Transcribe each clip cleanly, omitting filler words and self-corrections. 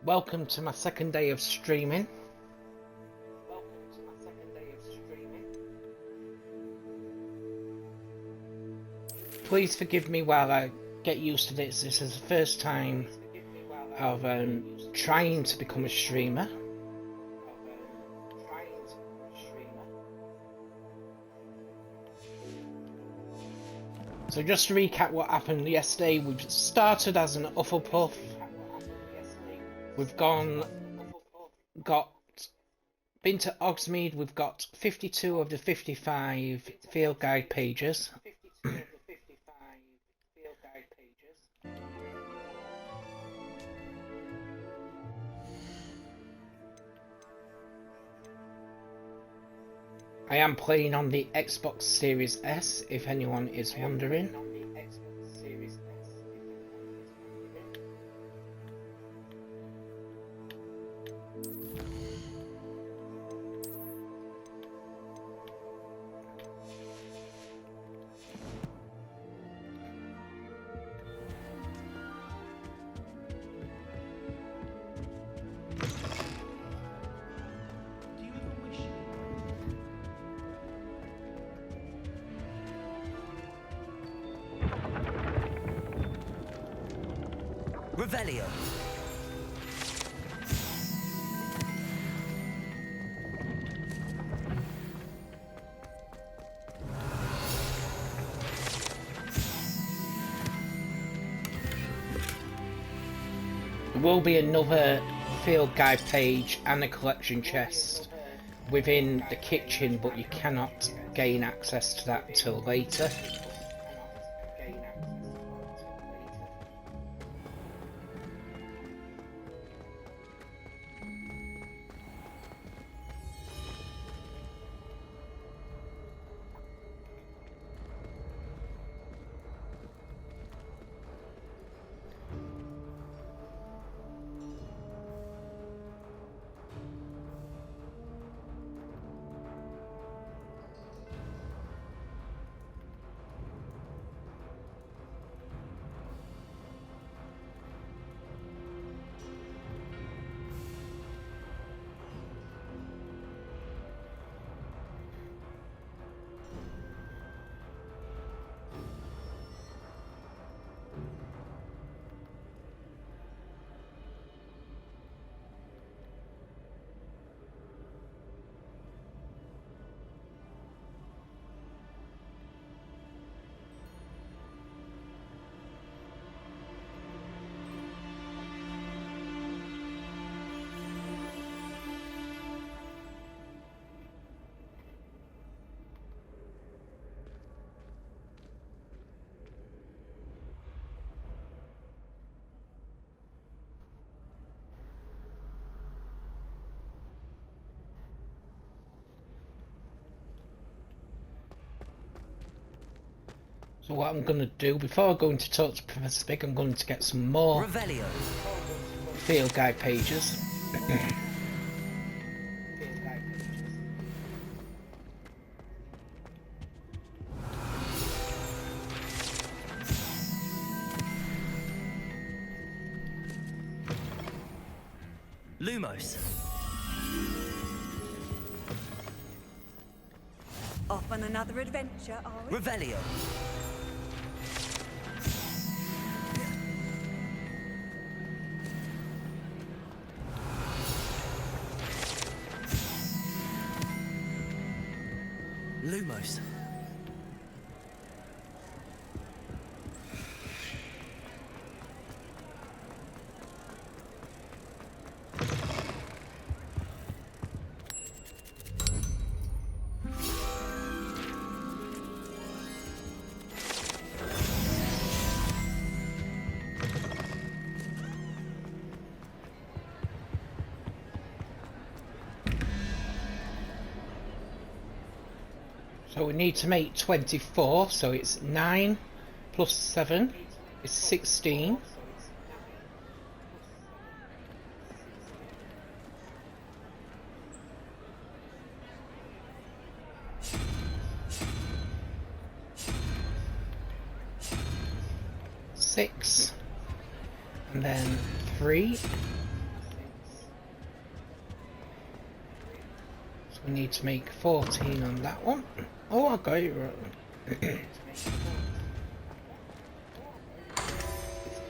Welcome to my second day of streaming. Please forgive me while I get used to this. This is the first time of trying to become a streamer. So just to recap what happened yesterday, we've started as an Hufflepuff. We've been to Hogsmeade. We've got 52 of the 55 field guide pages. I am playing on the Xbox Series S, if anyone is wondering. Revelio. There will be another field guide page and a collection chest within the kitchen, but you cannot gain access to that until later. So what I'm going to do, before I go into talk to Professor Big, I'm going to get some more Revelio. field guide pages. Lumos. Off on another adventure, are we? Revelio. Lumos. So we need to make 24, so it's 9 plus 7 is 16. Six, and then 3 We need to make 14 on that one. Oh, I got it right.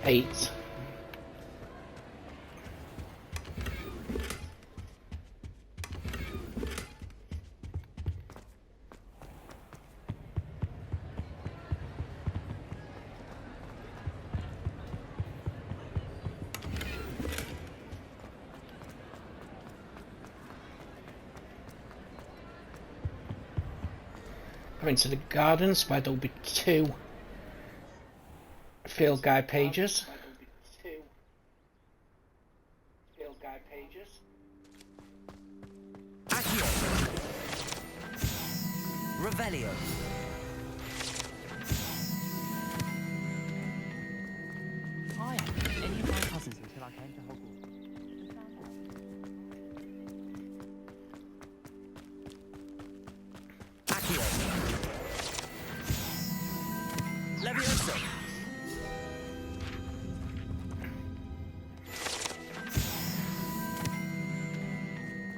8. Into the gardens where there'll be 2 field guide pages. Accio. Revelio. I hadn't met any of my cousins until I came to Hogwarts. Accio. Levioso.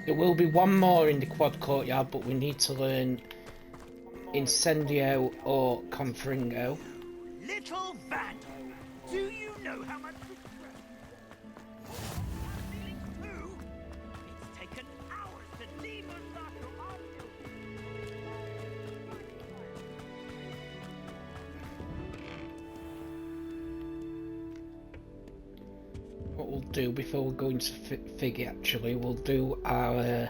There will be one more in the quad courtyard, but we need to learn Incendio or Confringo. Little vandal, do you know how much it's taken hours to leave us after all. What we'll do before we go into Fig, actually, we'll do our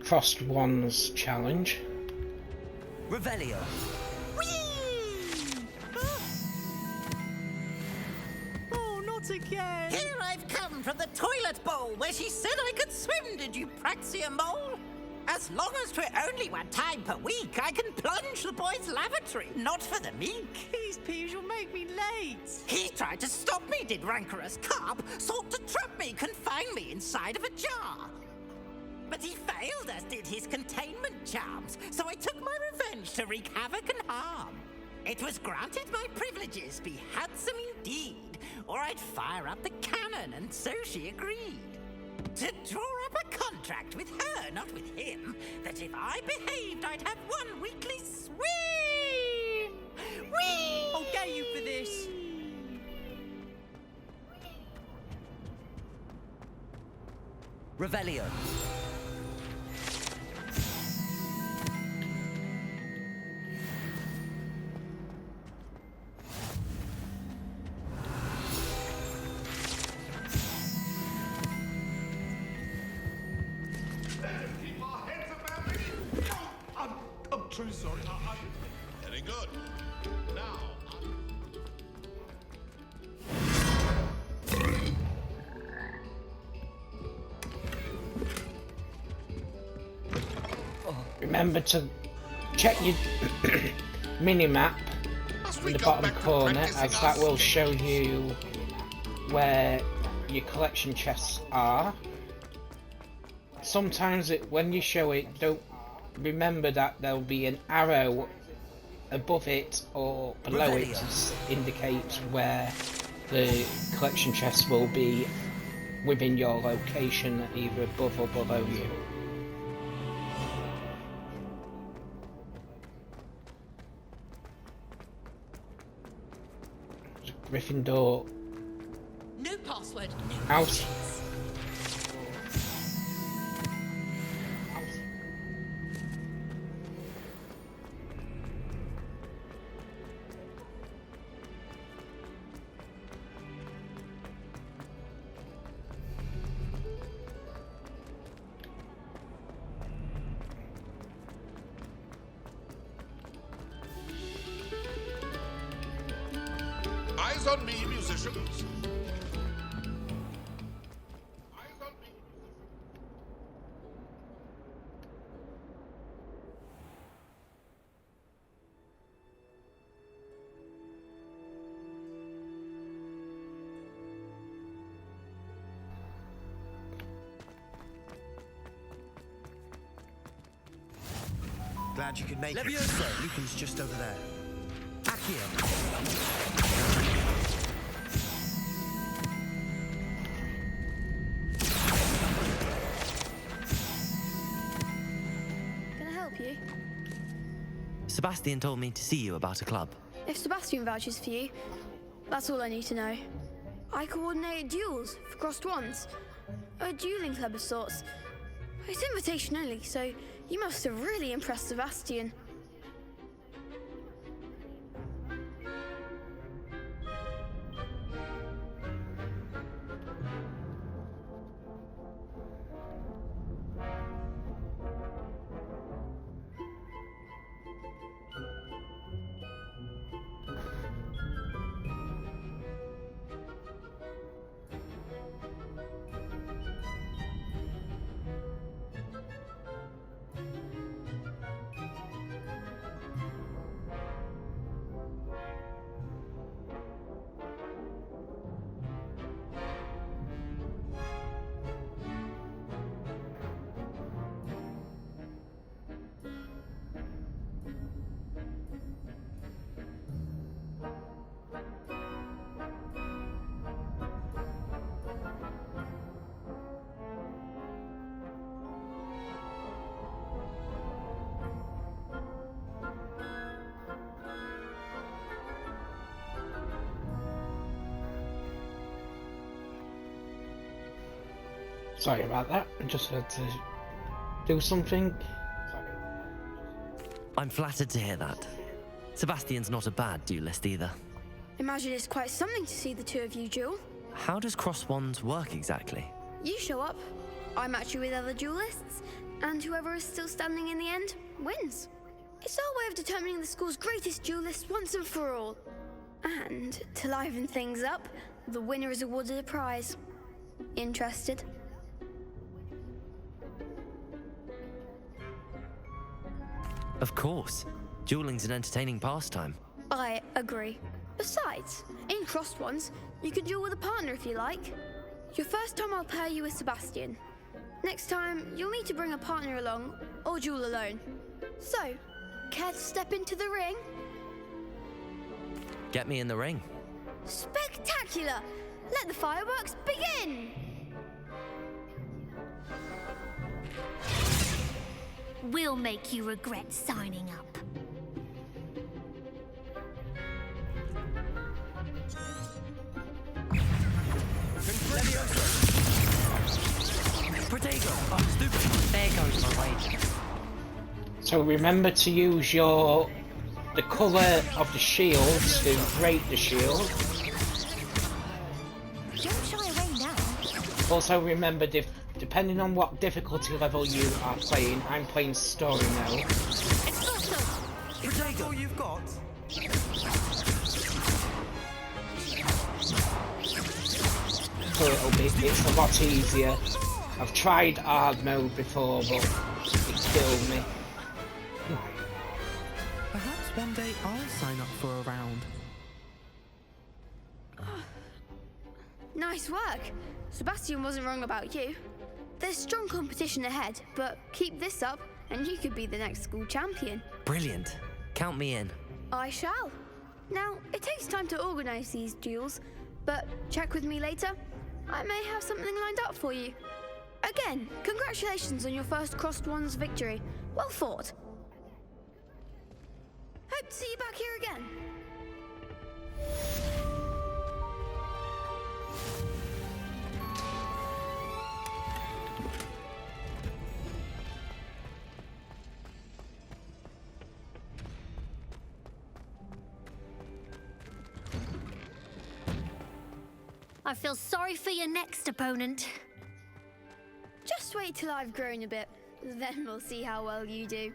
Crossed Wands challenge. Revelio. Oh, not again! Here I've come from the toilet bowl where she said I could swim, did you praxia mole? As long as 'twere only 1 time per week, I can plunge the boy's lavatory, not for the meek. These peeves will make me late! He tried to stop me, did rancorous carp, sought to trap me, confine me inside of a jar. But he failed, as did his containment charms, so I took my revenge to wreak havoc and harm. It was granted my privileges be handsome indeed, or I'd fire up the cannon, and so she agreed. To draw up a contract with her, not with him, that if I behaved, I'd have 1 weekly swim! Whee! I'll get you for this! Revelio. Keep our heads about me. I'm truly sorry. Very good. Now, Remember to check your mini-map in the bottom corner, as that will show you where your collection chests are. Sometimes when you show it, don't remember that there'll be an arrow above it or below it to indicate where the collection chests will be within your location, either above or below you. Gryffindor New password, new house. eyes on me, musicians. Eyes on me. Glad you could make it. Levioso. Lucan's just over there. Accio. help you? Sebastian told me to see you about a club. If Sebastian vouches for you, that's all I need to know. I coordinate duels for crossed wands. A dueling club of sorts. It's invitation only, so you must have really impressed Sebastian. Sorry about that. I just had to do something. I'm flattered to hear that. Sebastian's not a bad duelist either. Imagine it's quite something to see the two of you duel. How does cross wands work exactly? You show up, I match you with other duelists, and whoever is still standing in the end wins. It's our way of determining the school's greatest duelist once and for all. And to liven things up, the winner is awarded a prize. Interested? Of course. Dueling's an entertaining pastime. I agree. Besides, in crossed ones, you can duel with a partner if you like. Your first time I'll pair you with Sebastian. Next time, you'll need to bring a partner along, or duel alone. So, care to step into the ring? Get me in the ring. Spectacular! Let the fireworks begin! We'll make you regret signing up. Protego! Oh, stupid! There goes my wager. So remember to use the colour of the shield to break the shield. Don't shy away now. Also remember, depending on what difficulty level you are playing, I'm playing story now. It's also Protego, all you've got. So it's a lot easier. I've tried hard mode before, but it killed me. Perhaps one day I'll sign up for a round. Nice work. Sebastian wasn't wrong about you. There's strong competition ahead, but keep this up and you could be the next school champion. Brilliant. Count me in. I shall. Now, it takes time to organise these duels, but check with me later. I may have something lined up for you. Again, congratulations on your first crossed wands victory. Well fought. Hope to see you back here again. I feel sorry for your next opponent. Just wait till I've grown a bit, then we'll see how well you do.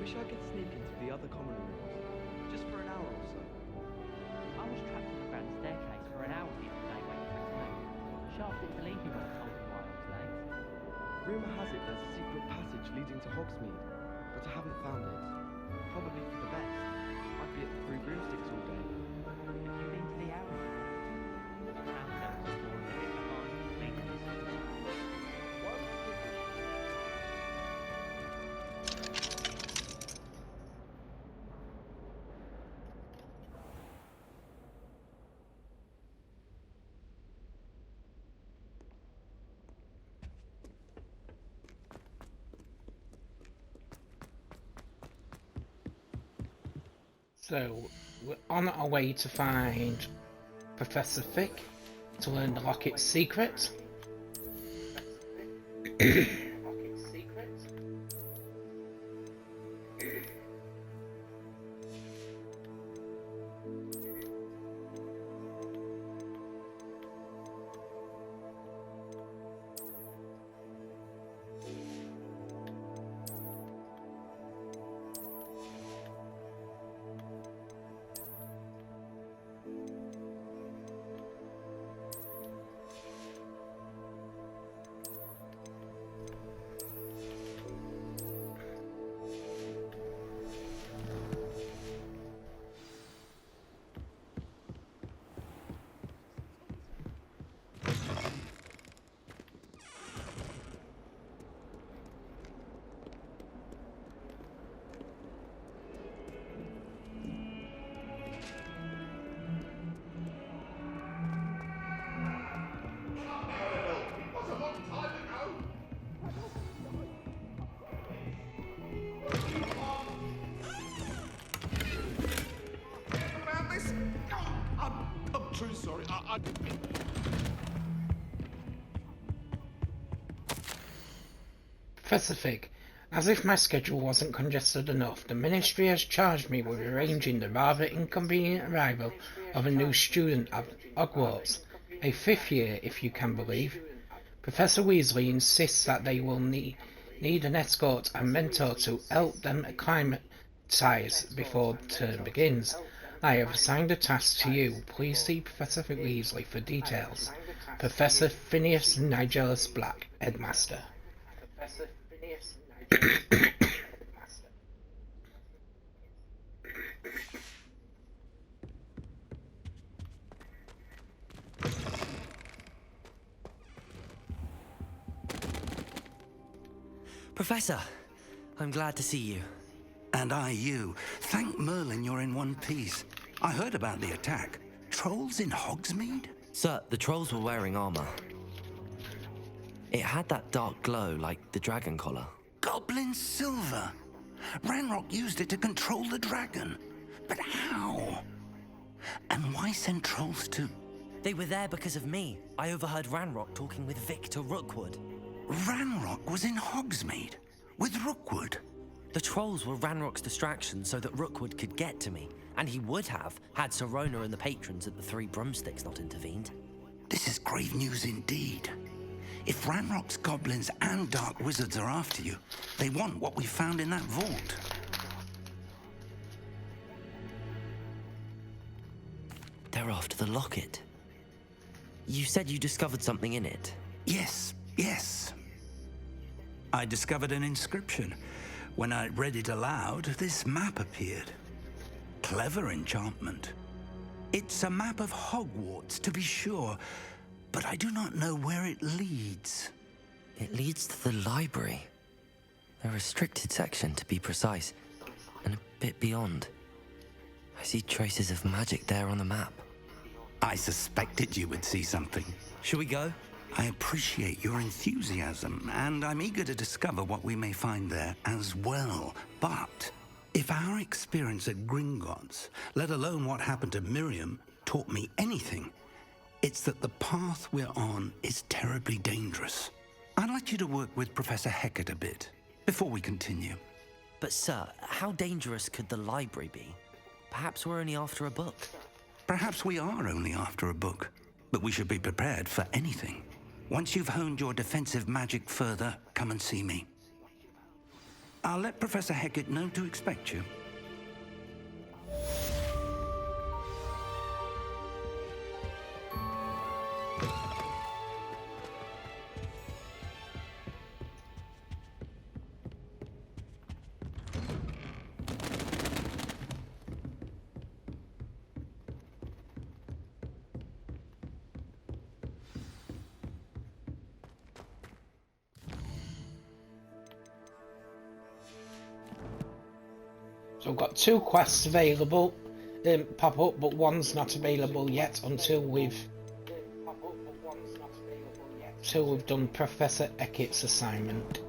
wish I could sneak into the other common rooms, just for an hour or so. I was trapped in the grand staircase for an hour the other day waiting for it to move. Sharp didn't believe me when I told him why I was late. Rumour has it there's a secret passage leading to Hogsmeade, but I haven't found it. Probably for the best. I'd be at the Three Broomsticks all day. Have you been to the arrow? I'll tell the story a bit behind me. Why would you think this? So, we're on our way to find Professor Fick to learn the locket's secret. True sorry. I Professor Fig, as if my schedule wasn't congested enough, the Ministry has charged me with arranging the rather inconvenient arrival of a new student at Hogwarts, a 5th year, if you can believe. Professor Weasley insists that they will need an escort and mentor to help them acclimatise before the term begins. I have assigned a task to you. Please see Professor Weasley for details. Professor Phineas Nigellus Black, Headmaster. Professor, I'm glad to see you. And I you. Thank Merlin you're in one piece. I heard about the attack. Trolls in Hogsmeade? Sir, the trolls were wearing armor. It had that dark glow like the dragon collar. Goblin silver. Ranrock used it to control the dragon. But how? And why send trolls to... They were there because of me. I overheard Ranrock talking with Victor Rookwood. Ranrock was in Hogsmeade? With Rookwood? The trolls were Ranrock's distraction so that Rookwood could get to me. And he would have, had Sirona and the patrons at the Three Broomsticks not intervened. This is grave news indeed. If Ranrock's goblins and dark wizards are after you, they want what we found in that vault. They're after the locket. You said you discovered something in it. Yes. I discovered an inscription. When I read it aloud, this map appeared. Clever enchantment. It's a map of Hogwarts, to be sure, but I do not know where it leads. It leads to the library. A restricted section, to be precise, and a bit beyond. I see traces of magic there on the map. I suspected you would see something. Shall we go? I appreciate your enthusiasm, and I'm eager to discover what we may find there as well. But if our experience at Gringotts, let alone what happened to Miriam, taught me anything, it's that the path we're on is terribly dangerous. I'd like you to work with Professor Hecat a bit before we continue. But sir, how dangerous could the library be? Perhaps we're only after a book. Perhaps we are only after a book, but we should be prepared for anything. Once you've honed your defensive magic further, come and see me. I'll let Professor Hecat know to expect you. So I've got 2 quests available, pop up, but one's not available yet until we've done Professor Hecat's assignment.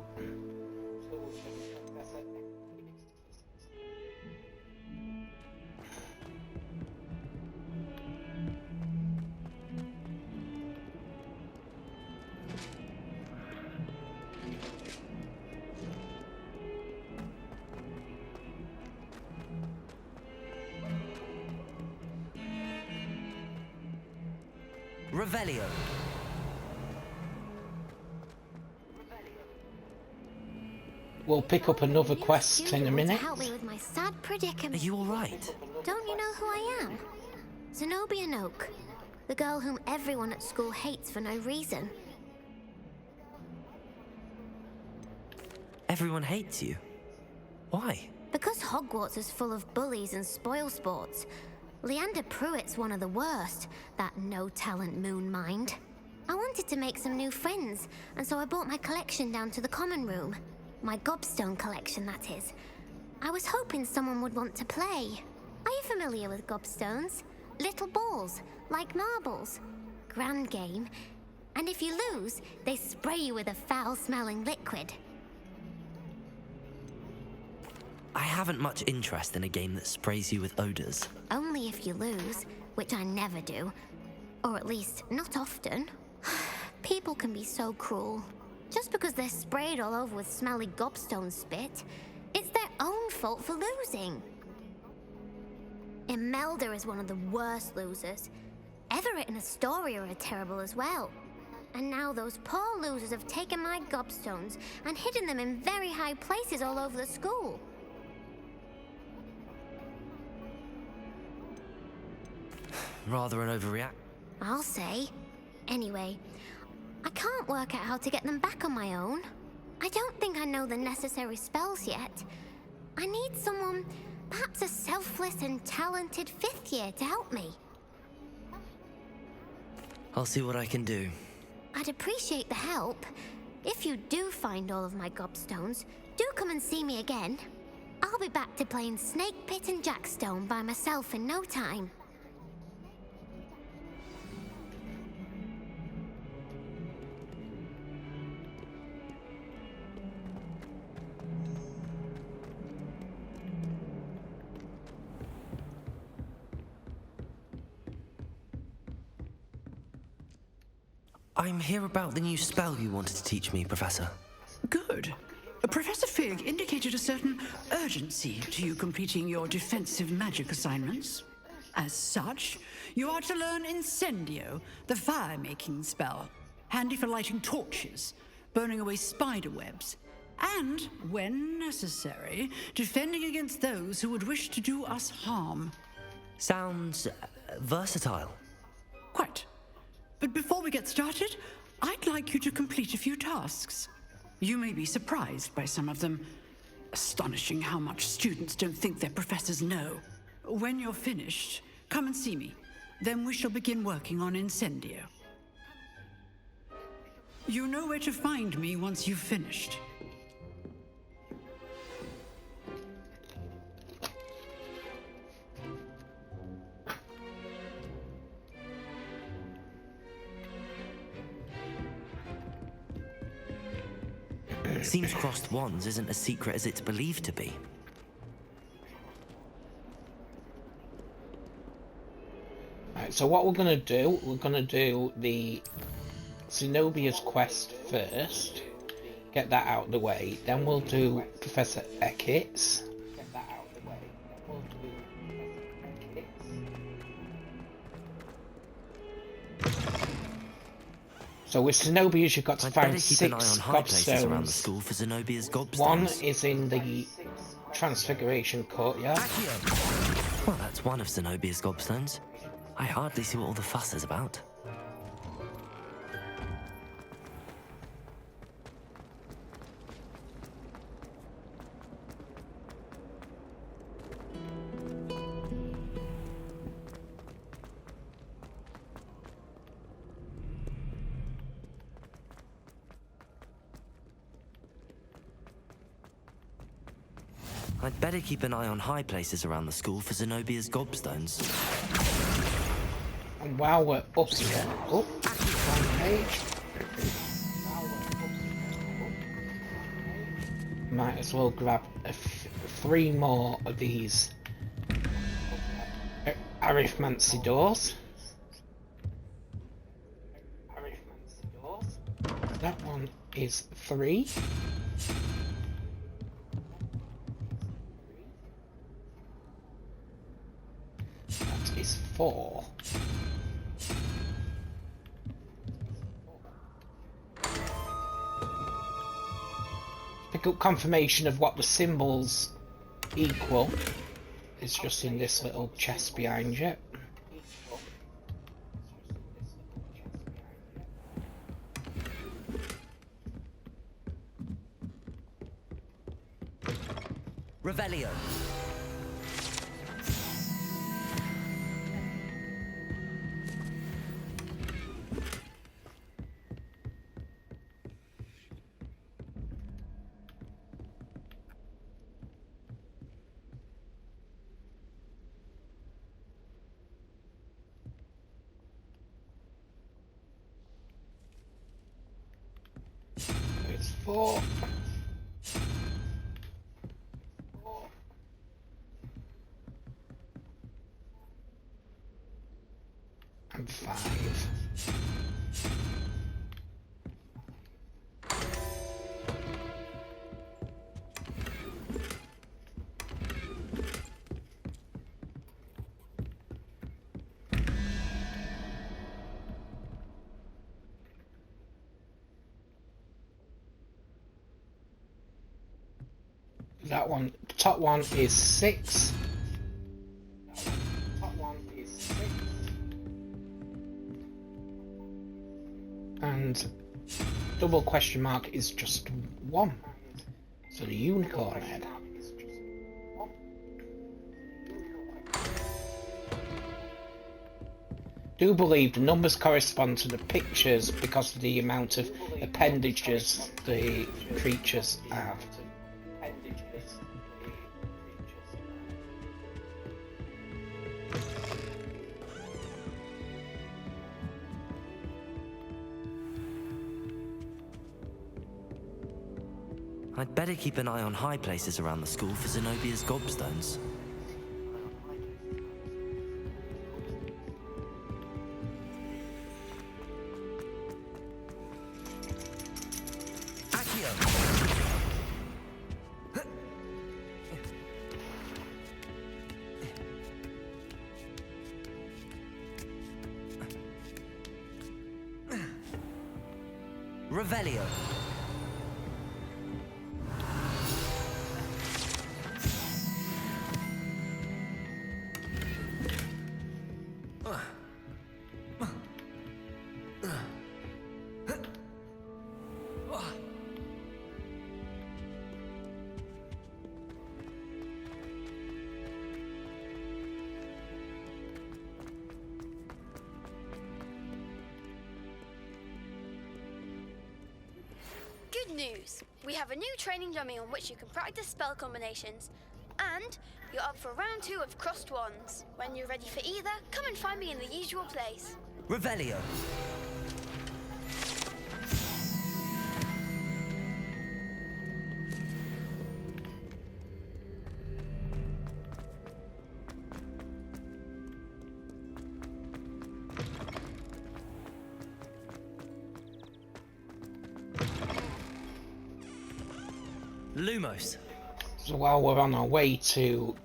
Revelio. We'll pick up another quest in a minute. Help me with my sad predicament. Are you all right? Don't you know who I am? Zenobia Noak, the girl whom everyone at school hates for no reason. Everyone hates you. Why? Because Hogwarts is full of bullies and spoilsports. Leander Pruitt's one of the worst, that no-talent moon mind. I wanted to make some new friends, and so I brought my collection down to the common room. My gobstone collection, that is. I was hoping someone would want to play. Are you familiar with gobstones? Little balls, like marbles. Grand game. And if you lose, they spray you with a foul-smelling liquid. I haven't much interest in a game that sprays you with odors. Only if you lose, which I never do. Or at least, not often. People can be so cruel. Just because they're sprayed all over with smelly gobstone spit, it's their own fault for losing. Imelda is one of the worst losers. Everett and Astoria are terrible as well. And now those poor losers have taken my gobstones and hidden them in very high places all over the school. Rather an overreact. I'll say. Anyway, I can't work out how to get them back on my own. I don't think I know the necessary spells yet. I need someone, perhaps a selfless and talented 5th year to help me. I'll see what I can do. I'd appreciate the help. If you do find all of my gobstones, do come and see me again. I'll be back to playing Snake Pit and Jackstone by myself in no time. I'm here about the new spell you wanted to teach me, Professor. Good. Professor Fig indicated a certain urgency to you completing your defensive magic assignments. As such, you are to learn Incendio, the fire-making spell, handy for lighting torches, burning away spider webs, and, when necessary, defending against those who would wish to do us harm. Sounds versatile. Quite. But before we get started, I'd like you to complete a few tasks. You may be surprised by some of them. Astonishing how much students don't think their professors know. When you're finished, come and see me. Then we shall begin working on Incendio. You know where to find me once you've finished. Seems crossed wands isn't as secret as it's believed to be. Right, so what we're going to do the Zenobia's quest first, get that out of the way, then we'll do Professor Hecat's. So with Zenobia's, you've got to I'd find better keep an eye on 6 high places around the gobstones. school for Zenobia's gobstones. One is in the Transfiguration Courtyard. Well, that's one of Zenobia's gobstones. I hardly see what all the fuss is about. I'd better keep an eye on high places around the school for Zenobia's gobstones. And while we're up here, wrong page. Might as well grab 3 more of these arithmancy doors. That one is 3. That is 4. Pick up confirmation of what the symbols equal. It's just in this little chest behind you. Revelio. It's 4. And 5. That one, the top one is 6. And double question mark is just 1. So the unicorn head. Do believe the numbers correspond to the pictures because of the amount of appendages the creatures have. I'd better keep an eye on high places around the school for Zenobia's gobstones. Revelio. Good news! We have a new training dummy on which you can practice spell combinations. And you're up for round 2 of Crossed Wands. When you're ready for either, come and find me in the usual place. Revelio. Lumos. So while we're on our way to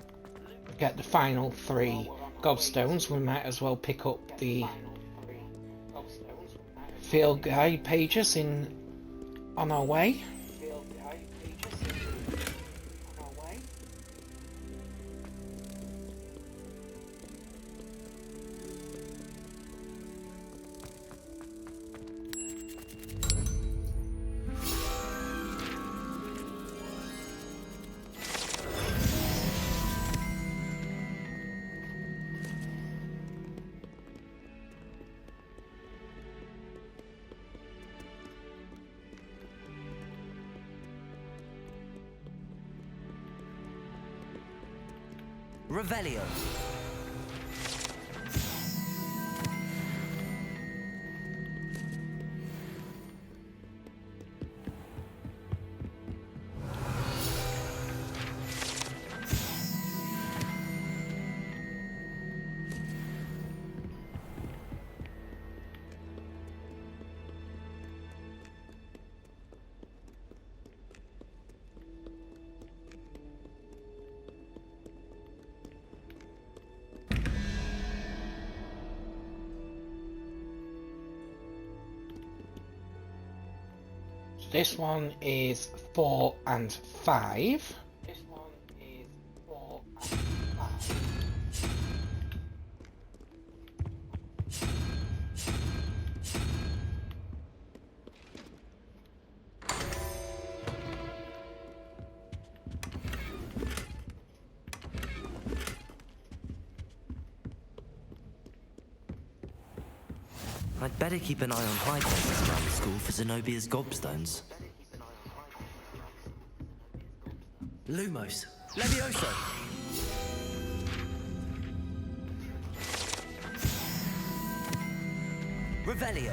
get the final 3 gobstones, we might as well pick up the field guide pages on our way. Revelio. This one is 4 and 5. This one is 4 and 5. I'd better keep an eye on high places around the school for Zenobia's gobstones. Lumos. Levioso. Revelio.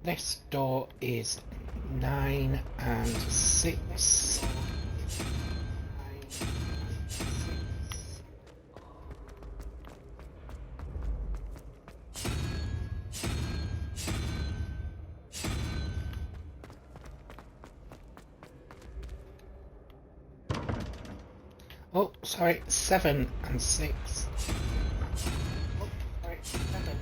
This door is 9 and 6. Oh, sorry, 7 and 6. Oh, sorry, 7.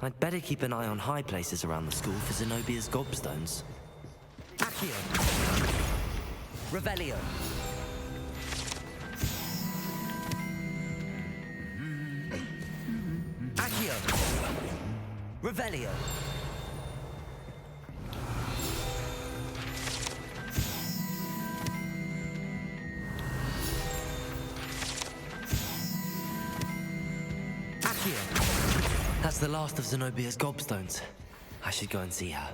I'd better keep an eye on high places around the school for Zenobia's gobstones. Accio. Revelio. Accio. Revelio. That's the last of Zenobia's gobstones. I should go and see her.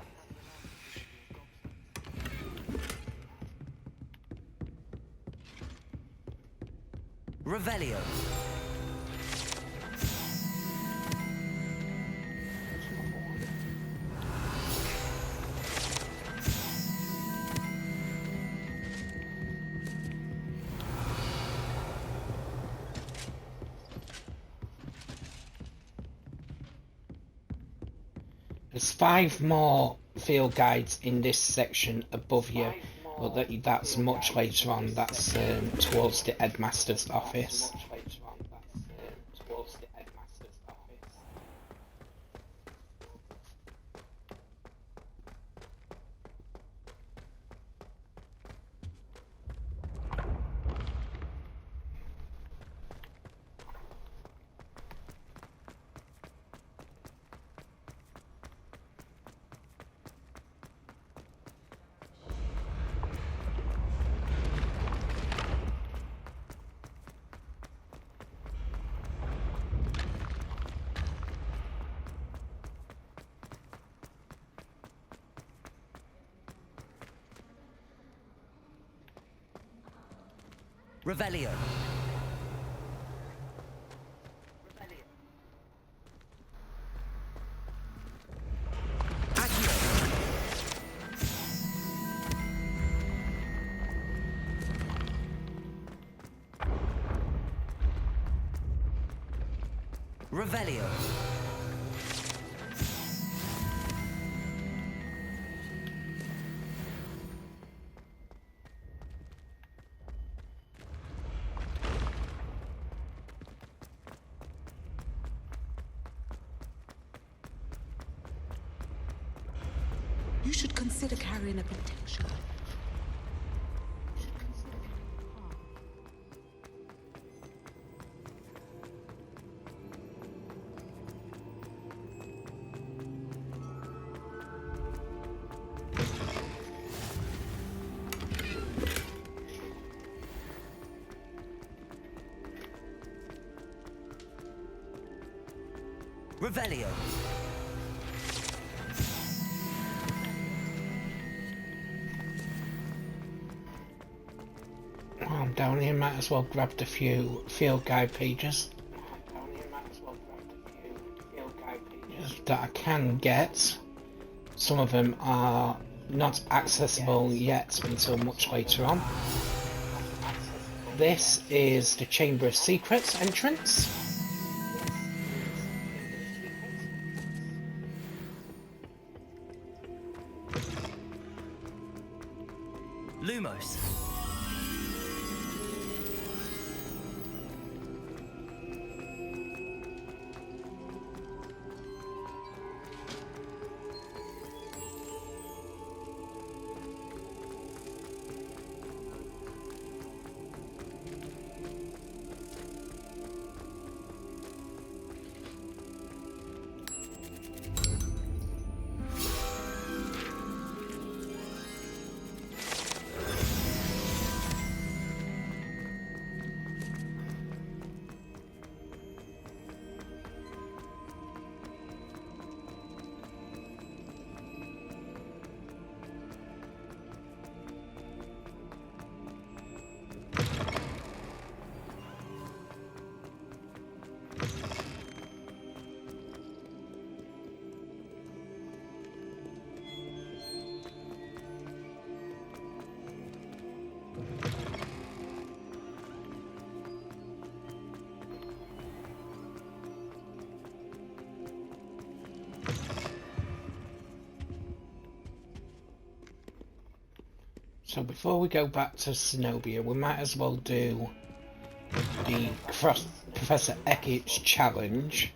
Revelio. There's 5 more field guides in this section above you, but that's much later on. That's towards the headmaster's office. Revelio. Revelio. You should consider carrying a protection. Revelio. While I'm down here, might as well grab a few field guide pages that I can get. Some of them are not accessible yet until much later on. This is the Chamber of Secrets entrance. Lumos. So before we go back to Zenobia, we might as well do the Professor Eckett's challenge,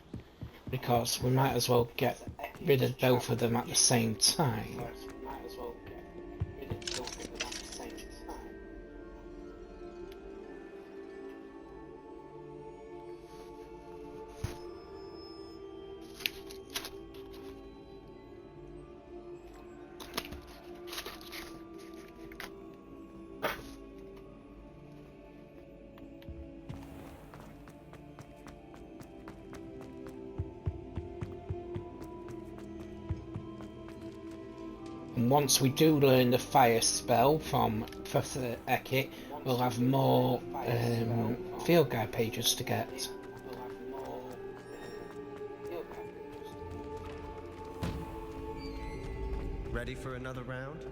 because we might as well get rid of both of them at the same time. And once we do learn the fire spell from Professor Eckett, we'll have more field guide pages to get. Ready for another round?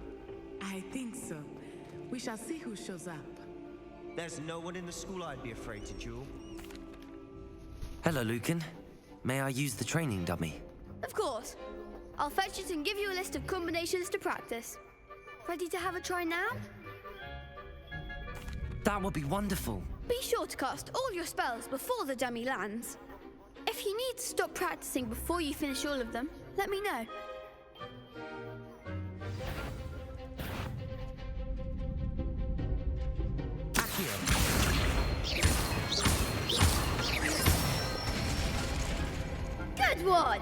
I think so. We shall see who shows up. There's no one in the school I'd be afraid to duel. Hello, Lucan. May I use the training dummy? Of course. I'll fetch it and give you a list of combinations to practice. Ready to have a try now? That would be wonderful. Be sure to cast all your spells before the dummy lands. If you need to stop practicing before you finish all of them, let me know. Good one!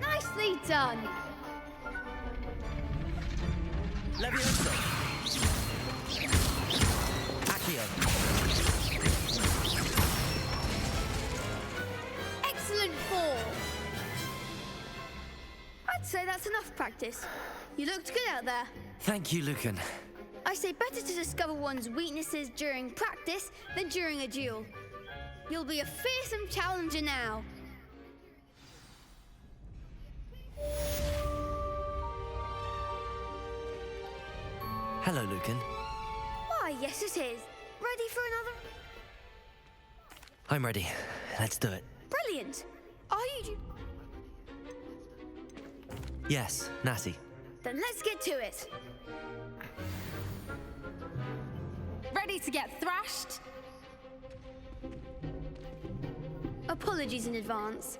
Nicely done! Levioso. Accio. Excellent fall! So that's enough practice. You looked good out there. Thank you, Lucan. I say better to discover one's weaknesses during practice than during a duel. You'll be a fearsome challenger now. Hello, Lucan. Why, yes it is. Ready for another? I'm ready. Let's do it. Brilliant. Are you... Yes, Natty. Then let's get to it. Ready to get thrashed? Apologies in advance.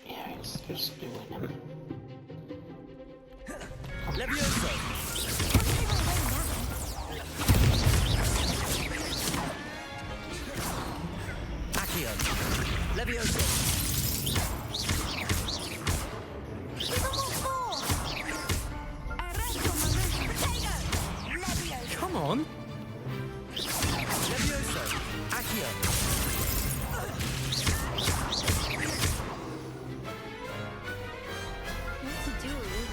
Yeah, it's just doing them. Come on. What's he doing?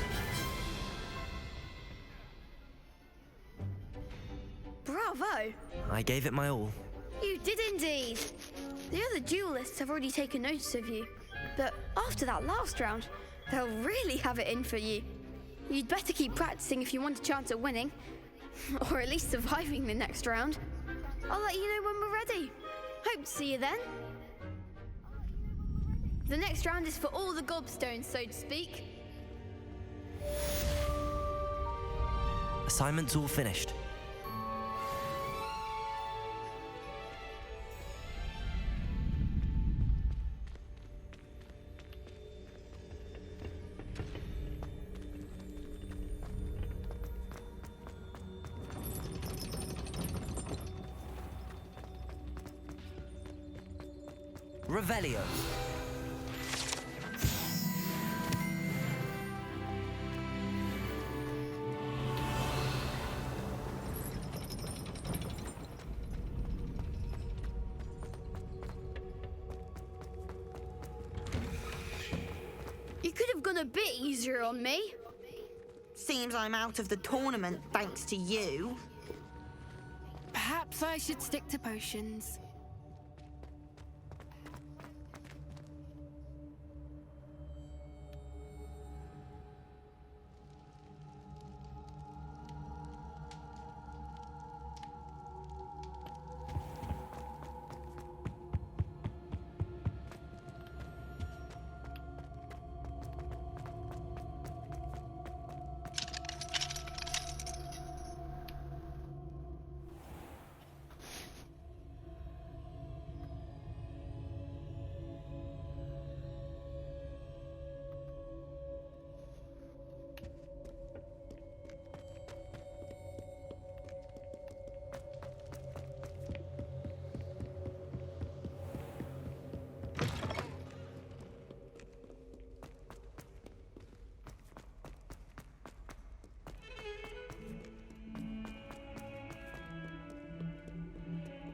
Bravo! I gave it my all. You did indeed. The other duelists have already taken notice of you, but after that last round, they'll really have it in for you. You'd better keep practicing if you want a chance at winning, or at least surviving the next round. I'll let you know when we're ready. Hope to see you then. The next round is for all the gobstones, so to speak. Assignment's all finished. Revelio. You could have gone a bit easier on me. Seems I'm out of the tournament thanks to you. Perhaps I should stick to potions.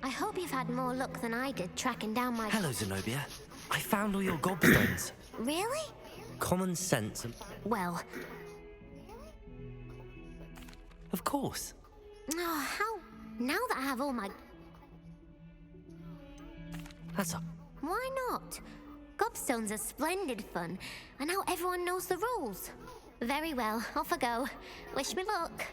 I hope you've had more luck than I did tracking down my... Hello, Zenobia. I found all your gobstones. Really? Common sense and... Well... Of course. Oh, how... Now that I have all my... That's up. Why not? Gobstones are splendid fun, and now everyone knows the rules. Very well, off I go. Wish me luck.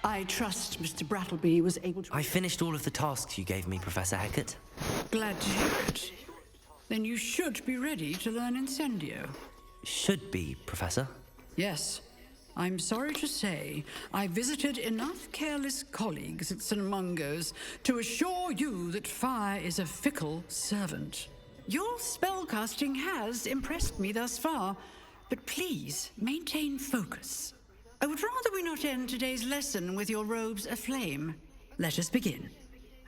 I trust Mr. Brattleby was able to... I finished all of the tasks you gave me, Professor Hecat. Glad to hear it. Then you should be ready to learn Incendio. Should be, Professor. Yes. I'm sorry to say, I visited enough careless colleagues at St. Mungo's to assure you that fire is a fickle servant. Your spellcasting has impressed me thus far, But please, maintain focus. I would rather we not end today's lesson with your robes aflame. Let us begin.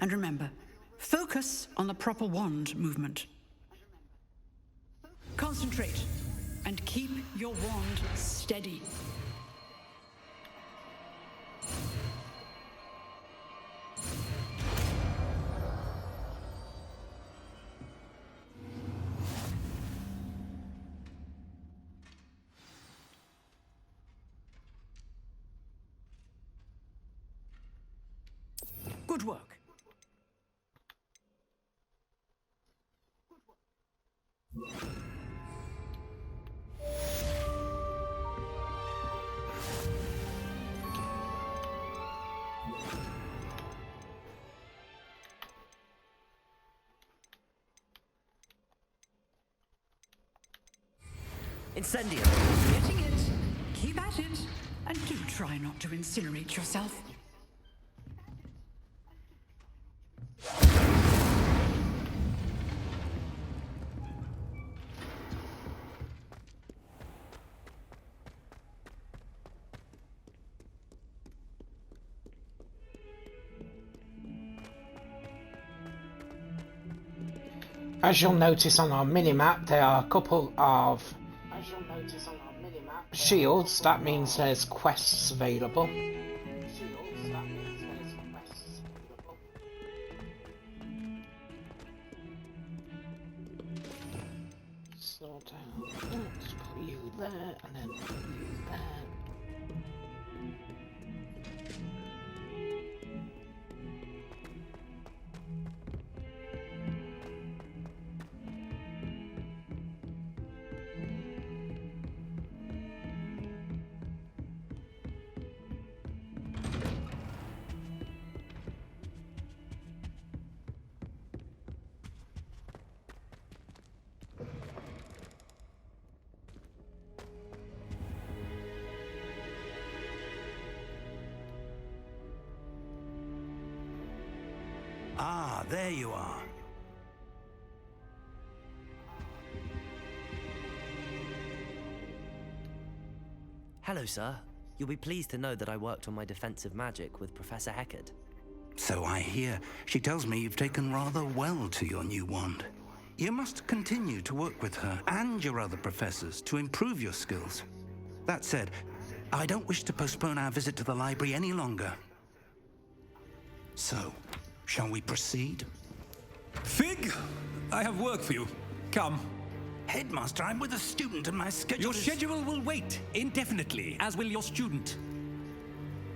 And remember, focus on the proper wand movement. Concentrate, and keep your wand steady. Good work. Incendio. Getting it. Keep at it. And do try not to incinerate yourself. As you'll notice on our mini-map, there are a couple of shields. That means there's quests available. So let's put you there, and then put you there. Ah, there you are. Hello, sir. You'll be pleased to know that I worked on my defensive magic with Professor Heckard. So I hear. She tells me you've taken rather well to your new wand. You must continue to work with her and your other professors to improve your skills. That said, I don't wish to postpone our visit to the library any longer. So, shall we proceed? Fig, I have work for you. Come. Headmaster, I'm with a student and my schedule Your schedule will wait indefinitely, as will your student.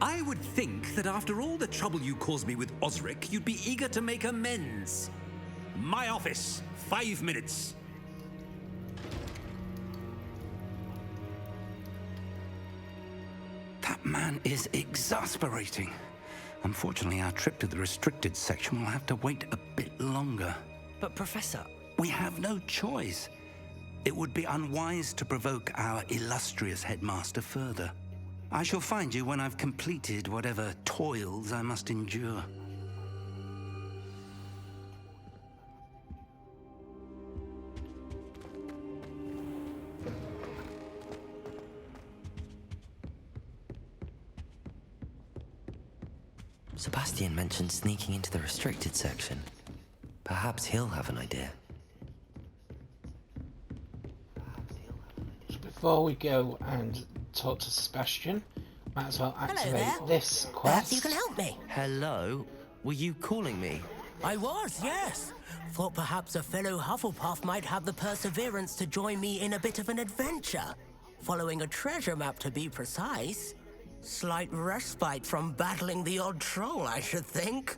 I would think that after all the trouble you caused me with Osric, you'd be eager to make amends. My office, 5 minutes. That man is exasperating. Unfortunately, our trip to the restricted section will have to wait a bit longer. But Professor... We have no choice. It would be unwise to provoke our illustrious headmaster further. I shall find you when I've completed whatever toils I must endure. Sebastian mentioned sneaking into the restricted section. Perhaps he'll have an idea. Before we go and talk to Sebastian, might as well activate this quest. You can help me. Hello? Were you calling me? I was, yes. Thought perhaps a fellow Hufflepuff might have the perseverance to join me in a bit of an adventure. Following a treasure map, to be precise. Slight respite from battling the odd troll, I should think.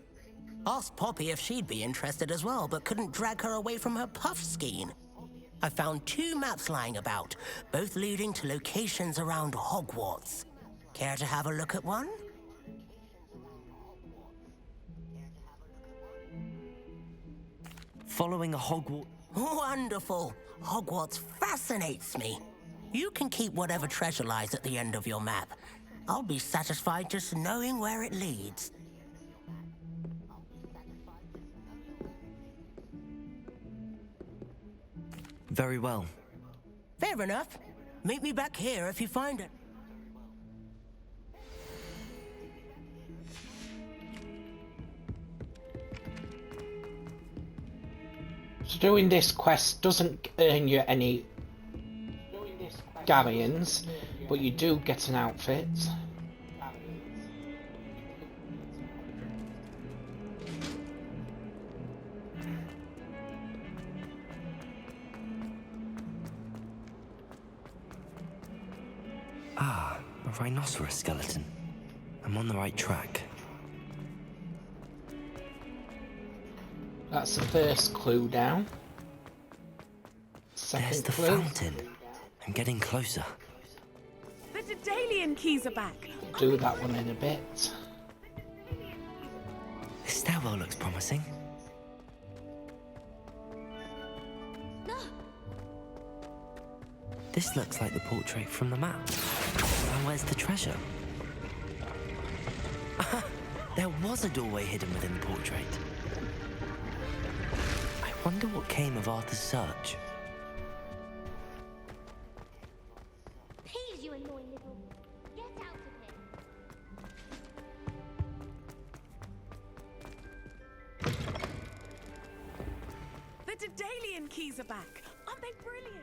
Asked Poppy if she'd be interested as well, but couldn't drag her away from her puff skein. I found 2 maps lying about, both leading to locations around Hogwarts. Care to have a look at one? Following a Hogwarts... Wonderful! Hogwarts fascinates me. You can keep whatever treasure lies at the end of your map. I'll be satisfied just knowing where it leads. Very well. Fair enough. Meet me back here if you find it. So doing this quest doesn't earn you any galleons, but you do get an outfit. Ah, a rhinoceros skeleton. I'm on the right track. That's the first clue down. There's Second the clue. fountain. I'm getting closer. The Daedalian keys are back. Do that one in a bit. This stairwell looks promising. This looks like the portrait from the map. And where's the treasure? There was a doorway hidden within the portrait. I wonder what came of Arthur's search. Please, you annoying little... Get out of here. The Daedalian keys are back. Aren't they brilliant?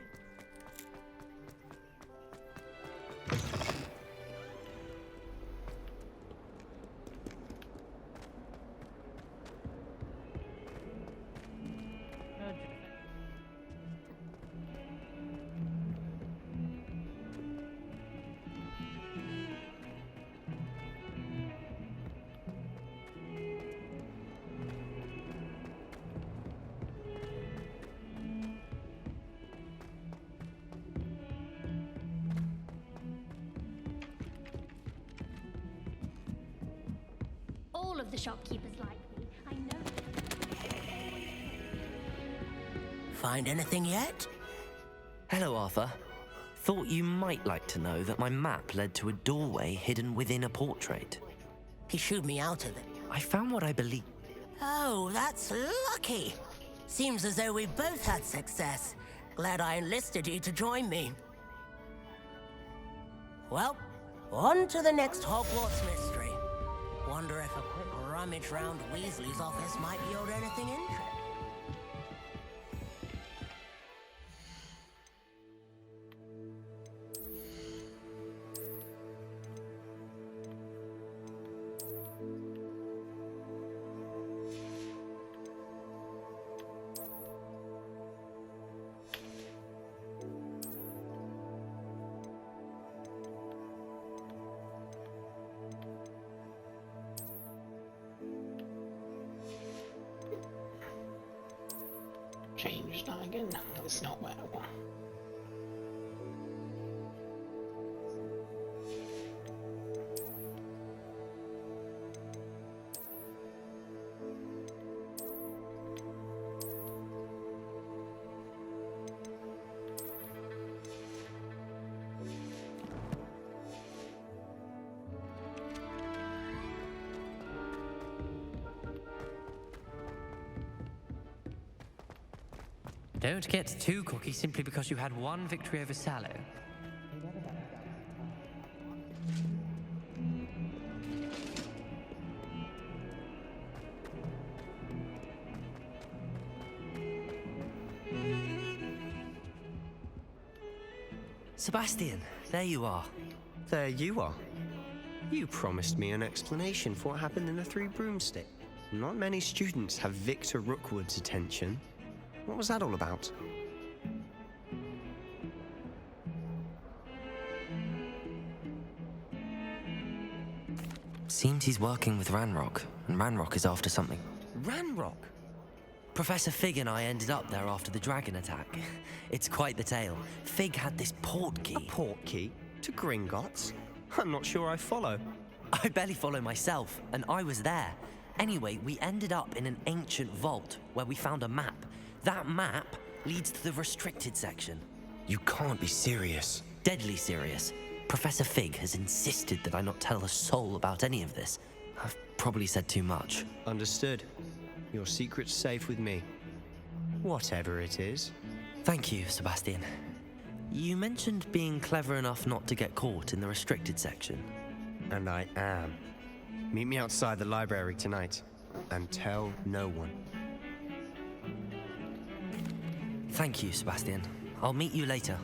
All of the shopkeepers like me. I know. Find anything yet? Hello, Arthur. Thought you might like to know that my map led to a doorway hidden within a portrait. He shooed me out of it. I found what I believe. Oh, that's lucky. Seems as though we both had success. Glad I enlisted you to join me. Well, on to the next Hogwarts mystery. Wonder if a quick rummage round Weasley's office might yield anything interesting. Change that again. It's not where I want. Don't get too cocky simply because you had one victory over Sallow. Sebastian, there you are. There you are. You promised me an explanation for what happened in the Three Broomsticks. Not many students have Victor Rookwood's attention. What was that all about? Seems he's working with Ranrock, and Ranrock is after something. Ranrock? Professor Fig and I ended up there after the dragon attack. It's quite the tale. Fig had this port key. A port key? To Gringotts? I'm not sure I follow. I barely follow myself, and I was there. Anyway, we ended up in an ancient vault where we found a map. That map leads to the restricted section. You can't be serious. Deadly serious. Professor Fig has insisted that I not tell a soul about any of this. I've probably said too much. Understood. Your secret's safe with me. Whatever it is. Thank you, Sebastian. You mentioned being clever enough not to get caught in the restricted section. And I am. Meet me outside the library tonight, and tell no one. Thank you, Sebastian. I'll meet you later.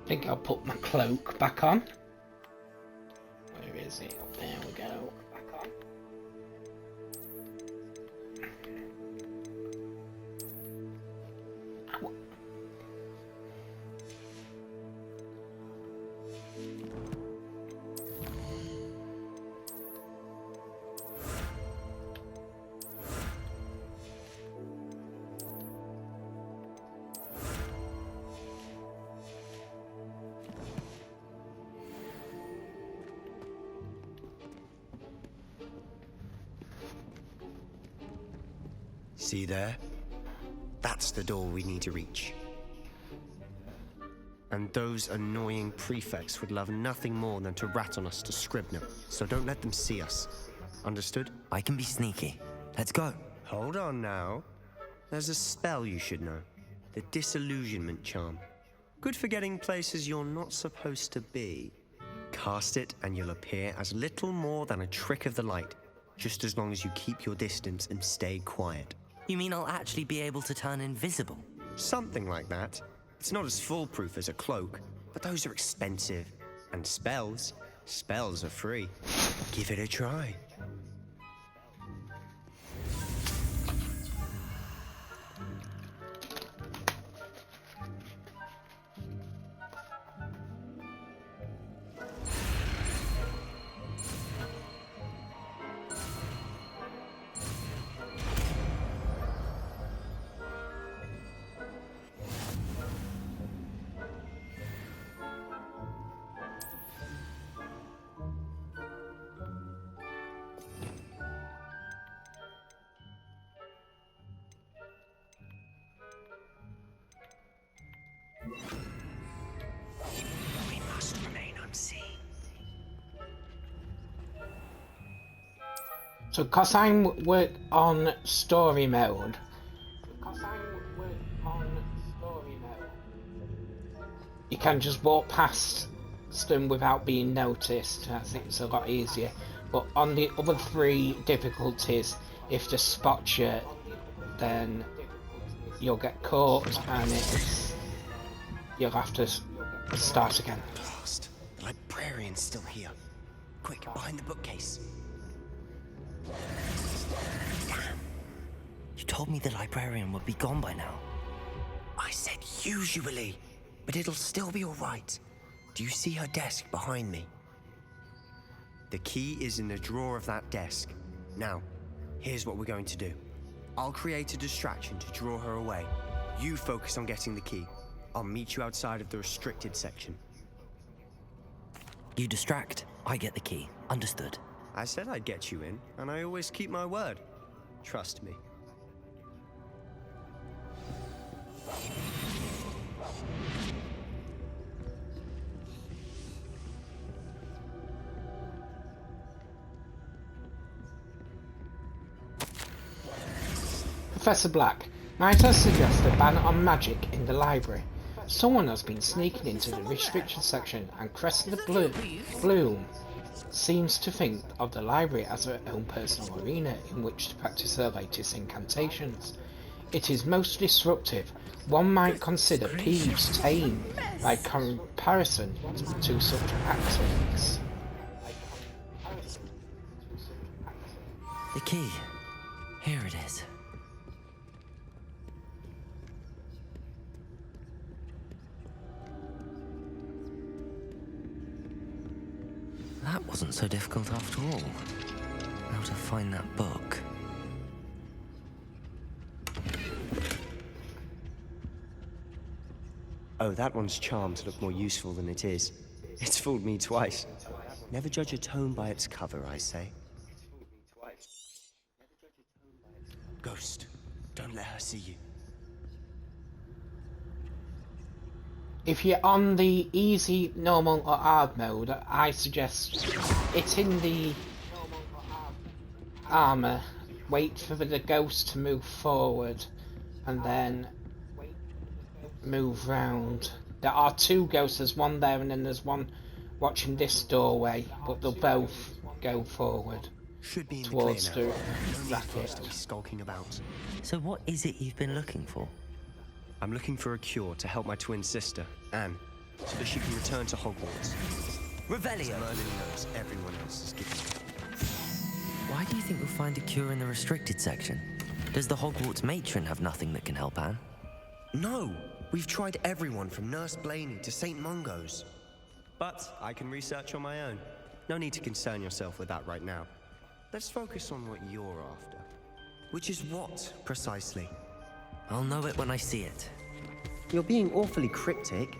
I think I'll put my cloak back on. Where is it? There we go. Back on. Ow. See there? That's the door we need to reach. And those annoying prefects would love nothing more than to rat on us to Scribner, so don't let them see us. Understood? I can be sneaky. Let's go. Hold on now. There's a spell you should know. The Disillusionment Charm. Good for getting places you're not supposed to be. Cast it and you'll appear as little more than a trick of the light, just as long as you keep your distance and stay quiet. You mean I'll actually be able to turn invisible? Something like that. It's not as foolproof as a cloak, but those are expensive. And spells are free. Give it a try. We must remain unseen. So, because I'm work on story mode, you can just walk past them without being noticed. I think it's a lot easier. But on the other three difficulties, if they spot you, then you'll get caught and you'll have to start again. Blast. The librarian's still here. Quick, behind the bookcase. Damn. You told me the librarian would be gone by now. I said usually, but it'll still be all right. Do you see her desk behind me? The key is in the drawer of that desk. Now, here's what we're going to do. I'll create a distraction to draw her away. You focus on getting the key. I'll meet you outside of the restricted section. You distract, I get the key. Understood. I said I'd get you in, and I always keep my word. Trust me. Professor Black, might I suggest a ban on magic in the library? Someone has been sneaking into the restricted section, and Cressida Bloom seems to think of the library as her own personal arena in which to practice her latest incantations. It is most disruptive. One might consider Peeves tame by comparison to such actions. The key. Here it is. That wasn't so difficult after all. How to find that book. Oh, that one's charmed to look more useful than it is. It's fooled me twice. Never judge a tome by its cover, I say. Ghost, Don't let her see you. If you're on the easy, normal or hard mode, I suggest hitting the armour, wait for the ghost to move forward, and then move round. There are two ghosts, there's one there and then there's one watching this doorway, but they'll both go forward. Should be in towards the clear now. the No need for us bracket. to be skulking about. So what is it you've been looking for? I'm looking for a cure to help my twin sister, Anne, so that she can return to Hogwarts. Revelio! Merlin knows everyone else is giving up. Why do you think we'll find a cure in the restricted section? Does the Hogwarts matron have nothing that can help Anne? No! We've tried everyone from Nurse Blaney to St. Mungo's. But I can research on my own. No need to concern yourself with that right now. Let's focus on what you're after. Which is what, precisely? I'll know it when I see it. You're being awfully cryptic.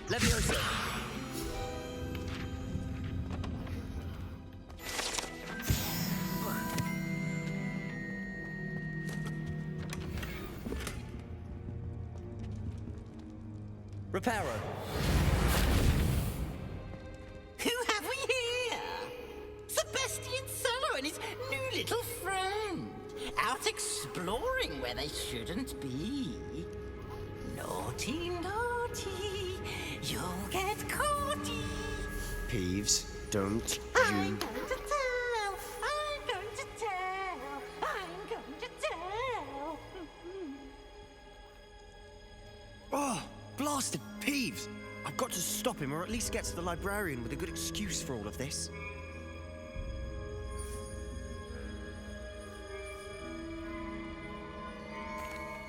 Leviosa! Reparo! Who have we here? Sebastian Cello and his new little friend. Out exploring where they shouldn't be. Naughty, naughty. You'll get caughty. Peeves, don't I'm you... going to tell. I'm going to tell. I'm going to tell. Oh, blasted Peeves! I've got to stop him, or at least get to the librarian with a good excuse for all of this.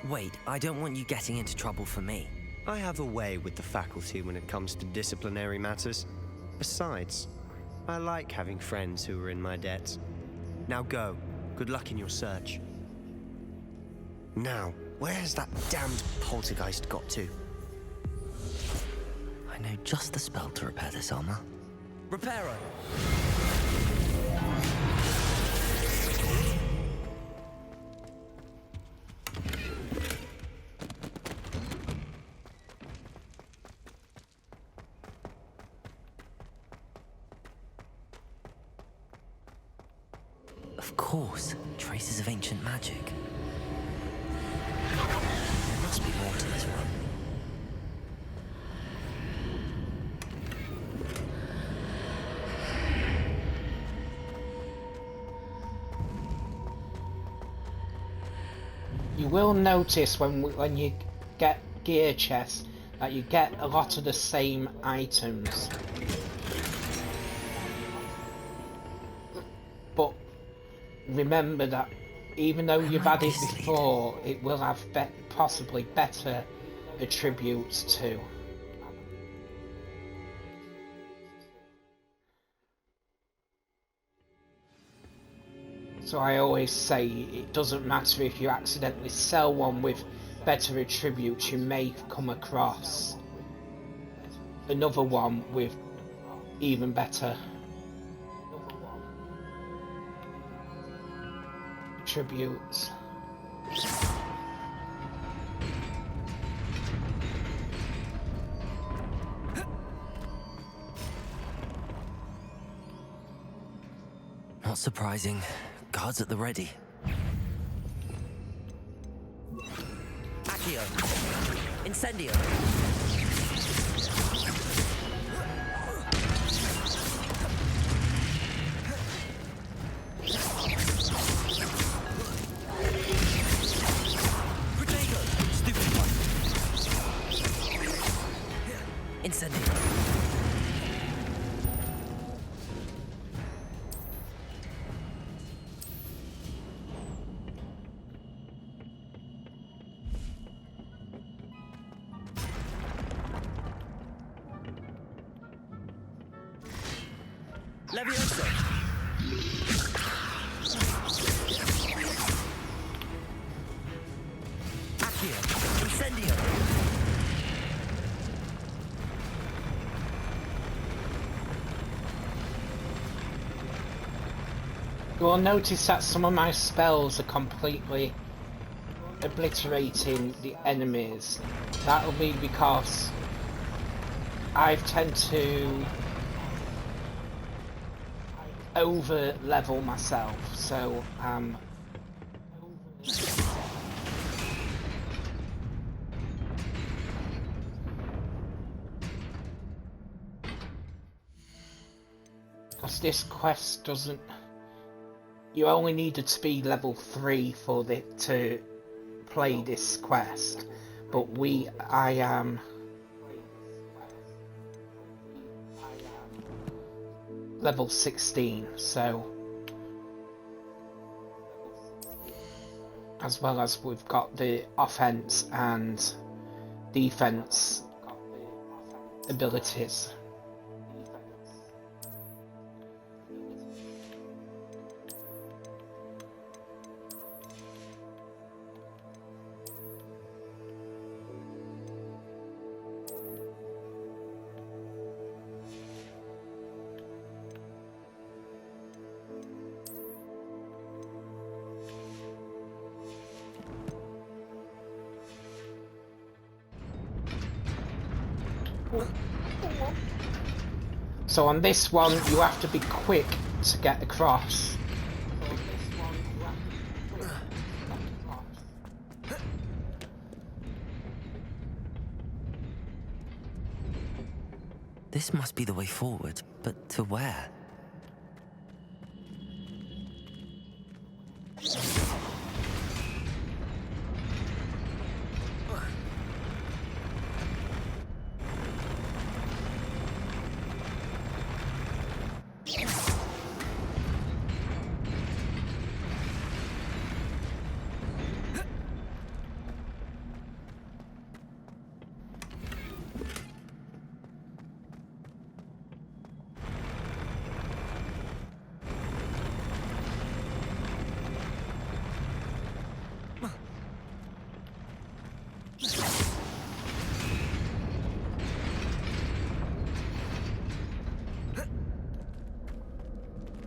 Wait, I don't want you getting into trouble for me. I have a way with the faculty when it comes to disciplinary matters. Besides, I like having friends who are in my debt. Now go. Good luck in your search. Now, where has that damned poltergeist got to? I know just the spell to repair this armor. Reparo! Of course, traces of ancient magic. There must be more to this one. You will notice when you get gear chests that you get a lot of the same items. But remember that even though you've had it before, it will have possibly better attributes too. So I always say it doesn't matter if you accidentally sell one with better attributes, you may come across another one with even better attributes. Not surprising. Guards at the ready. Accio! Incendio! Protego! Stupid one! Incendio! Leviosa! Accio! Incendio! will notice that some of my spells are completely obliterating the enemies. That'll be because I tend to over level myself, so because this quest doesn't, you only needed to be level 3 for to play this quest, but I am level 16, so as well as we've got the offense and defense abilities. So on this one, you have to be quick to get across. This must be the way forward, but to where?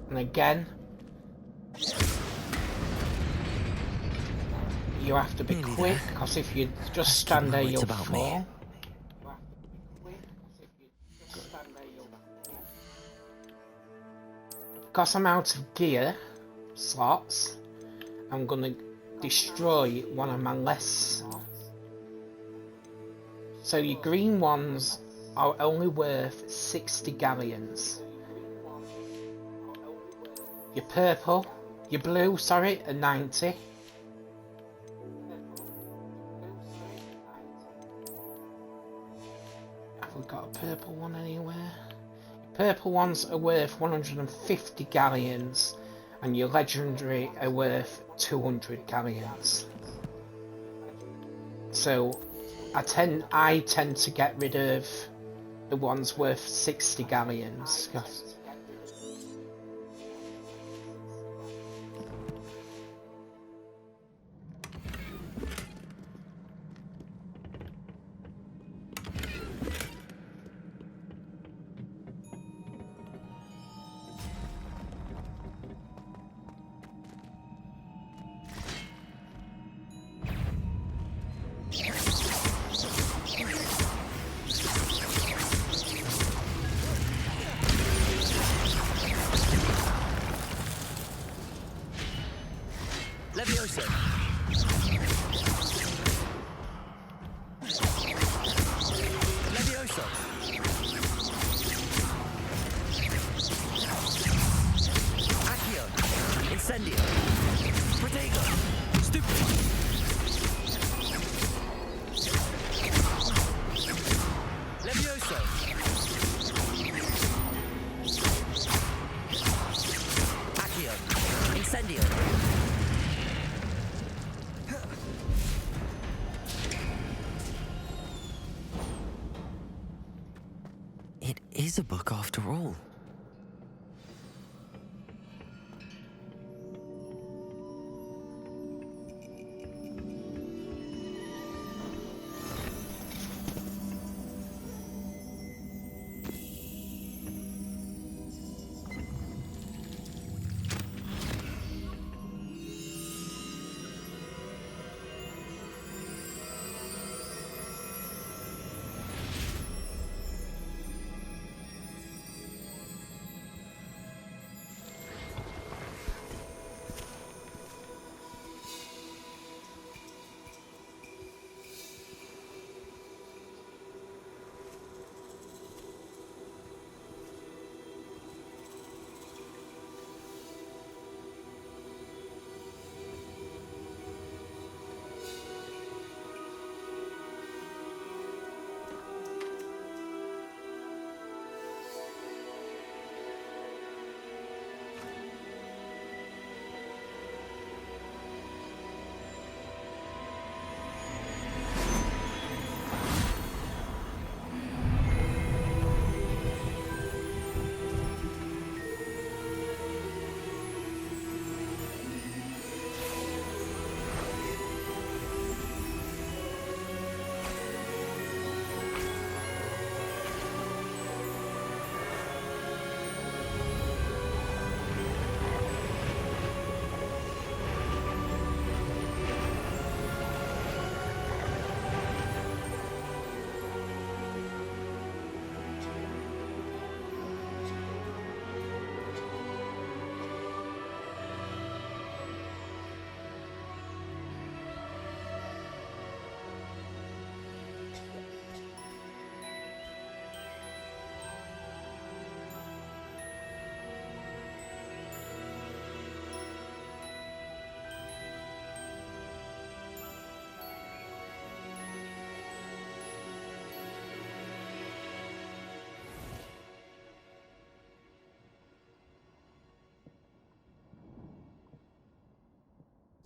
And again, you have to be quick, because if you just stand there, you'll fall. Because I'm out of gear slots, I'm gonna destroy one of my less. So your green ones are only worth 60 galleons. Your blue, sorry, are 90. Have we got a purple one anywhere? Your purple ones are worth 150 galleons, and your legendary are worth 200 galleons. So I tend to get rid of the ones worth 60 galleons. Levioso. Levioso. Accio. Incendio. Protego. Stupid. Levioso. Accio. Incendio. It is a book after all.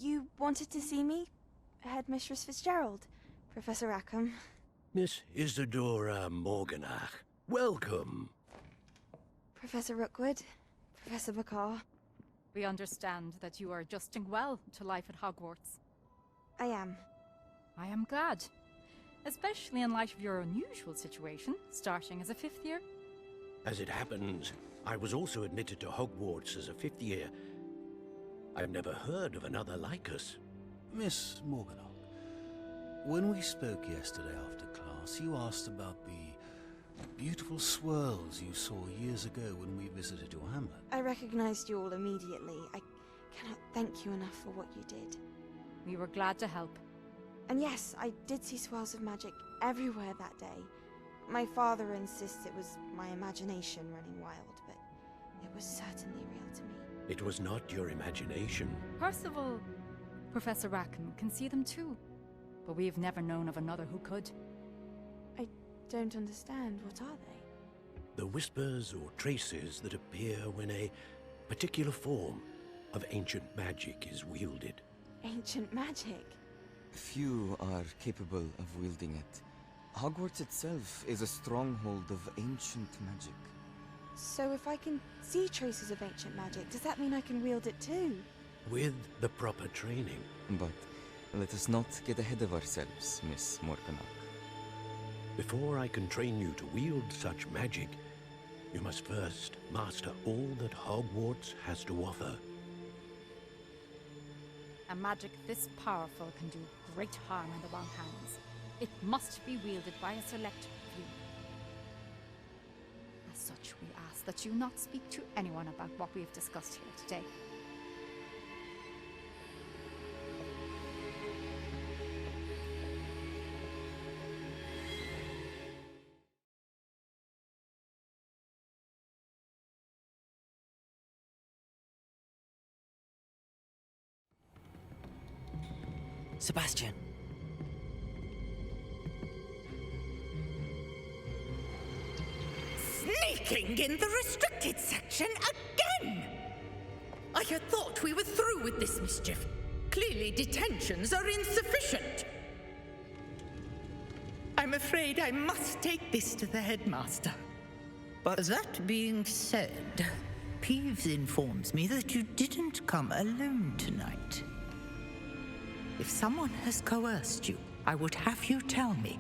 You wanted to see me? Headmistress Fitzgerald, Professor Rackham. Miss Isadora Morganach, welcome. Professor Rookwood, Professor McCaw. We understand that you are adjusting well to life at Hogwarts. I am. I am glad. Especially in light of your unusual situation, starting as a 5th year. As it happens, I was also admitted to Hogwarts as a 5th year. I've never heard of another like us. Miss Morganock, when we spoke yesterday after class, you asked about the beautiful swirls you saw years ago when we visited your hamlet. I recognized you all immediately. I cannot thank you enough for what you did. We were glad to help. And yes, I did see swirls of magic everywhere that day. My father insists it was my imagination running wild, but it was certainly real to me. It was not your imagination. Percival, Professor Rackham can see them too, but we have never known of another who could. I don't understand. What are they? The whispers or traces that appear when a particular form of ancient magic is wielded. Ancient magic? Few are capable of wielding it. Hogwarts itself is a stronghold of ancient magic. So if I can see traces of ancient magic, does that mean I can wield it too? With the proper training. But let us not get ahead of ourselves, Miss Morganock. Before I can train you to wield such magic, you must first master all that Hogwarts has to offer. A magic this powerful can do great harm in the wrong hands. It must be wielded by a select few. As such, we ask that you not speak to anyone about what we have discussed here today. Sebastian. Sneaking in the restricted section again! I had thought we were through with this mischief. Clearly detentions are insufficient. I'm afraid I must take this to the headmaster. But that being said, Peeves informs me that you didn't come alone tonight. If someone has coerced you, I would have you tell me.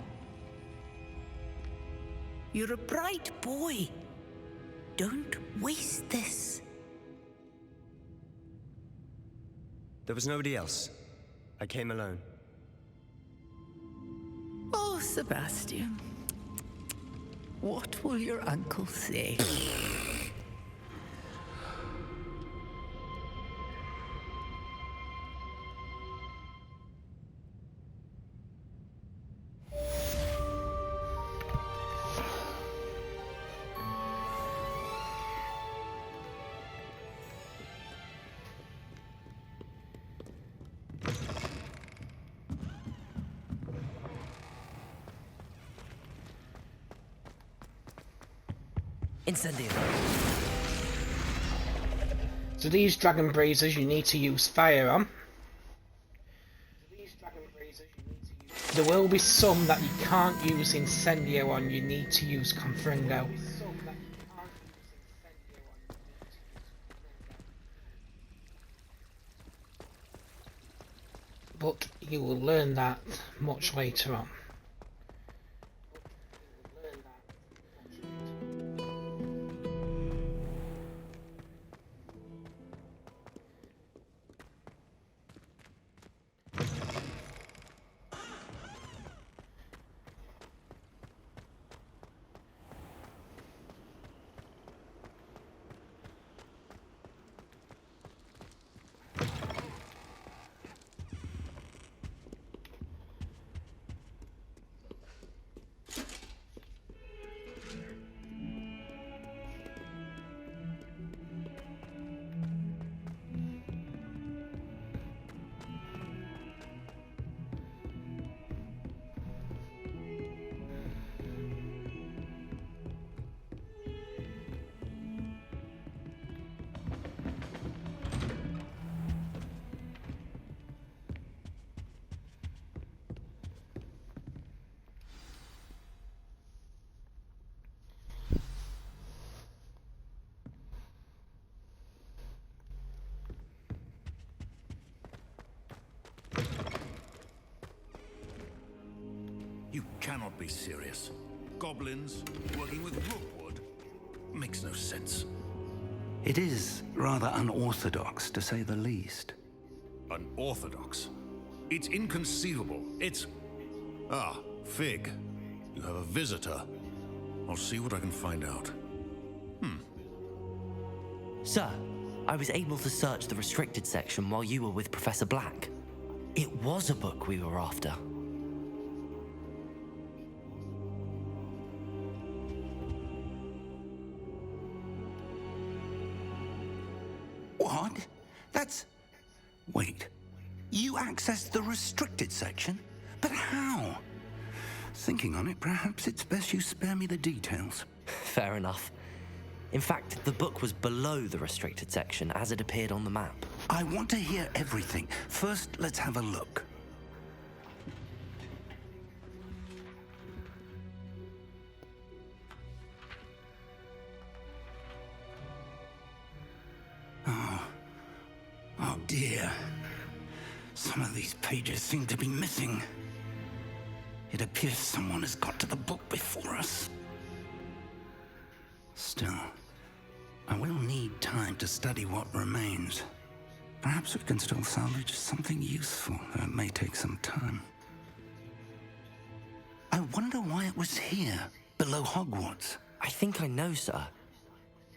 You're a bright boy. Don't waste this. There was nobody else. I came alone. Oh, Sebastian. What will your uncle say? Incendio. So these dragon breezers you need to use fire on. There will be some that you can't use Incendio on, you need to use Confringo. But you will learn that much later on. cannot be serious. Goblins working with Rookwood makes no sense. It is rather unorthodox, to say the least. Unorthodox? It's inconceivable. It's... Ah, Fig. You have a visitor. I'll see what I can find out. Sir, I was able to search the restricted section while you were with Professor Black. It was a book we were after. What? That's... Wait. You accessed the restricted section? But how? Thinking on it, perhaps it's best you spare me the details. Fair enough. In fact, the book was below the restricted section as it appeared on the map. I want to hear everything. First, let's have a look. Oh dear. Some of these pages seem to be missing. It appears someone has got to the book before us. Still, I will need time to study what remains. Perhaps we can still salvage something useful, though it may take some time. I wonder why it was here, below Hogwarts. I think I know, sir.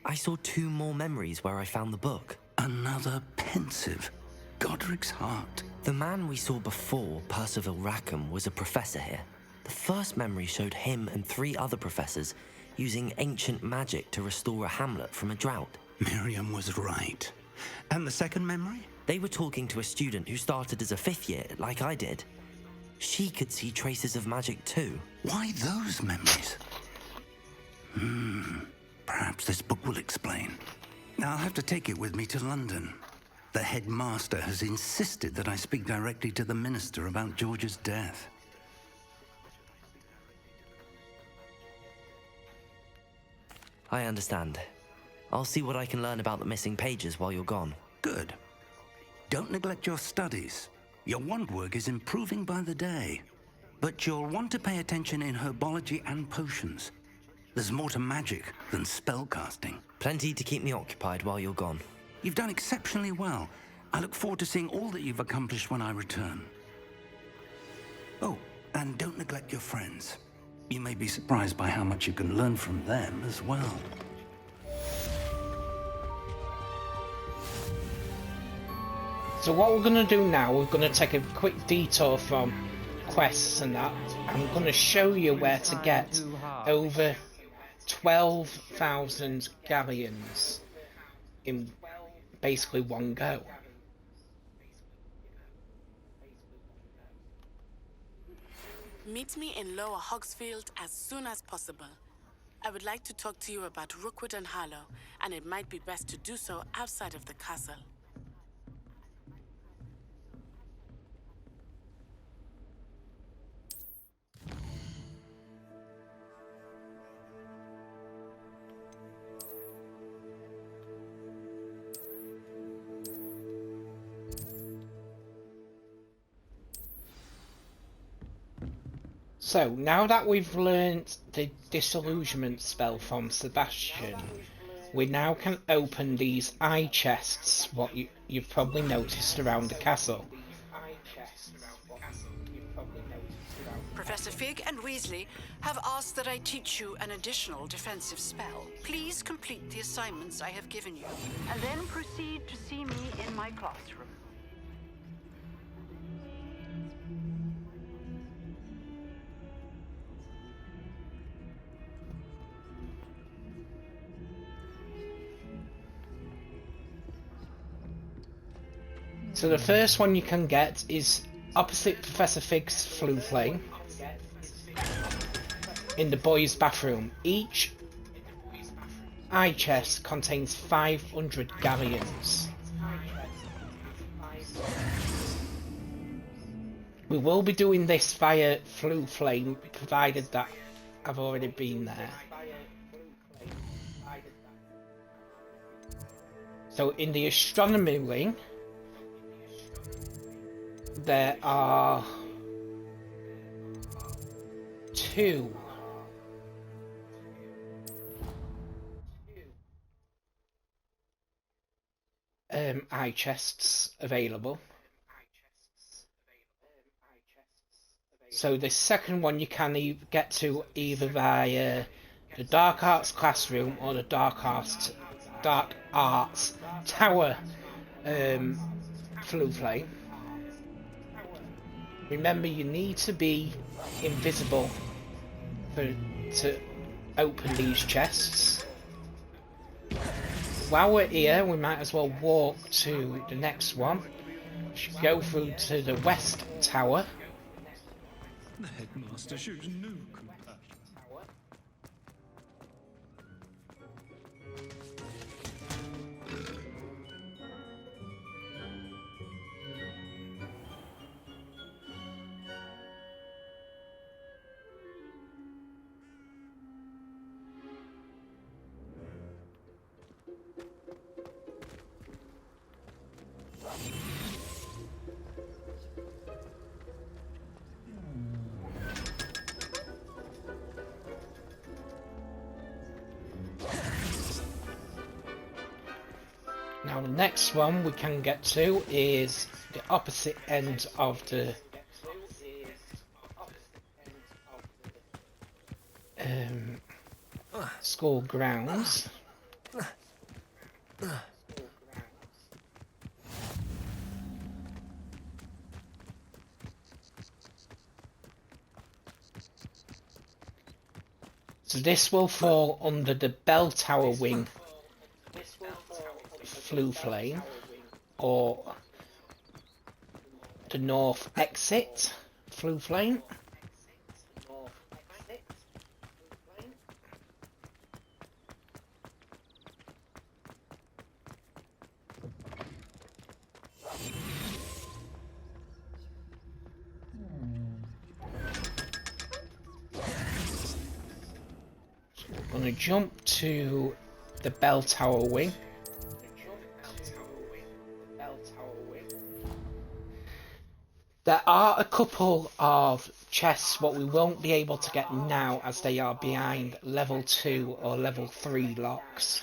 I saw 2 more memories where I found the book. Another pensive. Godric's heart. The man we saw before, Percival Rackham, was a professor here. The first memory showed him and 3 other professors using ancient magic to restore a hamlet from a drought. Miriam was right. And the second memory? They were talking to a student who started as a 5th year, like I did. She could see traces of magic too. Why those memories? Perhaps this book will explain. I'll have to take it with me to London. The headmaster has insisted that I speak directly to the minister about George's death. I understand. I'll see what I can learn about the missing pages while you're gone. Good. Don't neglect your studies. Your wand work is improving by the day. But you'll want to pay attention in herbology and potions. There's more to magic than spellcasting. Plenty to keep me occupied while you're gone. You've done exceptionally well. I look forward to seeing all that you've accomplished when I return. Oh, and don't neglect your friends. You may be surprised by how much you can learn from them as well. So what we're going to do now, we're going to take a quick detour from quests and that. I'm going to show you where to get over 12,000 galleons in basically one go. Meet me in Lower Hogsfield as soon as possible. I would like to talk to you about Rookwood and Harlow, and it might be best to do so outside of the castle. So, now that we've learnt the disillusionment spell from Sebastian, we now can open these eye chests, what you've probably noticed around the castle. Professor Fig and Weasley have asked that I teach you an additional defensive spell. Please complete the assignments I have given you, and then proceed to see me in my classroom. So the first one you can get is opposite Professor Fig's flue flame in the boys' bathroom. Each eye chest contains 500 galleons. We will be doing this via flue flame, provided that I've already been there. So in the astronomy wing, there are 2 eye chests available. So the second one you can get to either via the Dark Arts Classroom or the Dark Arts Tower Flue Flame. Remember, you need to be invisible to open these chests. While we're here, we might as well walk to the next one. We should go through to the West Tower. The headmaster shows no compassion. Now the next one we can get to is the opposite end of the school grounds. So this will fall under the Bell Tower Wing Flue Flame, or the North Exit Flue Flame. So we're going to jump to the Bell Tower Wing. There are a couple of chests what we won't be able to get now, as they are behind level 2 or level 3 locks.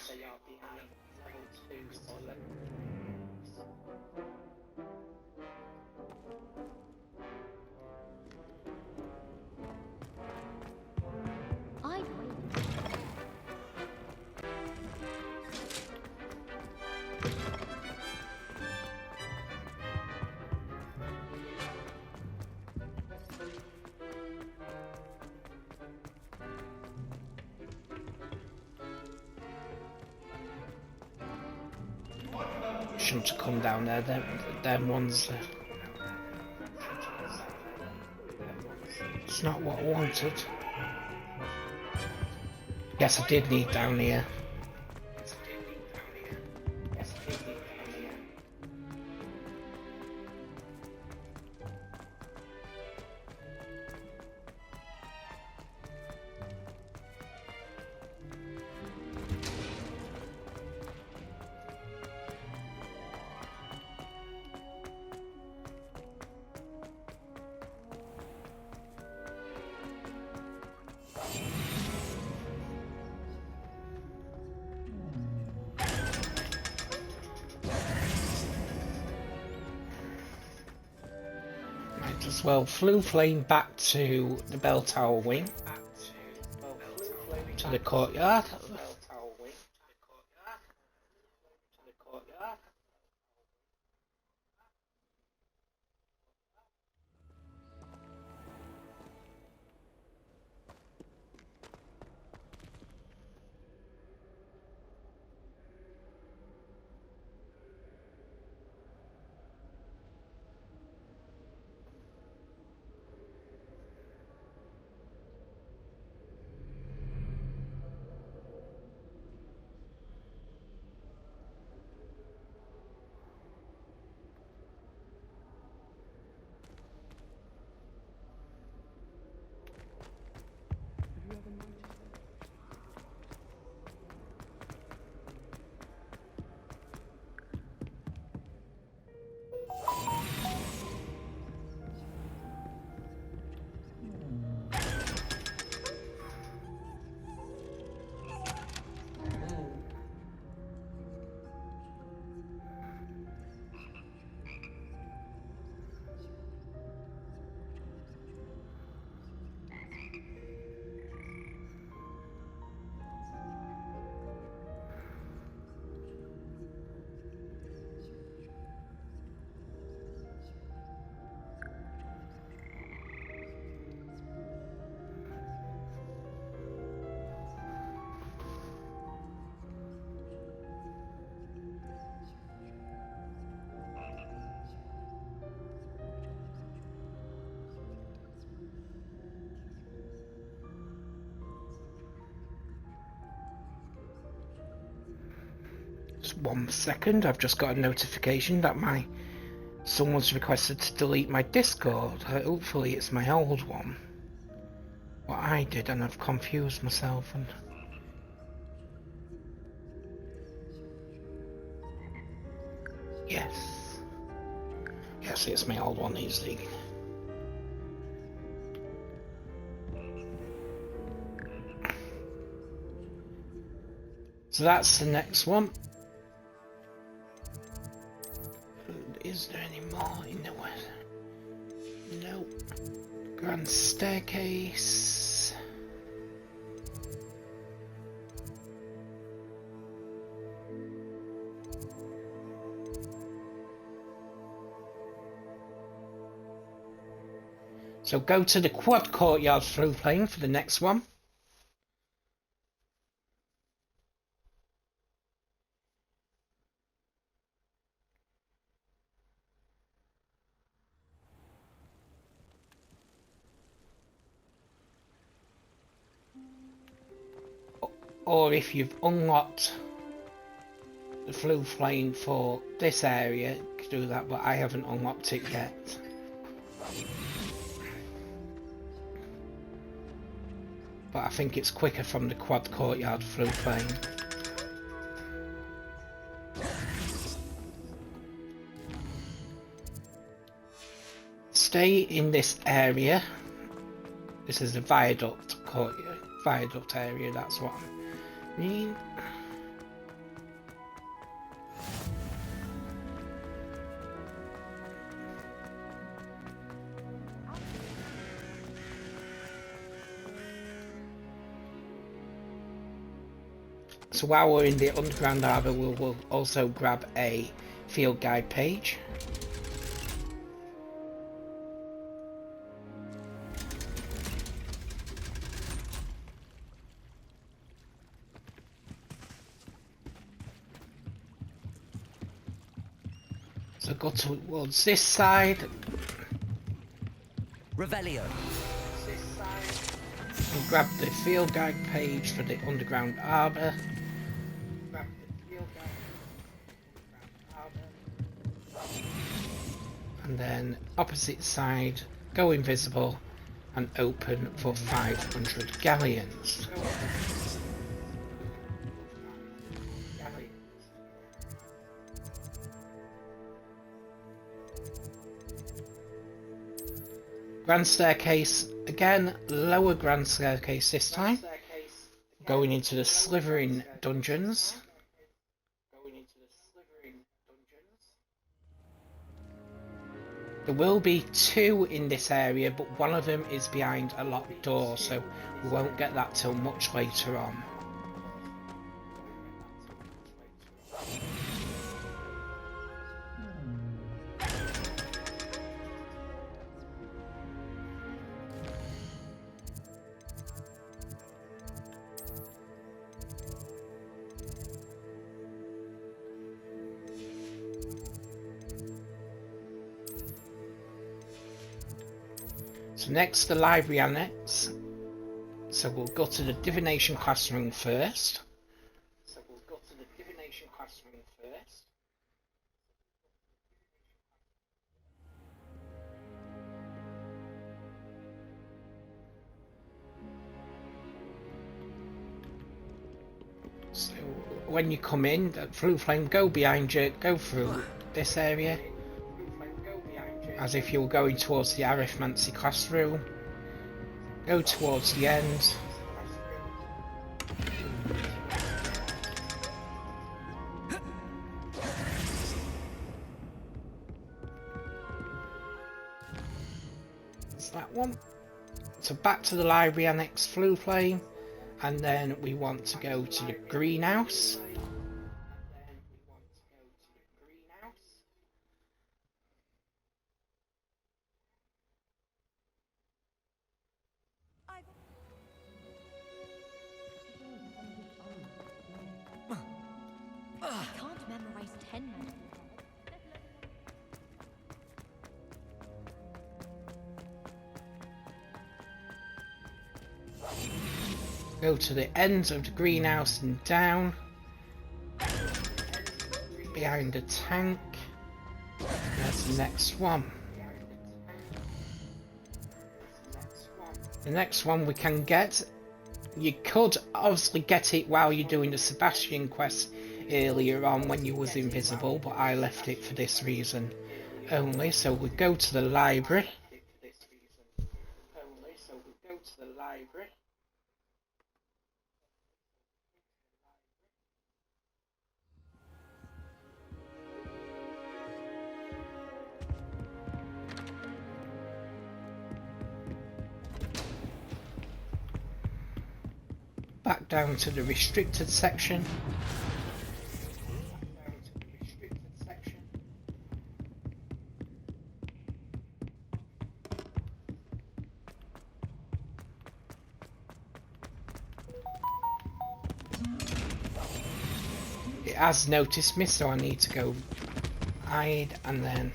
Shouldn't come down there, them ones. It's not what I wanted. Yes, I did need down here. Might as well Flue Flame back to the Bell Tower Wing, to the courtyard. Just 1 second, I've just got a notification that someone's requested to delete my Discord. Hopefully it's my old one. What I did, and I've confused myself and... Yes. Yes, it's my old one, easy. So that's the next one. Is there any more in the way? No. Grand staircase. So go to the quad courtyard through plane for the next one. Or if you've unlocked the flue flame for this area, you can do that, but I haven't unlocked it yet. But I think it's quicker from the quad courtyard flue flame. Stay in this area. This is the viaduct courtyard, viaduct area, that's what I mean. So while we're in the underground harbour, we'll also grab a field guide page. So go towards this side. Revelio. And grab the field guide page for the underground harbour. And then opposite side, go invisible and open for 500 galleons. Grand staircase again, lower grand staircase this time. Going into the slithering dungeons. There will be 2 in this area, but one of them is behind a locked door, so we won't get that till much later on. So next, the library annex. So we'll go to the divination classroom first. So when you come in, the flue flame go behind you, go through this area, as if you were going towards the arithmancy classroom. Go towards the end. It's that one. So back to the library annex flue flame, and then we want to go to the greenhouse. I can't memorize 10 more. Go to the ends of the greenhouse and down. behind a tank. There's the next one. The next one we can get. You could obviously get it while you're doing the Sebastian quest earlier on when you was invisible, but I left it for this reason only. So we go to the library. Back down to the restricted section. It has noticed me, so I need to go hide and then.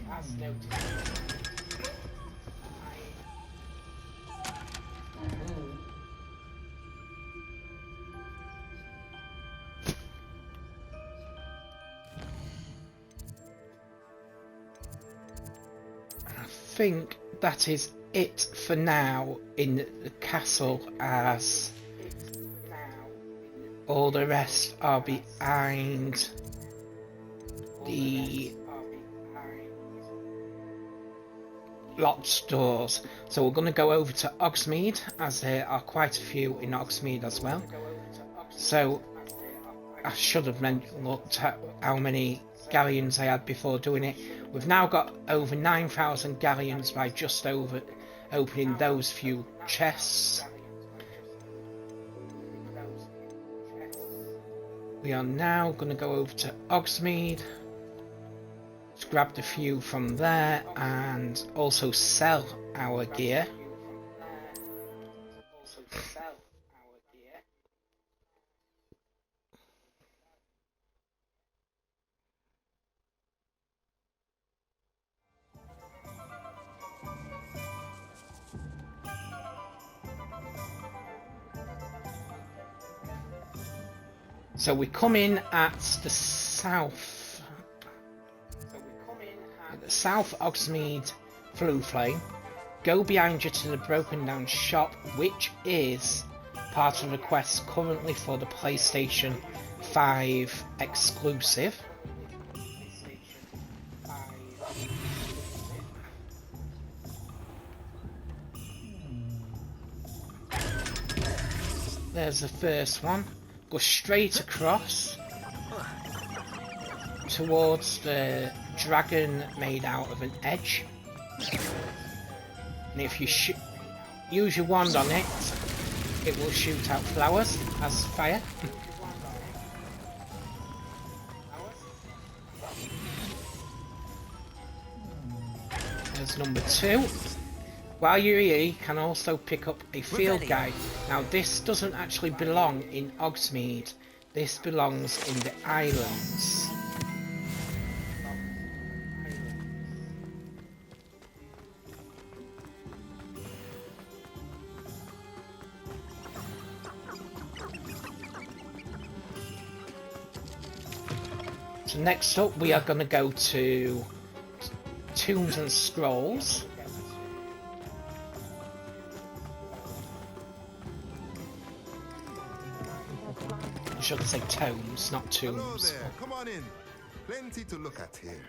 I think that is it for now in the castle, as all the rest are behind the locked doors. So we're going to go over to Hogsmeade, as there are quite a few in Hogsmeade as well. So I should have looked at how many galleons I had before doing it. We've now got over 9,000 galleons by just over opening those few chests. We are now going to go over to Hogsmeade, grab the few from there, and also sell our gear. So we come in at the south Hogsmeade Flue Flame. Go behind you to the broken down shop, which is part of the quest currently for the PlayStation 5 exclusive. There's the first one. Go straight across towards the dragon made out of an edge. And if you use your wand on it, it will shoot out flowers as fire. There's number 2. While you're here, you can also pick up a field guide. Now, this doesn't actually belong in Hogsmeade. This belongs in the islands. So next up, we are going to go to Tombs and Scrolls. I should say tomes, not tombs. Hello there. Come on in. Plenty to look at here.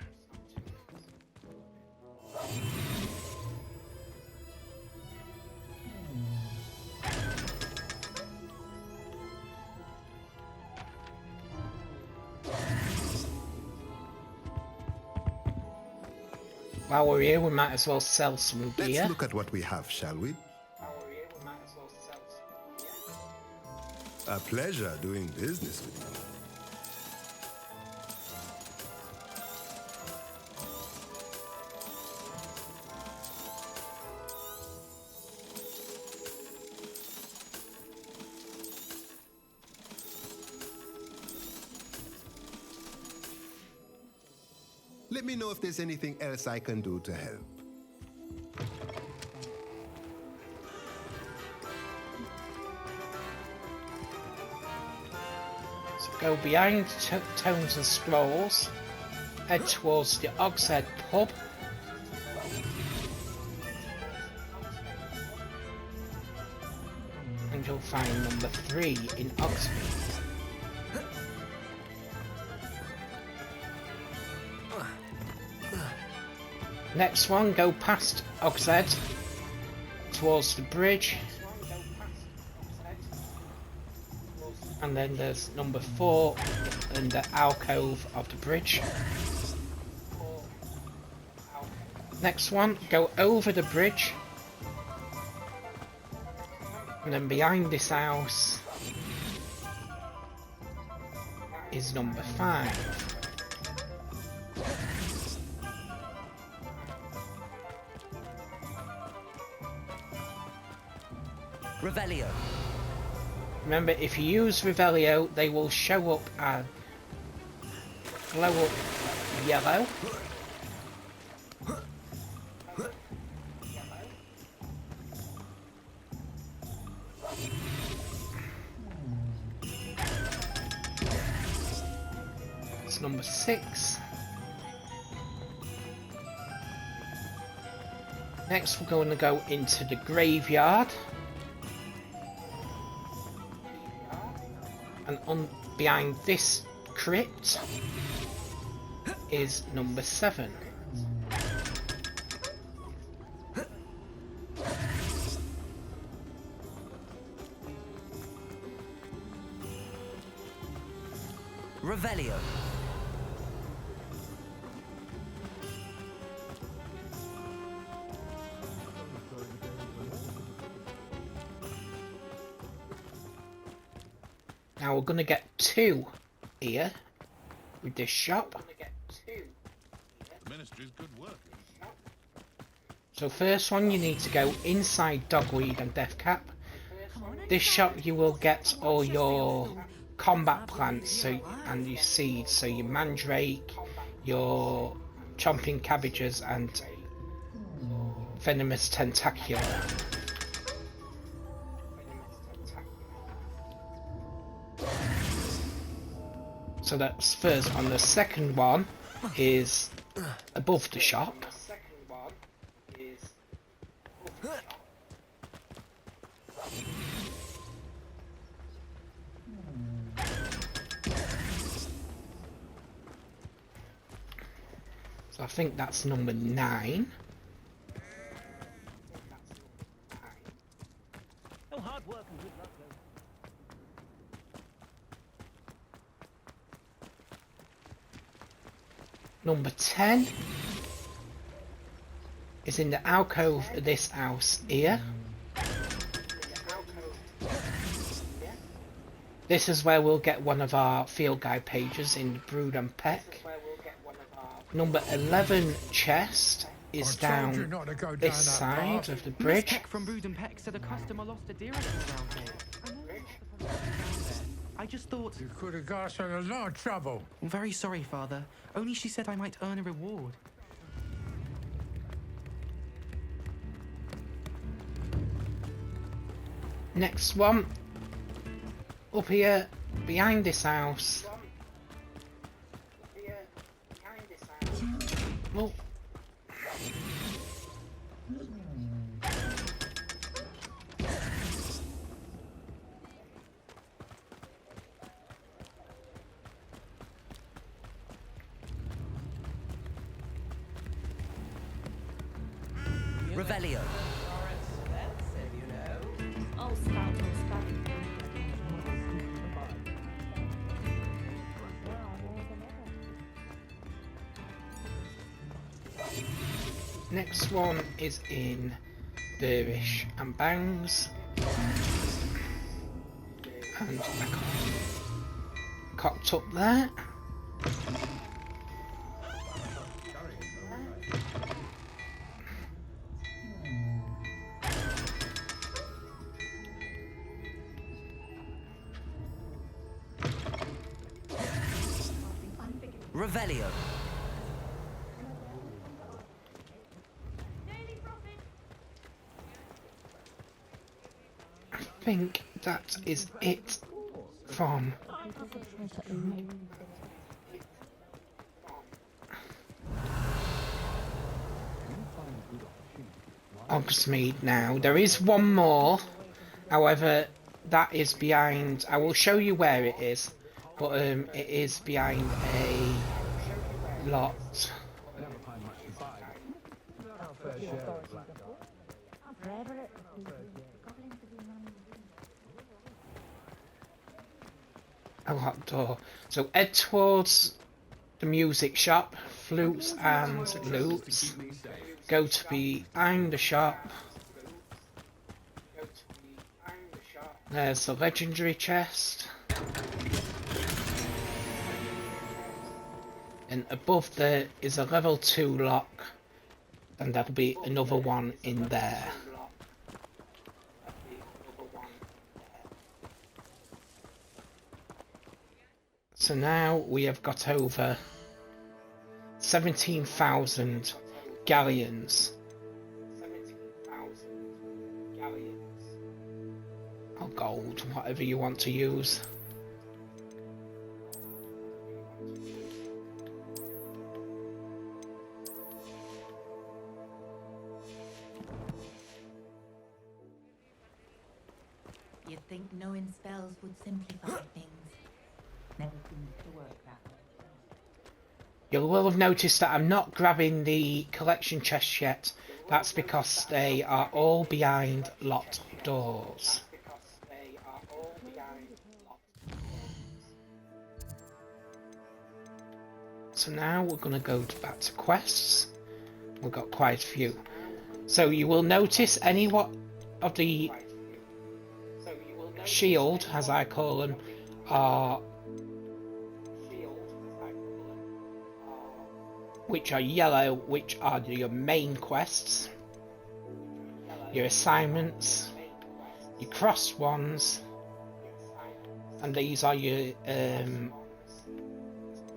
While we're here, we might as well sell some gear. Let's look at what we have, shall we? A pleasure doing business with you. Let me know if there's anything else I can do to help. So go behind Tomes and Scrolls. head towards the Oxhead pub. And you'll find number 3 in Oxford. Next one, go past Oxhead towards the bridge. And then there's number 4 in the alcove of the bridge. Next one, go over the bridge. And then behind this house is number 5. Revelio. Remember, if you use Revelio, they will show up and glow up yellow. It's number 6. Next, we're going to go into the graveyard. And behind this crypt is number 7. Revelio. Now we're going to get 2 here with this shop. The Ministry's good work. So first one, you need to go inside Dogweed and Deathcap. This shop you will get all your combat plants and your seeds, so your mandrake, your chomping cabbages and venomous tentacula. So that's first one. The second one is above the shop. So I think that's number 9. Oh, hard work and good luck, though. Number 10 is in the alcove of this house here. This is where we'll get one of our field guide pages in Brood and Peck. Number 11 chest is down this side of the Miss bridge. Peck from Brood and Peck said a customer lost a deer animal around here. I know it's not supposed to be down there. I just thought... You could have got us in a lot of trouble. I'm very sorry, Father. Only she said I might earn a reward. Next one, up here, behind this house. Oh. Revelio. Oh, Scout, Next one is in Burish and Bangs. And I cocked up there. Revelio. I think that is it from Hogsmeade now. There is one more, however, that is behind. I will show you where it is, but it is behind a lot. A locked door. So head towards the music shop, flutes and lutes. Go to behind the shop. There's the legendary chest. And above there is a level 2 lock. And there'll be another one in there. So now we have got over 17,000 galleons. Or gold, whatever you want to use. You'd think knowing spells would simplify things. Never seems to work that way. You will have noticed that I'm not grabbing the collection chests yet. That's because they are all behind locked doors. So now we're going to go back to quests. We've got quite a few. So you will notice any of the shield, as I call them, are which are yellow, which are your main quests, your assignments, your crossed ones, and these are your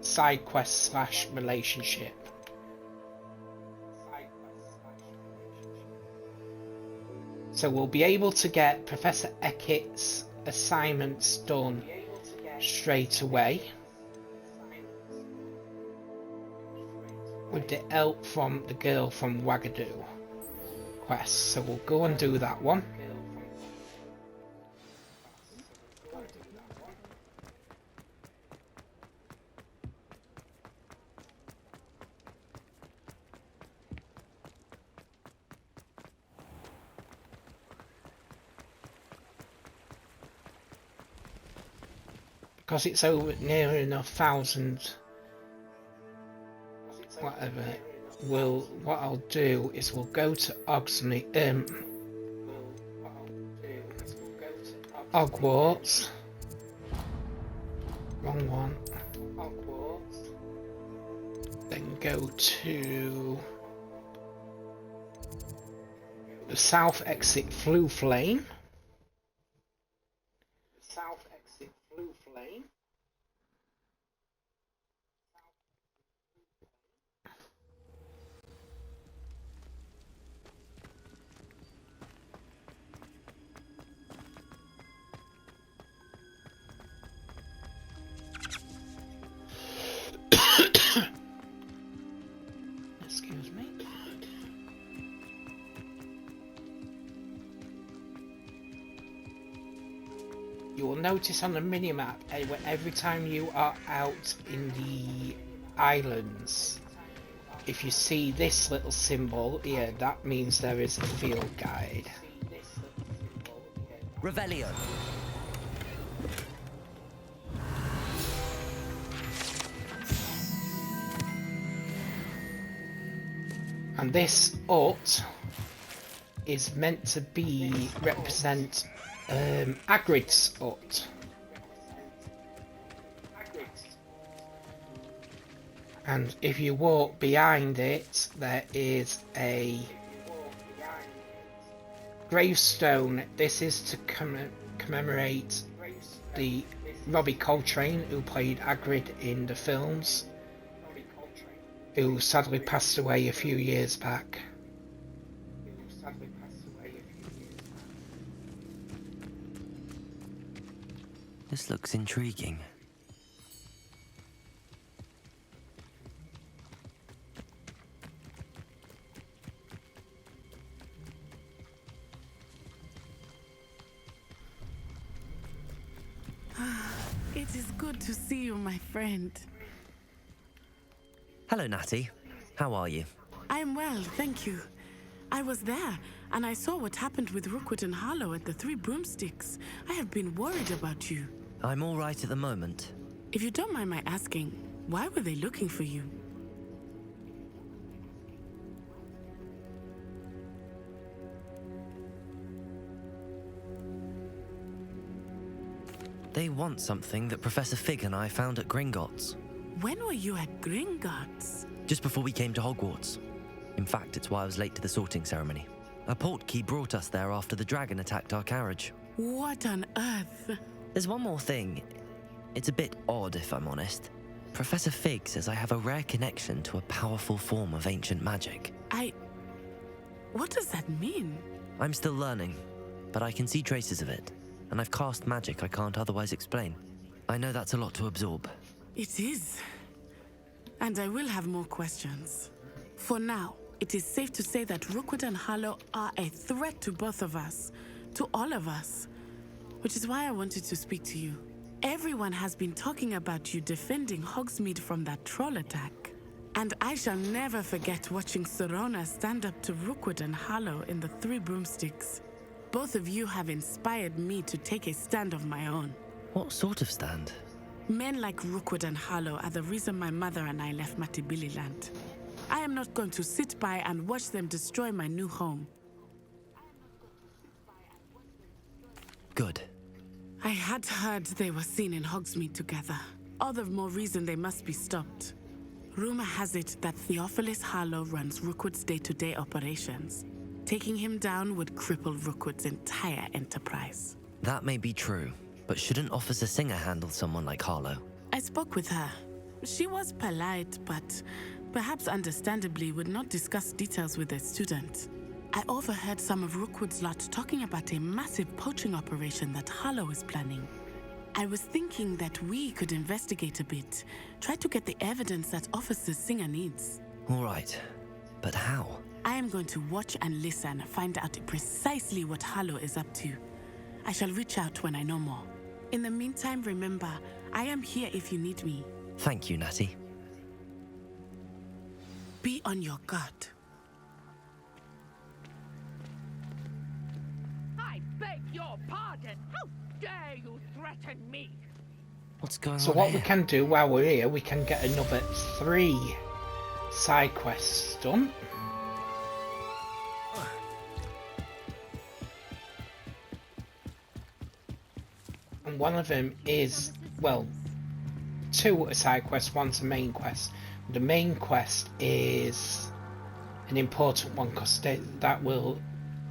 side quest / relationship. So we'll be able to get Professor Eckett's assignments done straight away with the help from the girl from Wagadu quest. So we'll go and do that one. Because it's over near enough 1,000 whatever, what I'll do is we'll go to Hogwarts. Wrong one. Then go to the south exit Flue Flame. Excuse me. You will notice on the minimap every time you are out in the islands, if you see this little symbol here, that means there is a field guide. Revelio. And this hut is meant to represent Hagrid's hut. And if you walk behind it, there is a gravestone. This is to commemorate the Robbie Coltrane, who played Hagrid in the films, who sadly passed away a few years back. This looks intriguing. It is good to see you, my friend. Hello, Natty. How are you? I am well, thank you. I was there, and I saw what happened with Rookwood and Harlow at the Three Broomsticks. I have been worried about you. I'm all right at the moment. If you don't mind my asking, why were they looking for you? They want something that Professor Fig and I found at Gringotts. When were you at Gringotts? Just before we came to Hogwarts. In fact, it's why I was late to the sorting ceremony. A portkey brought us there after the dragon attacked our carriage. What on earth? There's one more thing. It's a bit odd, if I'm honest. Professor Fig says I have a rare connection to a powerful form of ancient magic. What does that mean? I'm still learning, but I can see traces of it, and I've cast magic I can't otherwise explain. I know that's a lot to absorb. It is. And I will have more questions. For now, it is safe to say that Rookwood and Harlow are a threat to both of us, to all of us, which is why I wanted to speak to you. Everyone has been talking about you defending Hogsmeade from that troll attack. And I shall never forget watching Serona stand up to Rookwood and Harlow in the Three Broomsticks. Both of you have inspired me to take a stand of my own. What sort of stand? Men like Rookwood and Harlow are the reason my mother and I left Matabeleland. I am not going to sit by and watch them destroy my new home. Good. I had heard they were seen in Hogsmeade together. All the more reason they must be stopped. Rumor has it that Theophilus Harlow runs Rookwood's day-to-day operations. Taking him down would cripple Rookwood's entire enterprise. That may be true, but shouldn't Officer Singer handle someone like Harlow? I spoke with her. She was polite, but perhaps understandably would not discuss details with a student. I overheard some of Rookwood's lot talking about a massive poaching operation that Harlow is planning. I was thinking that we could investigate a bit, try to get the evidence that Officer Singer needs. All right, but how? I am going to watch and listen, find out precisely what Harlow is up to. I shall reach out when I know more. In the meantime, remember, I am here if you need me. Thank you, Natty. Be on your guard. I beg your pardon. How dare you threaten me? What's going So on what here? we can do while we're here, we can get another 3 side quests done. And one of them is, well, 2 side quests, one's a main quest. The main quest is an important one because that will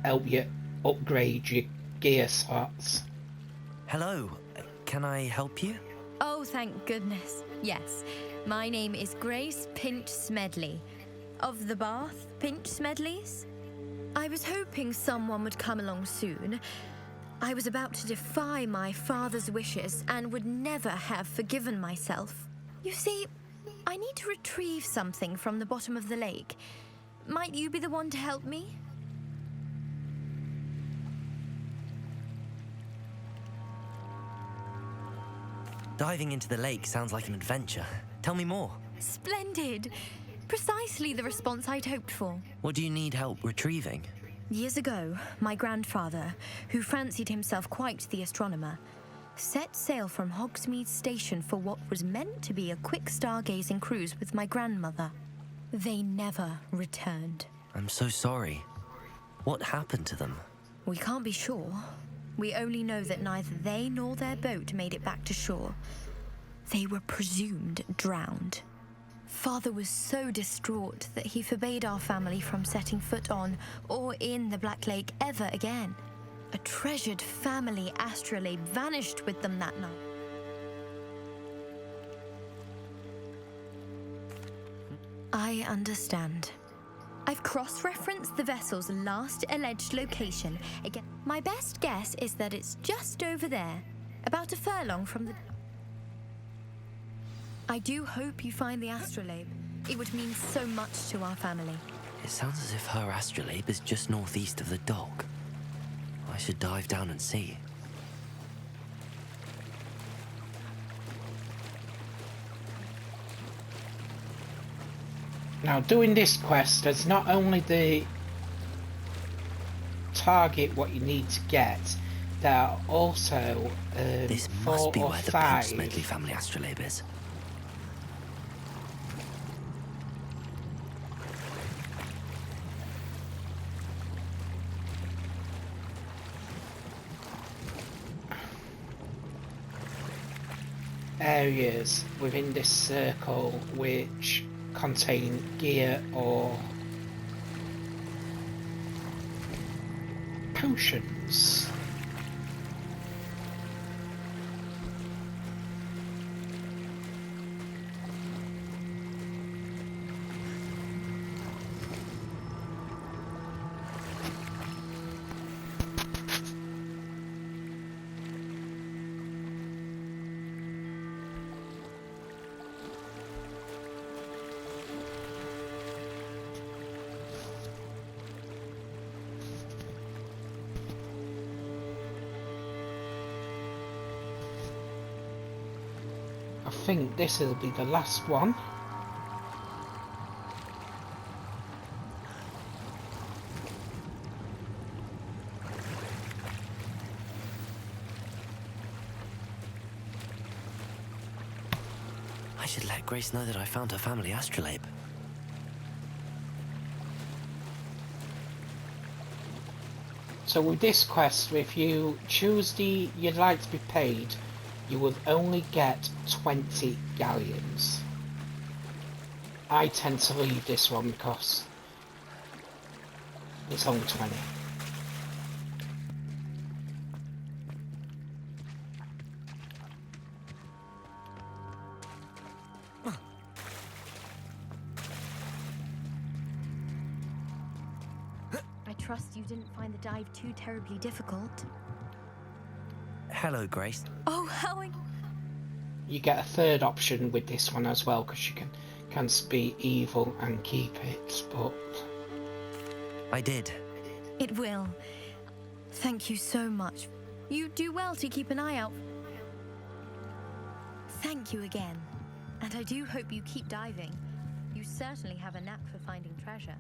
help you upgrade your gear slots. Hello, can I help you? Oh, thank goodness. Yes. My name is Grace Pinch Smedley, of the Bath Pinch Smedleys. I was hoping someone would come along soon. I was about to defy my father's wishes and would never have forgiven myself. You see, I need to retrieve something from the bottom of the lake. Might you be the one to help me? Diving into the lake sounds like an adventure. Tell me more. Splendid. Precisely the response I'd hoped for. What do you need help retrieving? Years ago, my grandfather, who fancied himself quite the astronomer, set sail from Hogsmeade Station for what was meant to be a quick stargazing cruise with my grandmother. They never returned. I'm so sorry. What happened to them? We can't be sure. We only know that neither they nor their boat made it back to shore. They were presumed drowned. Father was so distraught that he forbade our family from setting foot on or in the Black Lake ever again. A treasured family astrolabe vanished with them that night. I understand. I've cross-referenced the vessel's last alleged location. Again, my best guess is that it's just over there, about a furlong from the... I do hope you find the astrolabe. It would mean so much to our family. It sounds as if her astrolabe is just northeast of the dock. I should dive down and see. Now, doing this quest, there's not only the target what you need to get, there are also This 4 must be or where the 5 Pinch Smedley family astrolabe is. areas within this circle which contain gear or potions. I think this will be the last one. I should let Grace know that I found her family astrolabe. So with this quest, if you choose the you'd like to be paid, you will only get 20 galleons. I tend to leave this one because it's only 20. I trust you didn't find the dive too terribly difficult. Hello, Grace. Oh, how You get a third option with this one as well, because you can be evil and keep it, but... I did. It will. Thank you so much. You do well to keep an eye out. Thank you again. And I do hope you keep diving. You certainly have a knack for finding treasure.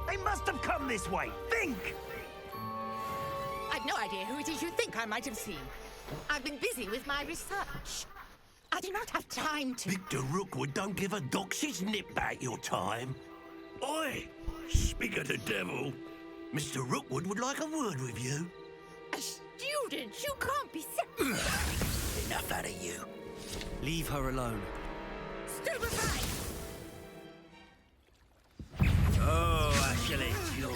They must have come this way. Think! I've no idea who it is you think I might have seen. I've been busy with my research. I do not have time to... Victor Rookwood don't give a doxy's nip back your time. Oi! Speak of the devil. Mr. Rookwood would like a word with you. A student? You can't be... Enough out of you. Leave her alone. Stupefy! Oh, actually, you're...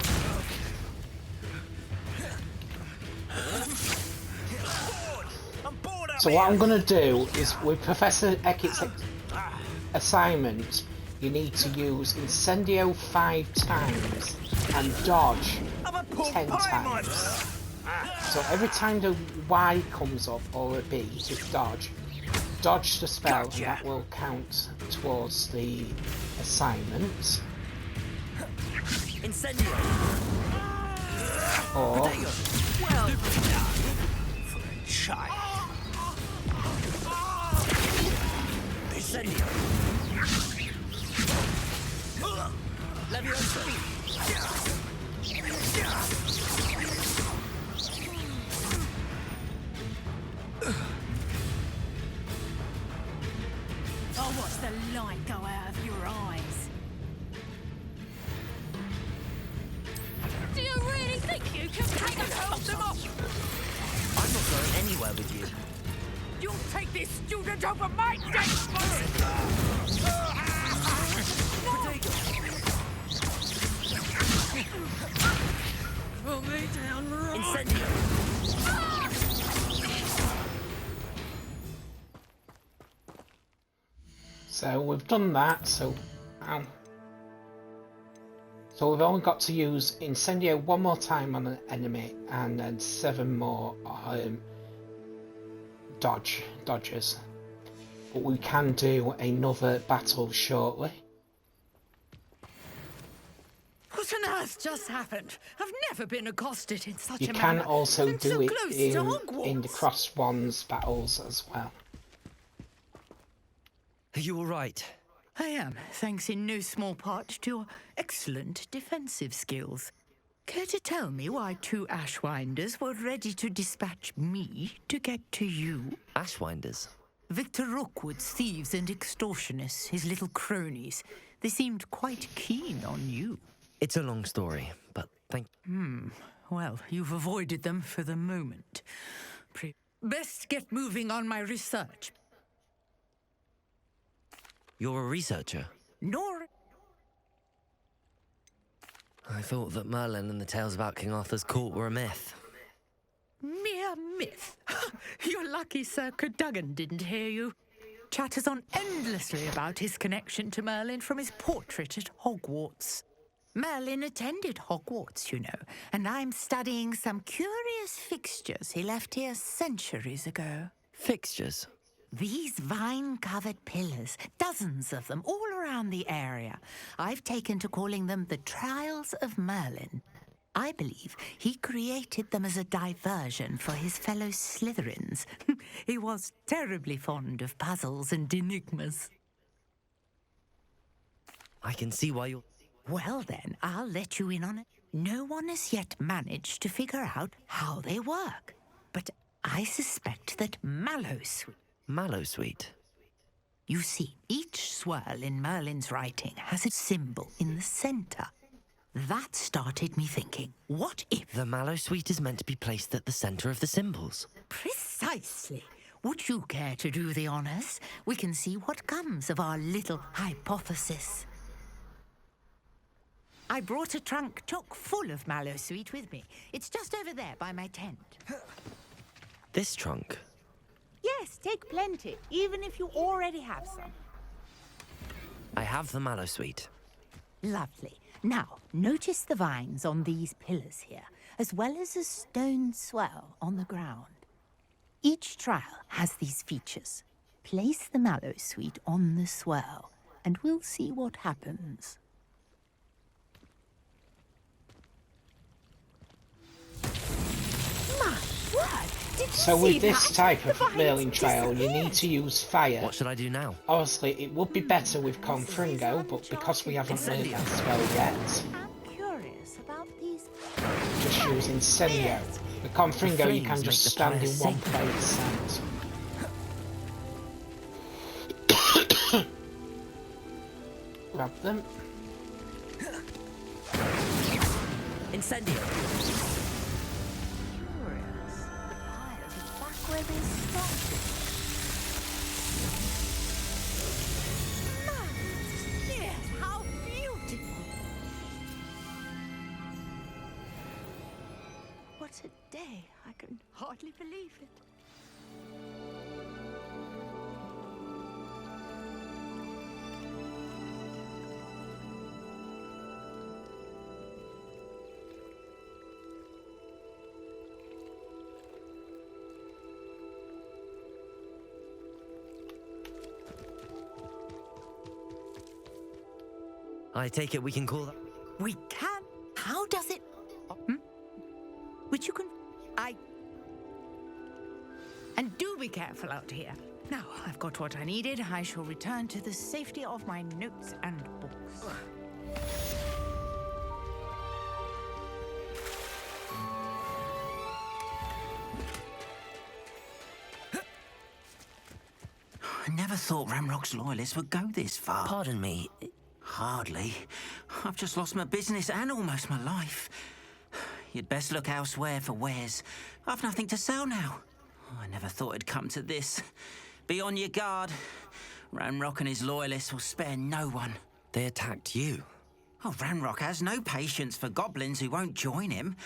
So what I'm going to do is, with Professor Eckett's assignment, you need to use Incendio 5 times and dodge 10 times. So every time the Y comes up, or a B, just dodge. Dodge the spell, and that will count towards the assignment. Incendio! Or... Well done! For a child. Incendio! Leviosa! I'll watch the light go out of your eyes. Do you really think you can take and help them off? I'm not going anywhere with you. You'll take this student over my dead body! Pull me down right. Incendio! So we've done that, so we've only got to use Incendio one more time on an enemy, and then 7 more dodges. But we can do another battle shortly. What on earth just happened? I've never been accosted in such You a can manner. also I'm do so it close to in the Hogwarts. Cross Wands battles as well. Are you alright? I am, thanks in no small part to your excellent defensive skills. Care to tell me why 2 Ashwinders were ready to dispatch me to get to you? Ashwinders? Victor Rookwood's thieves and extortionists, his little cronies. They seemed quite keen on you. It's a long story, but thank... Well, you've avoided them for the moment. Best get moving on my research. You're a researcher? Nor... I thought that Merlin and the tales about King Arthur's court were a myth. Mere myth. You're lucky Sir Cadogan didn't hear you. Chatters on endlessly about his connection to Merlin from his portrait at Hogwarts. Merlin attended Hogwarts, you know, and I'm studying some curious fixtures he left here centuries ago. Fixtures? These vine-covered pillars, dozens of them, all around the area. I've taken to calling them the Trials of Merlin. I believe he created them as a diversion for his fellow Slytherins. He was terribly fond of puzzles and enigmas. I can see why you're... Well then, I'll let you in on it. No one has yet managed to figure out how they work. But I suspect that Mallowsweet... Mallowsweet? You see, each swirl in Merlin's writing has a symbol in the centre. That started me thinking, what if... The Mallowsweet is meant to be placed at the centre of the symbols. Precisely. Would you care to do the honours? We can see what comes of our little hypothesis. I brought a trunk chock full of Mallowsweet with me. It's just over there by my tent. This trunk? Yes, take plenty, even if you already have some. I have the Mallowsweet. Lovely. Now, notice the vines on these pillars here, as well as a stone swell on the ground. Each trial has these features. Place the Mallowsweet on the swell, and we'll see what happens. My word! Did you So see with this that? type The of vines Merlin trail, you disappeared. need to use fire. What should I do now? Obviously, it would be better with Confringo, but because we haven't learned that spell yet, I'm curious about these. just use Incendio. The Confringo, you can flames just make the stand in fire one place and grab them. Incendio! Curious. The fires are back where they started. Yes, how beautiful! What a day! I can hardly believe it. I take it we can call that... We can. How does it? Which you can. And do be careful out here. Now, I've got what I needed. I shall return to the safety of my notes and books. I never thought Ramrock's loyalists would go this far. Pardon me. Hardly. I've just lost my business and almost my life. You'd best look elsewhere for wares. I've nothing to sell now. I never thought it'd come to this. Be on your guard. Ramrock and his loyalists will spare no one. They attacked you. Oh, Ramrock has no patience for goblins who won't join him.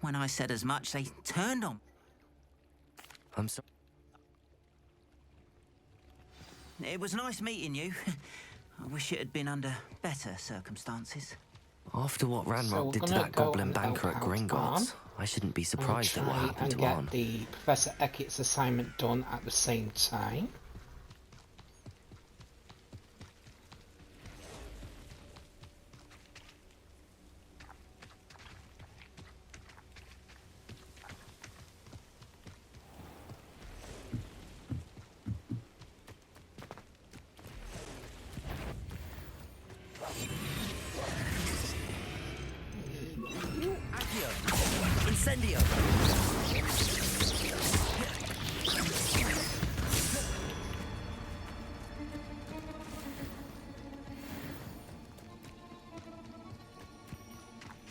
When I said as much, they turned on. I'm sorry. It was nice meeting you. I wish it had been under better circumstances. After what So Ranrock we're did to gonna that go goblin and banker help at out Gringotts, I shouldn't be surprised at what try happened and to get Arn. the Professor Eckett's assignment done at the same time. Incendio!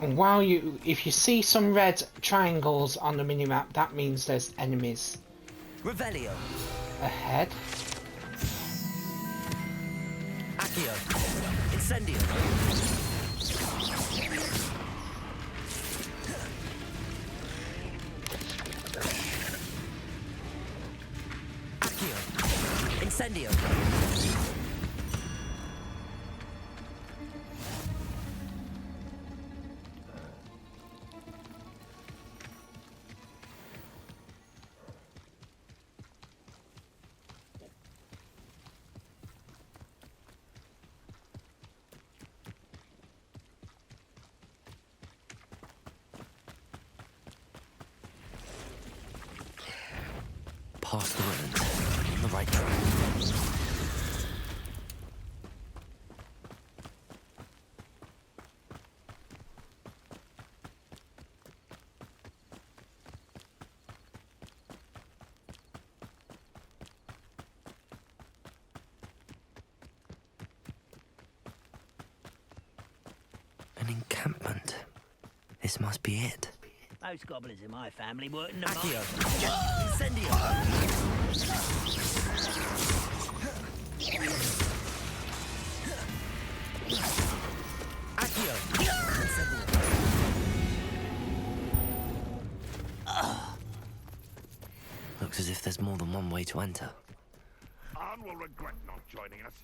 And if you see some red triangles on the minimap, that means there's enemies Revelio. ahead. Accio. Incendio. Accio. Incendio. Past the ruins, on the right track. An encampment. This must be it. Most gobblers in my family work in the Accio. mine. Incendio. Accio. Incendio. Looks as if there's more than one way to enter. Arn will regret not joining us.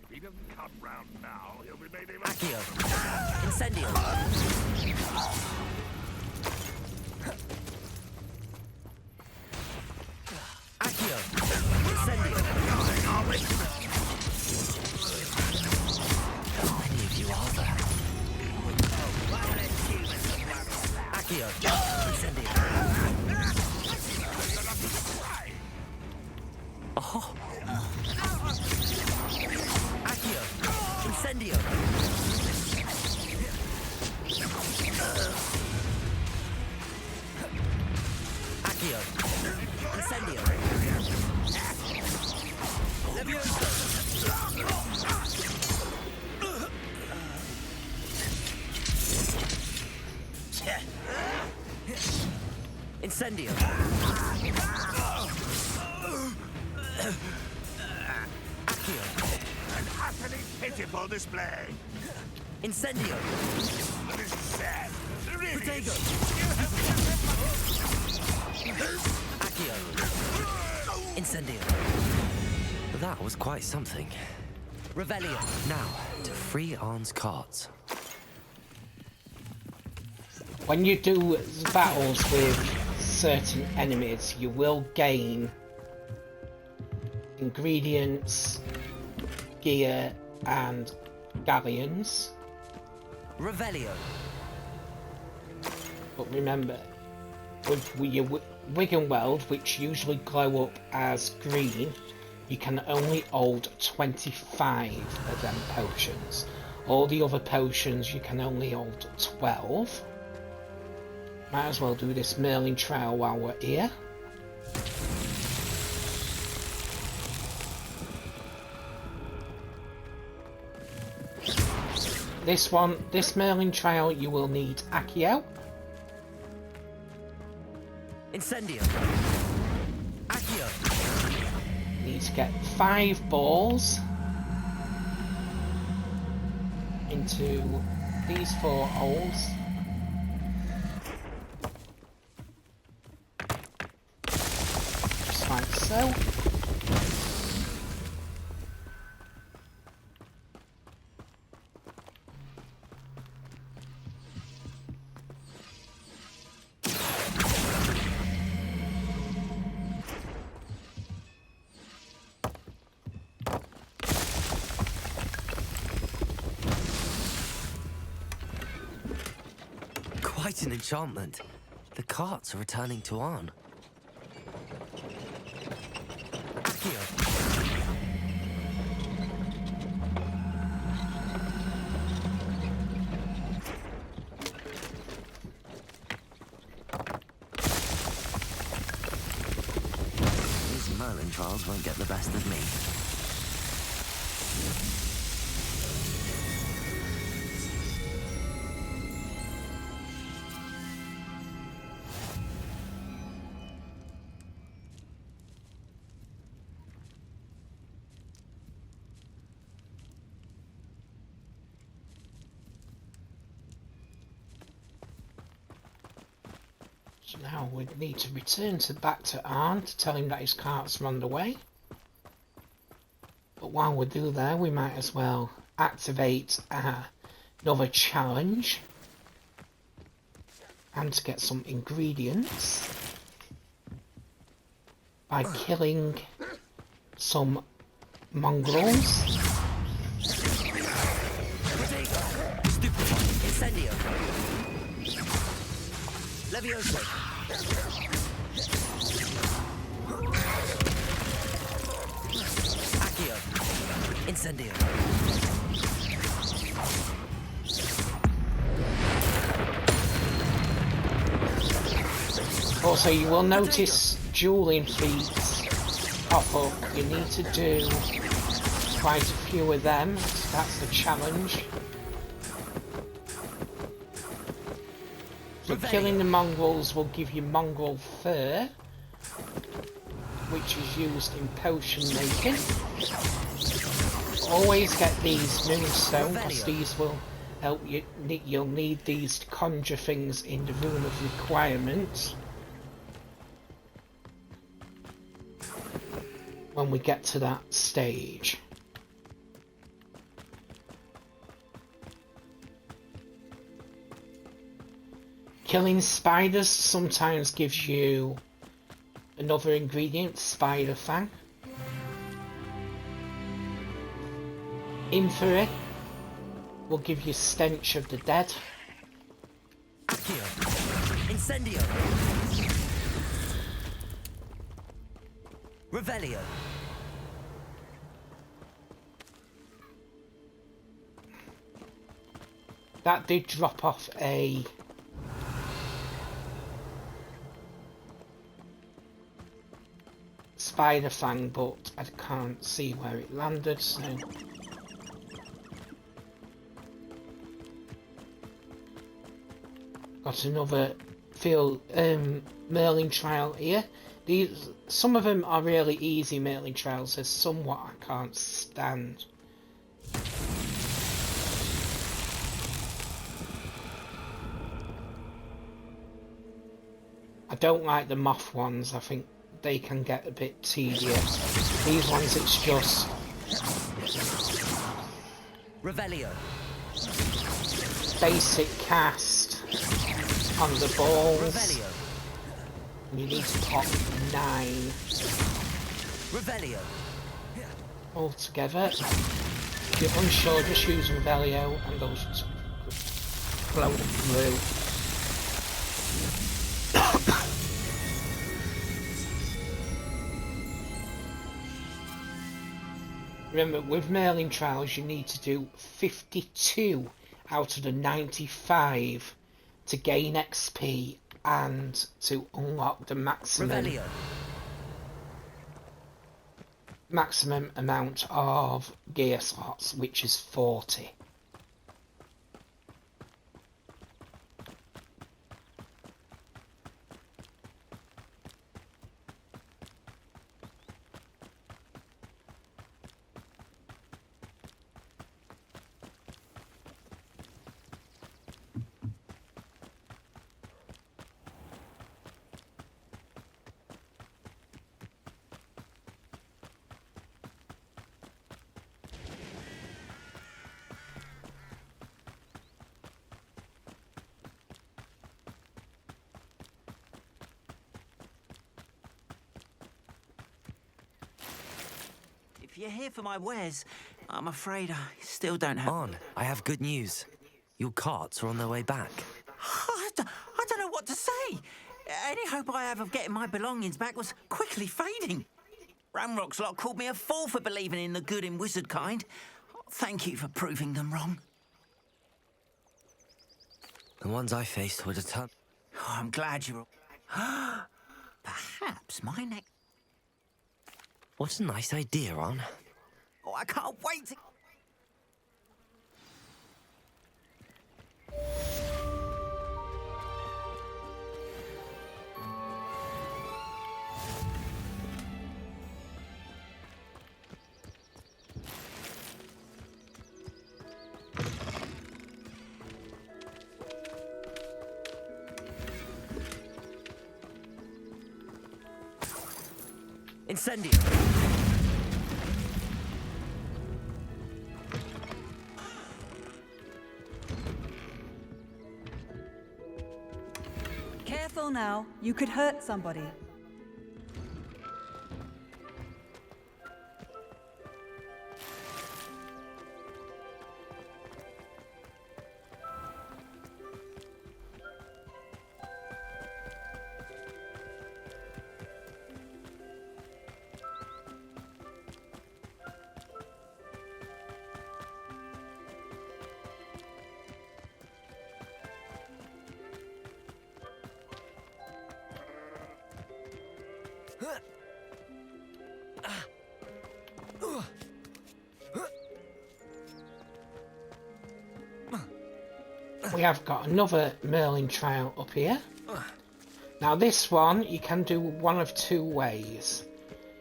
If he doesn't come round now, he'll be made even... Accio. Incendio. Accio. Incendio. How many of you are there? Accio. Incendio. Oh. Accio. Incendio. Accio. Incendio. Levioso. Incendio. Accio. An utterly pitiful display. Incendio. This is sad. Really. Protego. Accio. Incendio. That was quite something. Revelio. Now, to free Arn's carts. When you do battles with certain enemies, you will gain ingredients, gear, and galleons. Revelio. But remember, with your Wiggenweld, which usually glow up as green, you can only hold 25 of them potions. All the other potions you can only hold 12. Might as well do this Merlin trial while we're here. This Merlin trial, you will need Accio. Incendio. Accio. Need to get 5 balls into these 4 holes. Just like so. Quite an enchantment. The carts are returning to Arn. Accio. time trials won't get the best of me. So now we need to return back to Arn to tell him that his cart's on the way. But while we do there, we might as well activate another challenge and to get some ingredients by killing some mongrels. Incendio. Levioso. Accio. Incendio. Also, you will notice dueling feats pop up. You need to do quite a few of them. So that's the challenge. So killing the mongrels will give you mongrel fur, which is used in potion making. Always get these moonstone, because these will help you. You'll need these to conjure things in the room of requirements when we get to that stage. Killing spiders sometimes gives you another ingredient, spider fang. Inferi will give you stench of the dead. Accio. Incendio. Revelio. That did drop off a spider fang, but I can't see where it landed, so got another field Merlin trial here. These, some of them are really easy Merlin trials. There's some what I can't stand. I don't like the moth ones. I think they can get a bit tedious. These ones, it's just Revelio. Basic cast on the balls. Revelio. You need to pop 9 Revelio. all together. If you're unsure, just use Revelio and those float through. Remember, with Merlin trials, you need to do 52 out of the 95 to gain XP and to unlock the maximum amount of gear slots, which is 40. If you're here for my wares, I'm afraid I still don't have... On, I have good news. Your carts are on their way back. I don't know what to say. Any hope I have of getting my belongings back was quickly fading. Ramrock's lot called me a fool for believing in the good in wizard kind. Thank you for proving them wrong. The ones I faced were determined. I'm glad you're... Perhaps my next... What a nice idea, Ron. Oh, I can't wait to... Incendio! Careful now, you could hurt somebody. We have got another Merlin trial up here. Now this one you can do one of two ways.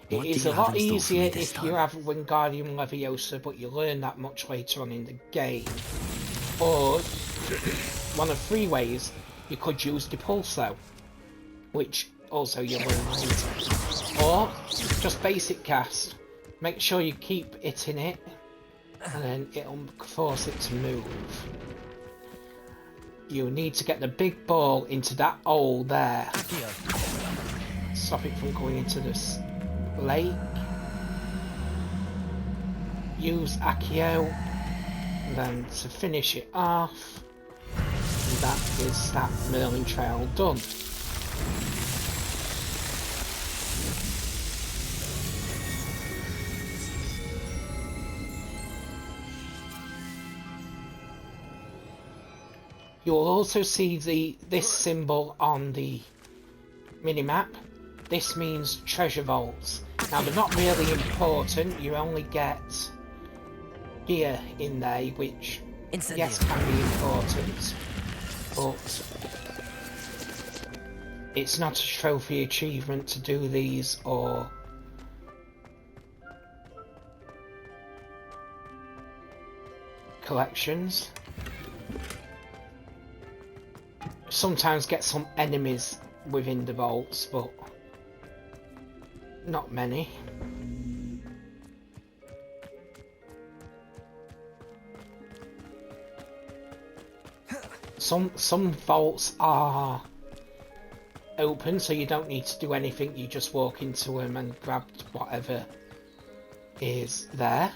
It is a lot easier if you have Wingardium Leviosa, but you learn that much later on in the game. Or one of three ways, you could use Depulso, which also you learn later. Or just basic cast. Make sure you keep it in it, and then it'll force it to move. You need to get the big ball into that hole there. Stop it from going into this lake. Use Accio, and then to finish it off, and that is that Merlin trail done. You will also see this symbol on the minimap. This means treasure vaults. Now they're not really important, you only get gear in there, which yes can be important, but it's not a trophy achievement to do these or collections. Sometimes get some enemies within the vaults, but not many. Some vaults are open, so you don't need to do anything, you just walk into them and grab whatever is there.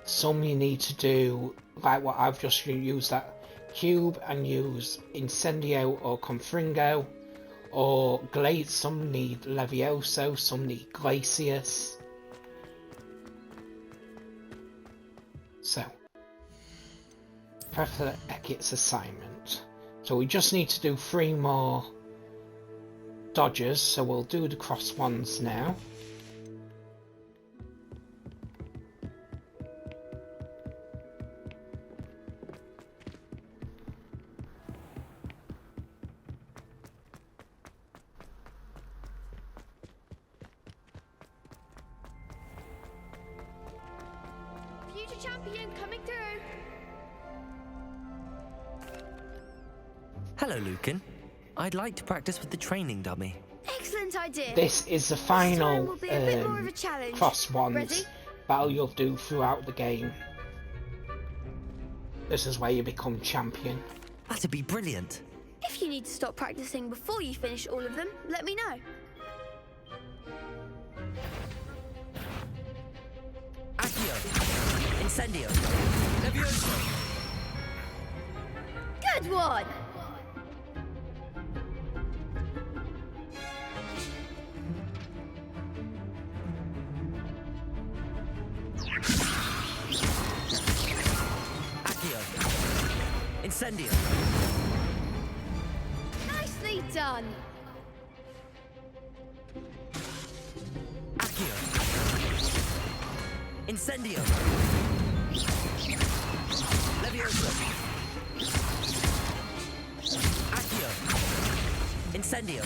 Some you need to do, like what I've just used, that cube, and use Incendio or Confringo, or some need Levioso, some need Glacius. So, Professor Eckett's assignment. So we just need to do 3 more dodges, so we'll do the cross ones now. Champion coming through. Hello, Lucan. I'd like to practice with the training dummy. Excellent idea. This is the final will be a bit more of a challenge. cross ones Ready? battle you'll do throughout the game. This is where you become champion. That'd be brilliant. If you need to stop practicing before you finish all of them, let me know. Accio! Incendio! Levioso! Good one! Accio! Incendio! Nice done. Accio. Incendio. Levioso. Accio. Incendio.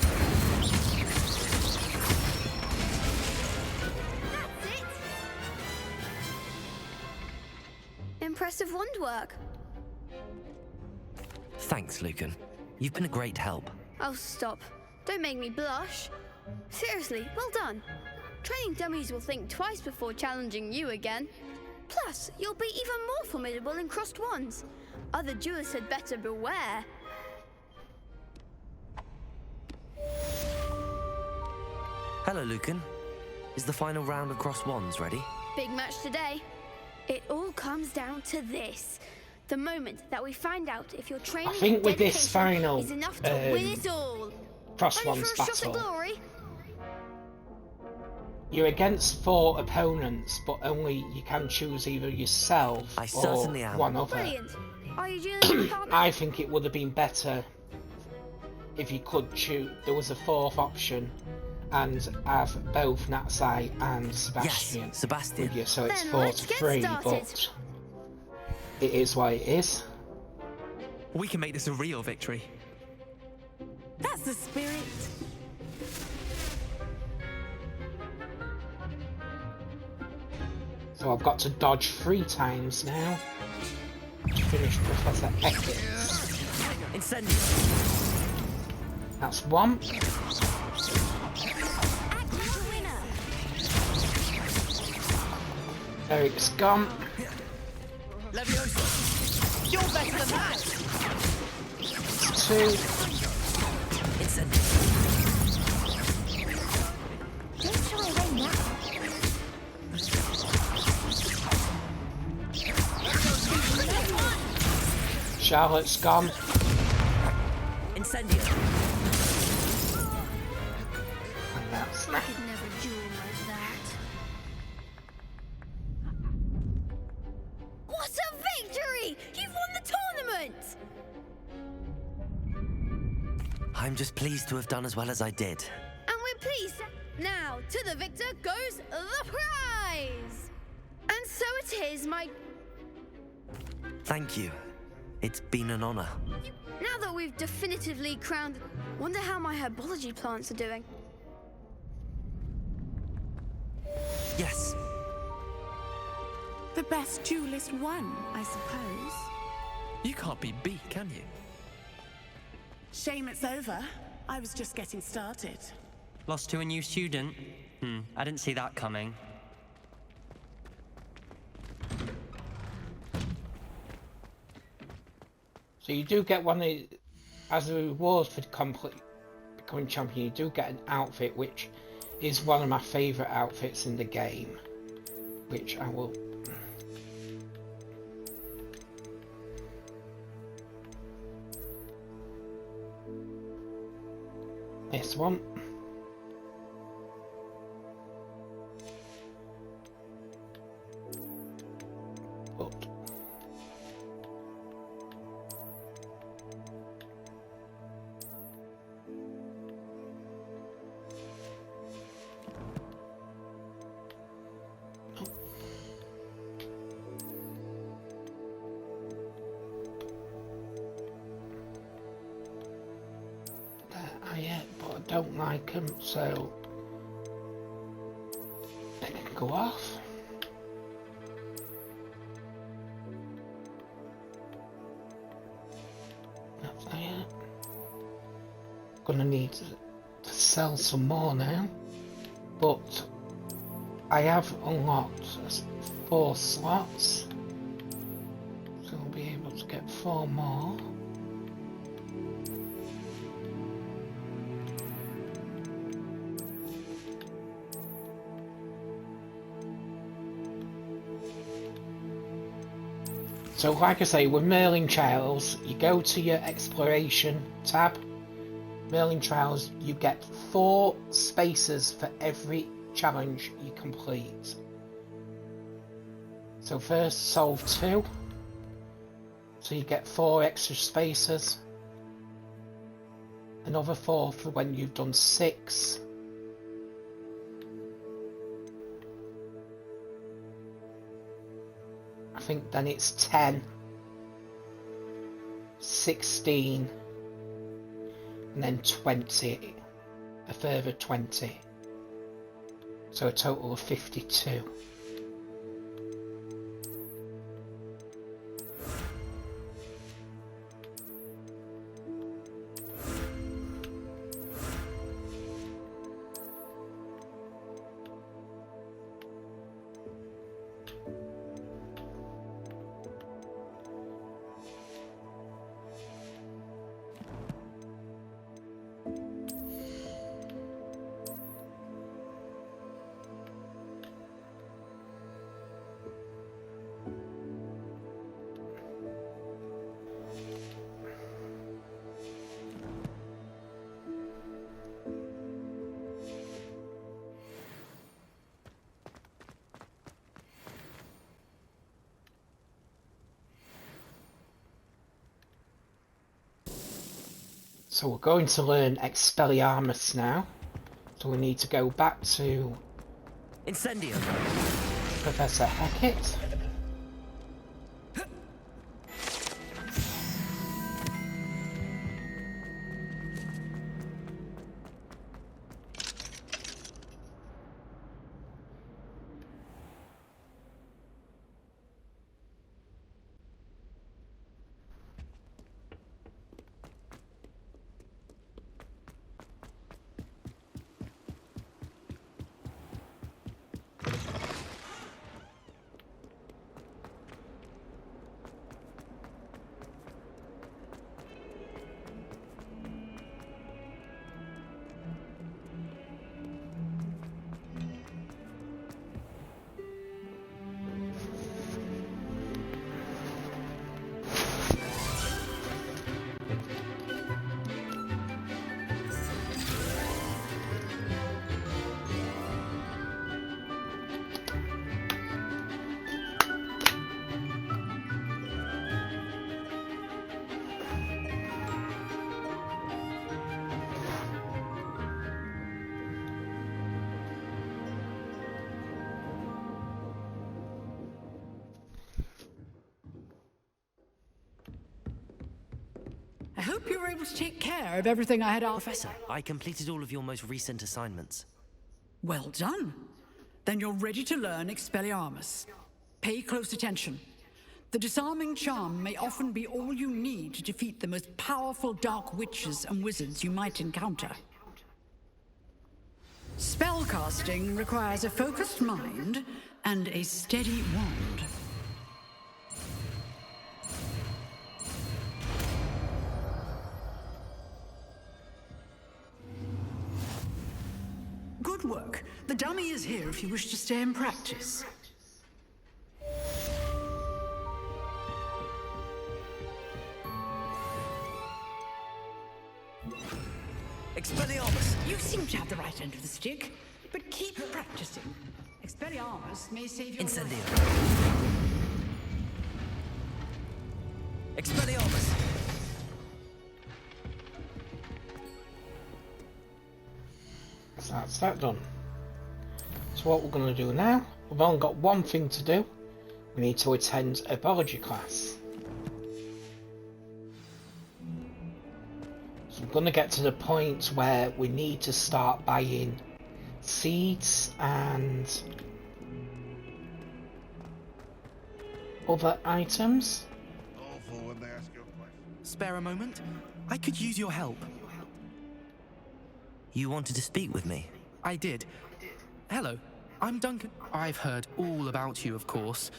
That's it. Impressive wand work. Thanks, Lucan. You've been a great help. Oh, stop. Don't make me blush. Seriously, well done. Training dummies will think twice before challenging you again. Plus, you'll be even more formidable in crossed wands. Other duelists had better beware. Hello, Lucan. Is the final round of cross wands ready? Big match today. It all comes down to this. The moment that we find out if your training I think and with this dedication final is enough to win it all. cross Ready wands for a shot battle, of glory? you're against 4 opponents, but only you can choose either yourself I or certainly am. one other. Brilliant. Are you dealing with a partner? I think it would have been better if you could choose. There was a 4th option, and have both Natsai and Sebastian. Yes, Sebastian. With you, so it's Then 4 let's to get 3, started. but it is what it is. We can make this a real victory. That's the spirit. So I've got to dodge 3 times now to finish Professor Ekins. Incendio. That's 1. Eric's gone. Levioso. You're better than that! 2. Incendio. Don't try away now. Charlotte's gone. Incendio. And that's I could never duel like that. What a victory! You've won the tournament! I'm just pleased to have done as well as I did. And we're pleased. Now, to the victor goes the prize! And so it is, my... Thank you. It's been an honor. Now that we've definitively crowned... Wonder how my herbology plants are doing. Yes. The best duelist won, I suppose. You can't be beat, can you? Shame it's over. I was just getting started. Lost to a new student? I didn't see that coming. So you do get one of, as a reward for becoming champion, you do get an outfit which is one of my favourite outfits in the game, which I will... This one. But but I don't like them, so they can go off. That's it. Gonna need to sell some more now, but I have unlocked 4 slots, so I'll be able to get 4 more. So like I say, with Merlin Trials, you go to your exploration tab. Merlin Trials, you get 4 spaces for every challenge you complete. So first solve 2. So you get 4 extra spaces. another 4 for when you've done 6. I think then it's 10, 16, and then 20, a further 20. So a total of 52. So we're going to learn Expelliarmus now. So we need to go back to Incendio. Professor Hecat. I hope you were able to take care of everything I had asked. Professor, I completed all of your most recent assignments. Well done. Then you're ready to learn Expelliarmus. Pay close attention. The disarming charm may often be all you need to defeat the most powerful dark witches and wizards you might encounter. Spellcasting requires a focused mind and a steady wand. Good work. The dummy is here if you wish to stay and practice. Expelliarmus! You seem to have the right end of the stick, but keep practicing. Expelliarmus may save your Incendio. life. Expelliarmus! So that's that done. So what we're going to do now, we've only got one thing to do. We need to attend a biology class. So we're going to get to the point where we need to start buying seeds and other items. Awful when they ask you a question. Spare a moment? I could use your help. You wanted to speak with me? I did. Hello, I'm Duncan. I've heard all about you, of course.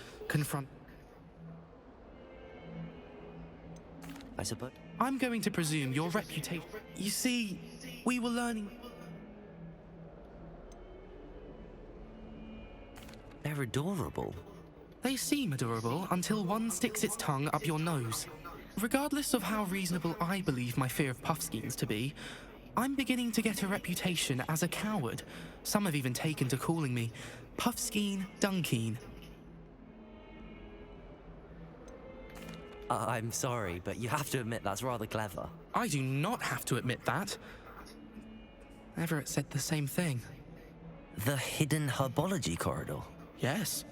I suppose. I'm going to presume your reputation. You see, we were learning. They're adorable. They seem adorable until one sticks its tongue up your nose. Regardless of how reasonable I believe my fear of puffskeins to be, I'm beginning to get a reputation as a coward. Some have even taken to calling me Puffskeen Dunkeen. I'm sorry, but you have to admit that's rather clever. I do not have to admit that. Everett said the same thing. The hidden herbology corridor? Yes.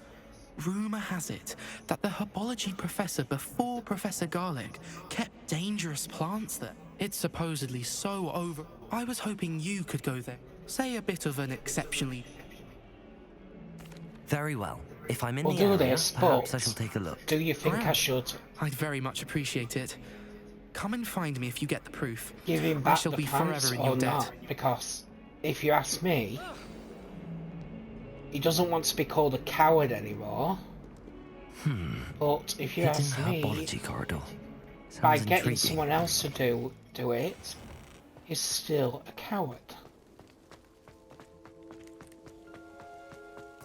Rumor has it that the herbology professor before Professor Garlic kept dangerous plants there. It's supposedly so over... I was hoping you could go there. Say a bit of an exceptionally... Very well. If I'm in We'll the do area, this, perhaps but I shall take a look. do you think I Grand. should I'd very much appreciate it. Come and find me if you get the proof. give him I back shall the be plants forever in or your debt. not? Because if you ask me, he doesn't want to be called a coward anymore. But if you Hidden ask me, herbology corridor. by Sounds getting intriguing. someone else to do it, he's still a coward.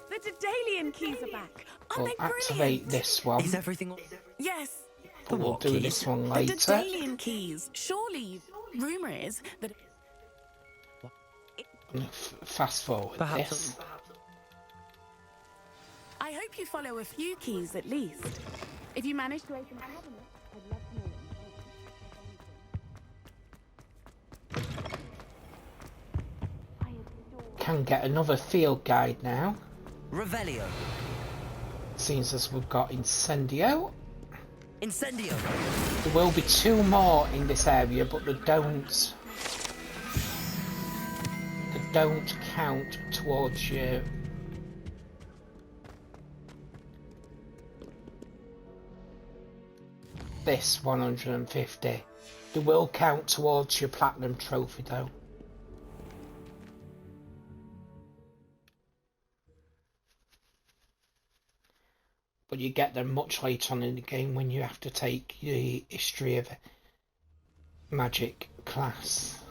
The Daedalian keys are back. Aren't We'll they activate brilliant? this one. Is everything... Yes. But we'll do this one The later. Daedalian keys. Surely, rumor is that... Fast forward Perhaps this. I hope you follow a few keys at least. If you manage to open one of them, I'd love to know Can get another field guide now. Revelio. Seems as we've got Incendio. Incendio. There will be 2 more in this area, but they don't count towards you. This 150. They will count towards your platinum trophy though. But you get them much later on in the game when you have to take the history of magic class.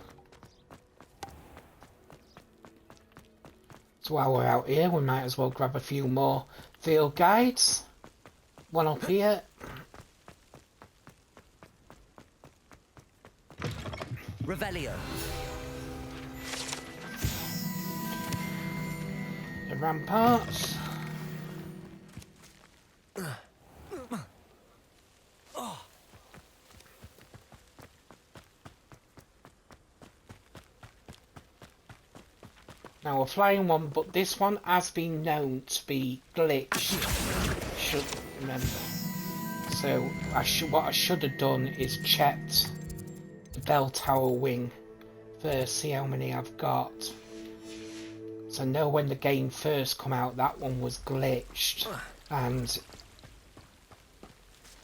So while we're out here, we might as well grab a few more field guides. One up here. Revelio. The ramparts. Now we're flying one, but this one has been known to be glitched. Should remember. So what I should have done is checked the bell tower wing first, see how many I've got. So I know when the game first come out, that one was glitched, and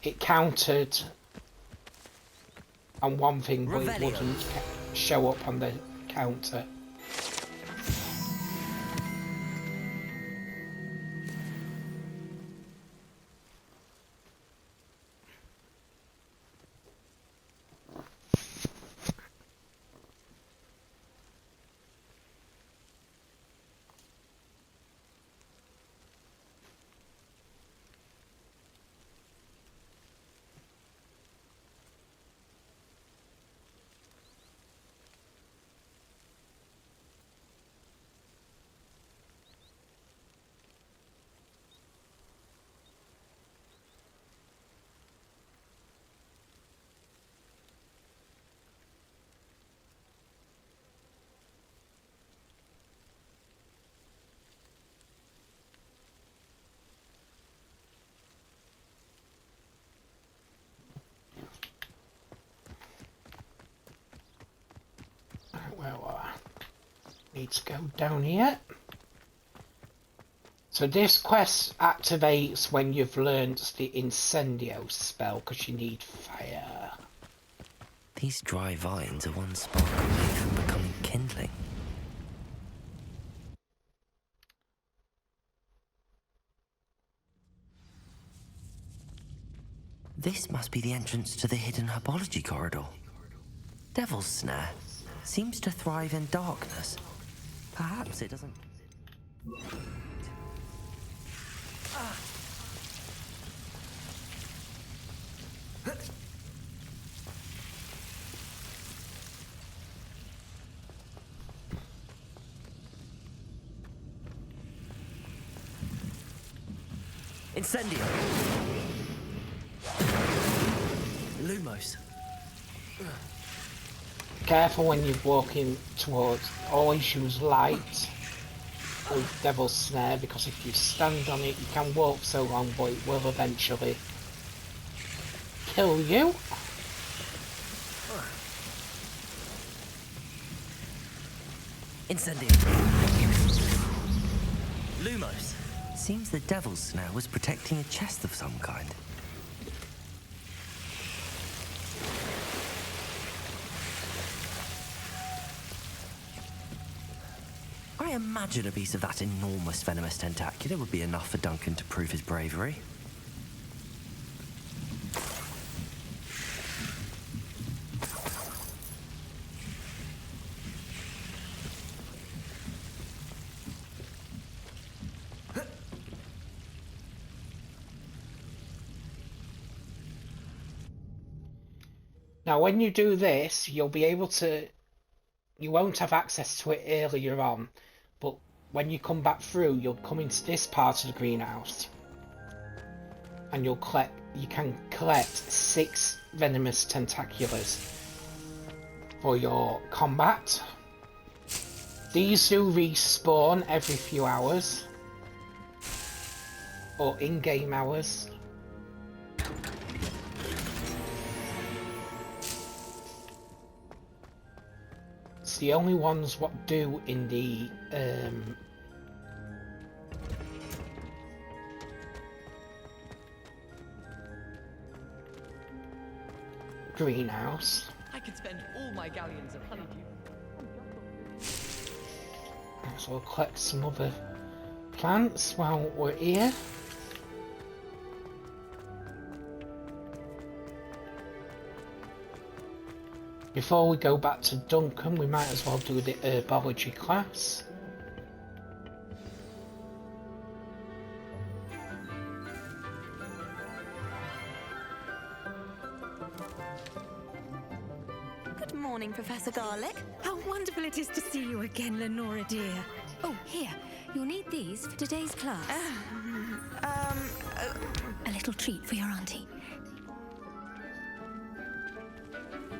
it counted on one thing, but it wouldn't show up on the counter. Well, need to go down here. So this quest activates when you've learned the Incendio spell, because you need fire. These dry vines are one spark away from becoming kindling. This must be the entrance to the hidden herbology corridor. Devil's Snare seems to thrive in darkness. Perhaps it doesn't... Incendio! Lumos! Careful when you're walking towards. Always use light with Devil's Snare, because if you stand on it, you can walk so long, but it will eventually kill you. Incendio. Lumos. Seems the Devil's Snare was protecting a chest of some kind. I imagine a piece of that enormous venomous tentacular would be enough for Duncan to prove his bravery. Now when you do this, you'll be able to... You won't have access to it earlier on, but when you come back through, you'll come into this part of the greenhouse. And you can collect 6 venomous tentaculars for your combat. These do respawn every few hours, or in-game hours. It's the only ones what do in the greenhouse. I could spend all my galleons of honeydew. So we'll collect some other plants while we're here. Before we go back to Duncan, we might as well do the herbology class. Good morning, Professor Garlick. How wonderful it is to see you again, Lenora dear. Oh, here. You'll need these for today's class. A little treat for your auntie.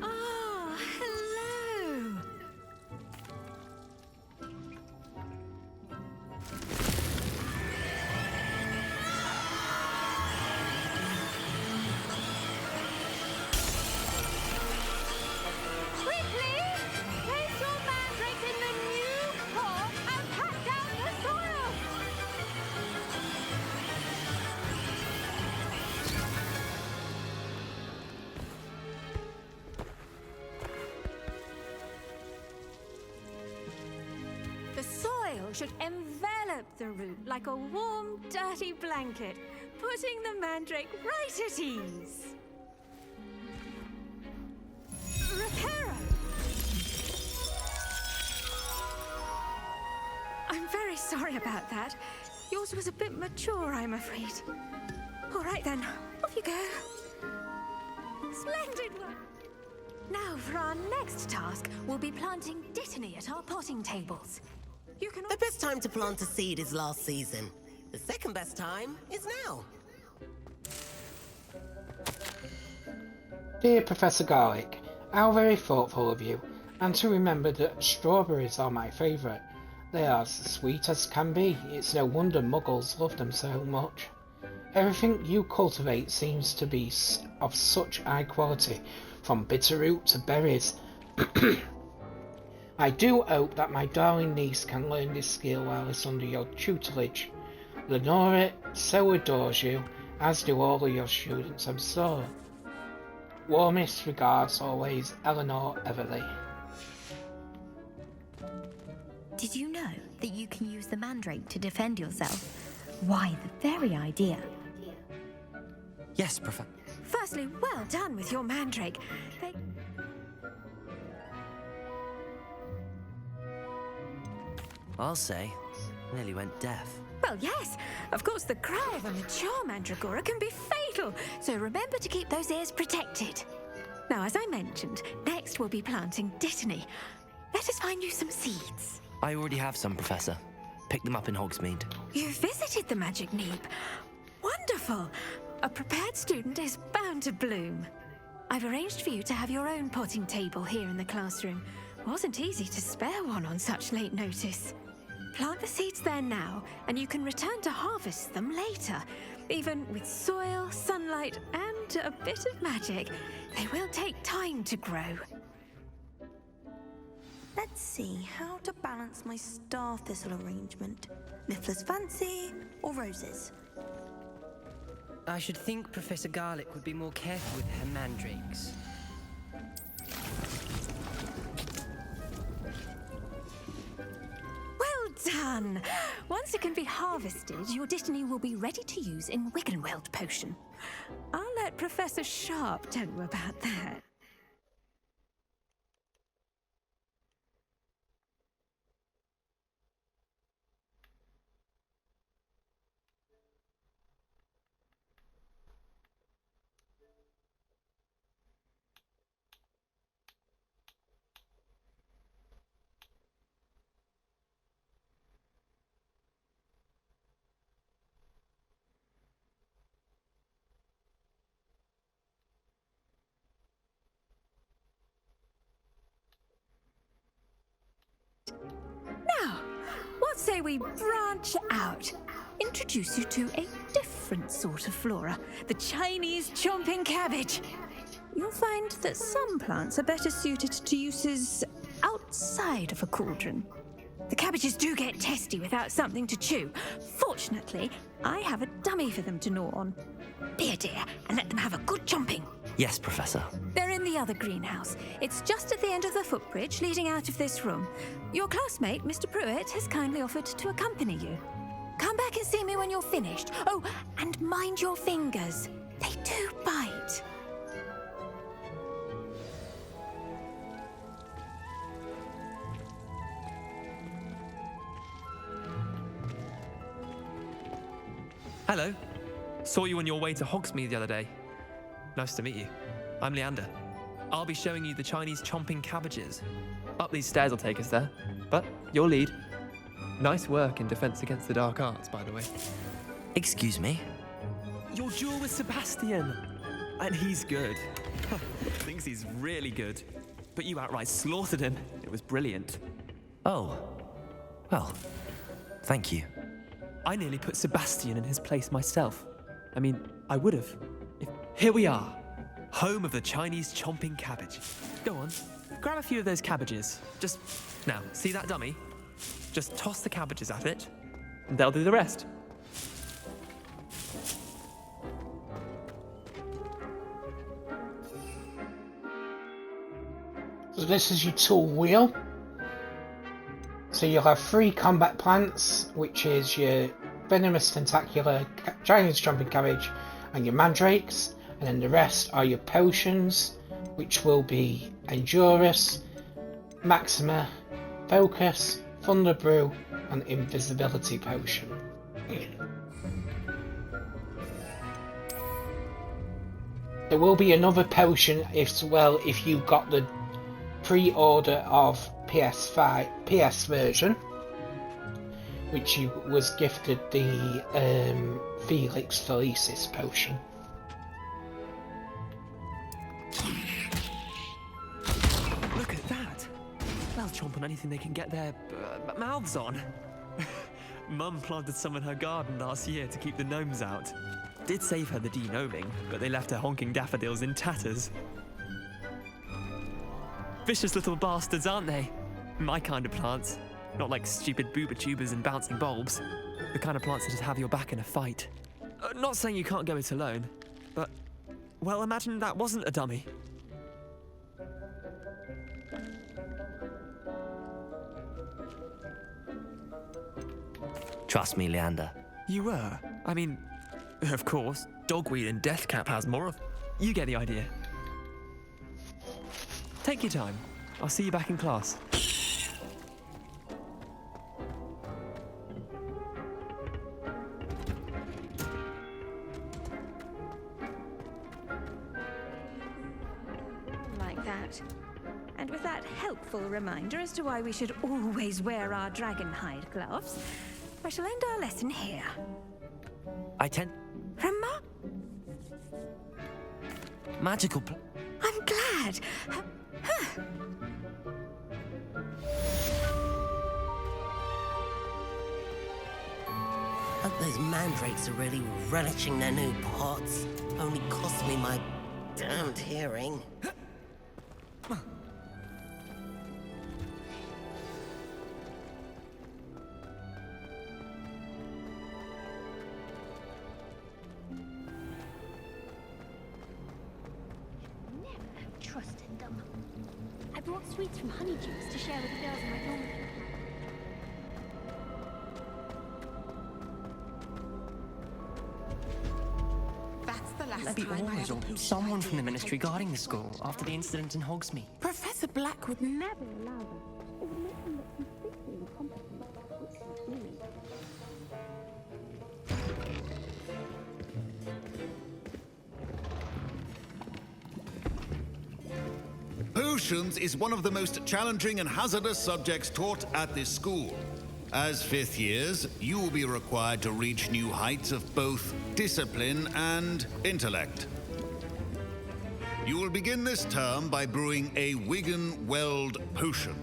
Ah, hello. Quickly! Place your mandrakes in the new pot and pack down the soil! The soil should envelop the root like a warm, dirty blanket, putting the mandrake right at ease. Reparo! I'm very sorry about that. Yours was a bit mature, I'm afraid. All right then, off you go. Splendid work! Now for our next task, we'll be planting dittany at our potting tables. You can... The best time to plant a seed is last season. The second best time is now. Dear Professor Garlick, how very thoughtful of you, and to remember that strawberries are my favourite. They are as sweet as can be. It's no wonder muggles love them so much. Everything you cultivate seems to be of such high quality, from bitterroot to berries. I do hope that my darling niece can learn this skill while it's under your tutelage. Lenora so adores you, as do all of your students, I'm sure. Warmest regards always, Eleanor Everly. Did you know that you can use the mandrake to defend yourself? Why, the very idea. Yes, Professor. Firstly, well done with your mandrake. I'll say, nearly went deaf. Well, yes. Of course, the cry of a mature mandragora can be fatal, so remember to keep those ears protected. Now, as I mentioned, next we'll be planting dittany. Let us find you some seeds. I already have some, Professor. Picked them up in Hogsmeade. You visited the Magic Neep. Wonderful. A prepared student is bound to bloom. I've arranged for you to have your own potting table here in the classroom. Wasn't easy to spare one on such late notice. Plant the seeds there now, and you can return to harvest them later. Even with soil, sunlight, and a bit of magic, they will take time to grow. Let's see how to balance my star thistle arrangement. Niffler's fancy or roses? I should think Professor Garlick would be more careful with her mandrakes. Well done! Once it can be harvested, your Dittany will be ready to use in Wiggenweld potion. I'll let Professor Sharp tell you about that. Now, what say we branch out? Introduce you to a different sort of flora, the Chinese chomping cabbage. You'll find that some plants are better suited to uses outside of a cauldron. The cabbages do get testy without something to chew. Fortunately, I have a dummy for them to gnaw on. Be a dear and let them have a good chomping. Yes, Professor. They're in the other greenhouse. It's just at the end of the footbridge leading out of this room. Your classmate, Mr. Pruitt, has kindly offered to accompany you. Come back and see me when you're finished. Oh, and mind your fingers. They do bite. Hello. Saw you on your way to Hogsmeade the other day. Nice to meet you. I'm Leander. I'll be showing you the Chinese chomping cabbages. Up these stairs will take us there. But your lead. Nice work in Defense Against the Dark Arts, by the way. Excuse me? Your duel with Sebastian. And he's good. Thinks he's really good. But you outright slaughtered him. It was brilliant. Oh. Well, thank you. I nearly put Sebastian in his place myself. I mean, I would have. Here we are. Home of the Chinese chomping cabbage. Go on, grab a few of those cabbages. Just, now, see that dummy? Just toss the cabbages at it, and they'll do the rest. So this is your tool wheel. So you'll have 3 combat plants, which is your venomous tentacular Chinese chomping cabbage and your mandrakes, and then the rest are your potions, which will be Endurus, Maxima, Focus, Thunder Brew, and Invisibility Potion. There will be another potion as well if you got the pre-order of PS version, which you was gifted the Felix Felicis potion. Look at that! They'll chomp on anything they can get their mouths on. Mum planted some in her garden last year to keep the gnomes out. Did save her the de-gnoming, but they left her honking daffodils in tatters. Vicious little bastards, aren't they? My kind of plants. Not like stupid booba tubers and bouncing bulbs. The kind of plants that just have your back in a fight. Not saying you can't go it alone, but, well, imagine that wasn't a dummy. Trust me, Leander. You were? I mean, of course, Dogweed and Deathcap has more of... You get the idea. Take your time. I'll see you back in class. Like that. And with that helpful reminder as to why we should always wear our dragonhide gloves, I shall end our lesson here. I tend... Remark... Magical... I'm I'm glad. Hope those mandrakes are really relishing their new pots. Only cost me my damned hearing. Trusted them. I brought sweets from Honeydews to share with the girls in my dormitory. That's the last Maybe time I always ever or posted someone my from the day. ministry guarding the school after the incident in Hogsmeade. Professor Black would never allow that. It would make him look completely incompetent. What's he doing? Potions is one of the most challenging and hazardous subjects taught at this school. As fifth years, you will be required to reach new heights of both discipline and intellect. You will begin this term by brewing a Wigan-Weld potion.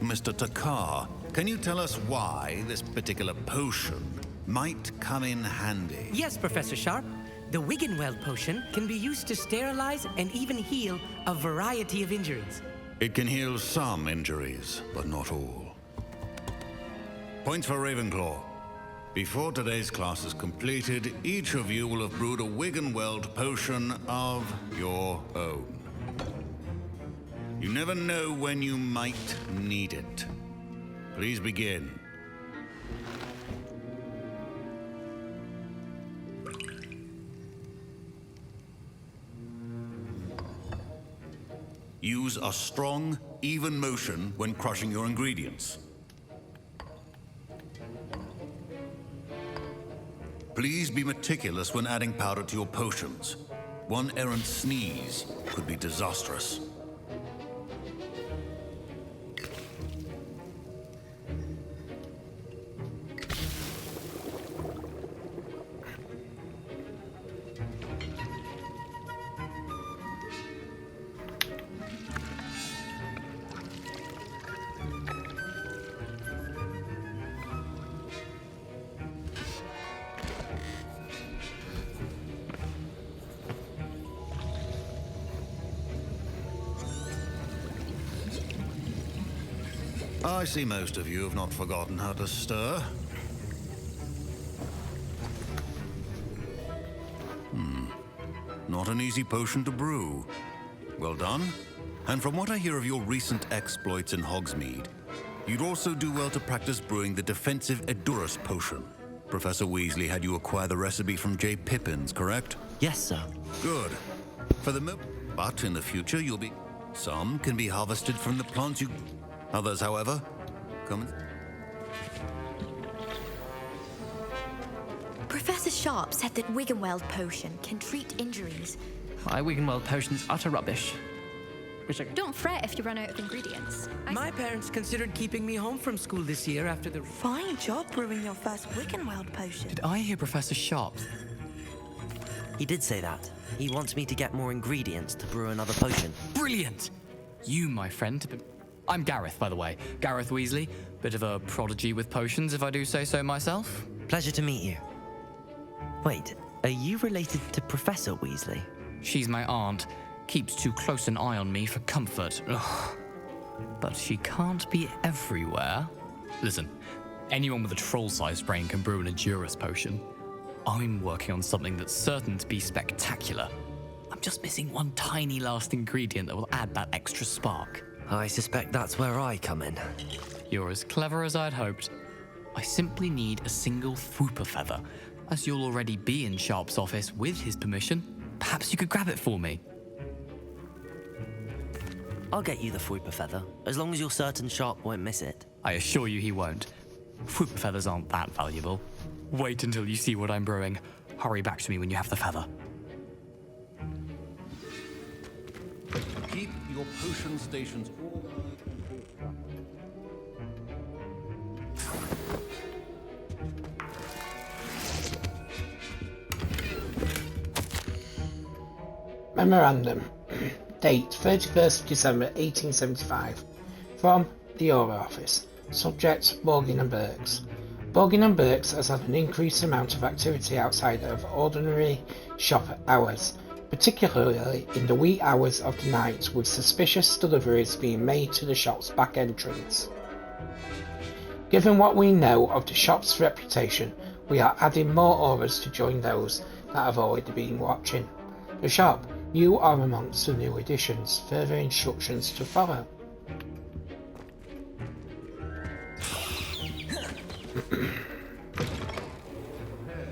Mr. Takar, can you tell us why this particular potion might come in handy? Yes, Professor Sharp. The Wigan-Weld potion can be used to sterilize and even heal a variety of injuries. It can heal some injuries, but not all. Points for Ravenclaw. Before today's class is completed, each of you will have brewed a Wigan-Weld potion of your own. You never know when you might need it. Please begin. Use a strong, even motion when crushing your ingredients. Please be meticulous when adding powder to your potions. One errant sneeze could be disastrous. I see most of you have not forgotten how to stir. Not an easy potion to brew. Well done. And from what I hear of your recent exploits in Hogsmeade, you'd also do well to practice brewing the defensive Edurus potion. Professor Weasley had you acquire the recipe from J. Pippins, correct? Yes, sir. Good. For the but in the future you'll be... Some can be harvested from the plants you... Others, however, come... Professor Sharp said that Wigan-Weld potion can treat injuries. My Wigan-Weld potion's utter rubbish. Don't fret if you run out of ingredients. My parents considered keeping me home from school this year after the... Fine job brewing your first Wigan-Weld potion. Did I hear Professor Sharp? He did say that. He wants me to get more ingredients to brew another potion. Brilliant! You, my friend... I'm Gareth, by the way. Gareth Weasley. Bit of a prodigy with potions, if I do say so myself. Pleasure to meet you. Wait, are you related to Professor Weasley? She's my aunt. Keeps too close an eye on me for comfort. Ugh. But she can't be everywhere. Listen, anyone with a troll-sized brain can brew an Edurus potion. I'm working on something that's certain to be spectacular. I'm just missing one tiny last ingredient that will add that extra spark. I suspect that's where I come in. You're as clever as I'd hoped. I simply need a single Fwooper feather. As you'll already be in Sharp's office with his permission, perhaps you could grab it for me. I'll get you the Fwooper feather, as long as you're certain Sharp won't miss it. I assure you he won't. Fwooper feathers aren't that valuable. Wait until you see what I'm brewing. Hurry back to me when you have the feather. Keep your potion stations organized. Memorandum. Date 31st of December 1875. From the Aura Office. Subject Borgin and Burks. Borgin and Burks has had an increased amount of activity outside of ordinary shop hours, particularly in the wee hours of the night, with suspicious deliveries being made to the shop's back entrance. Given what we know of the shop's reputation, we are adding more auras to join those that have already been watching. The shop, you are amongst the new additions. Further instructions to follow.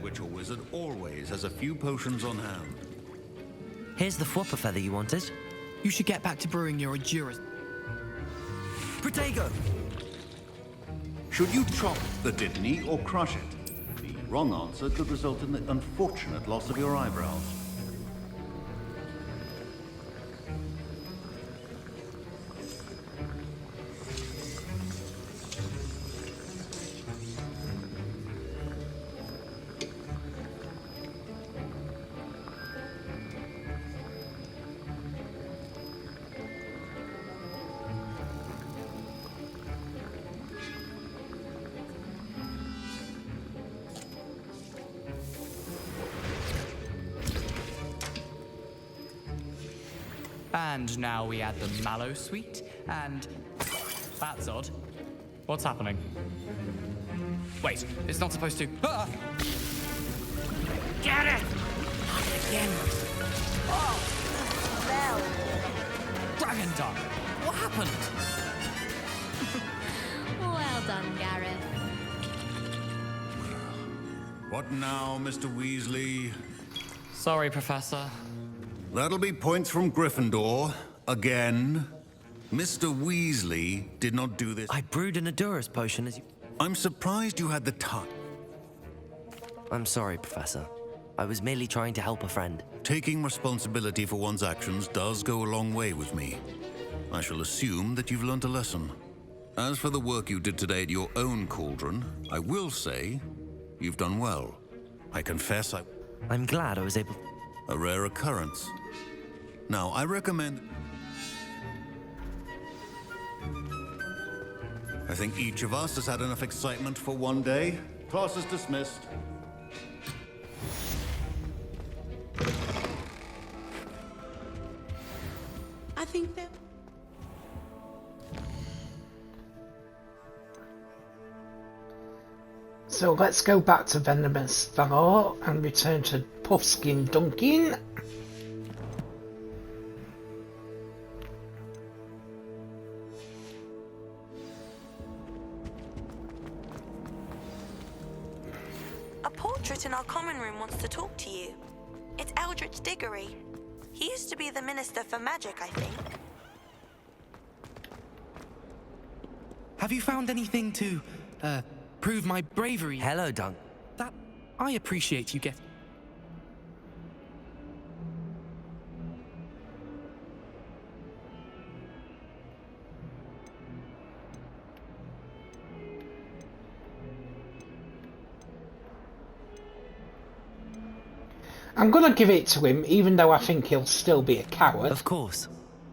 Witch or wizard always has a few potions on hand. Here's the flopper feather you wanted. You should get back to brewing your Endurance. Protego! Should you chop the Dittany or crush it? The wrong answer could result in the unfortunate loss of your eyebrows. And now we add the mallow sweet, and... That's odd. What's happening? Wait, it's not supposed to... Ah! Get it! Again. Oh! Dragon Dog! What happened? Well done, Gareth. What now, Mr. Weasley? Sorry, Professor. That'll be points from Gryffindor. Again. Mr. Weasley did not do this. I brewed an Adurus potion as you... I'm surprised you had the time. I'm sorry, Professor. I was merely trying to help a friend. Taking responsibility for one's actions does go a long way with me. I shall assume that you've learnt a lesson. As for the work you did today at your own cauldron, I will say you've done well. I confess I'm glad I was able... A rare occurrence. Now, I recommend... I think each of us has had enough excitement for one day. Class is dismissed. I think that... So let's go back to Venomous Valor and return to Puffskin Duncan. A portrait in our common room wants to talk to you. It's Eldritch Diggory. He used to be the Minister for Magic, I think. Have you found anything to, prove my bravery? Hello, Dunk. That... I appreciate you get... I'm gonna give it to him, even though I think he'll still be a coward. Of course.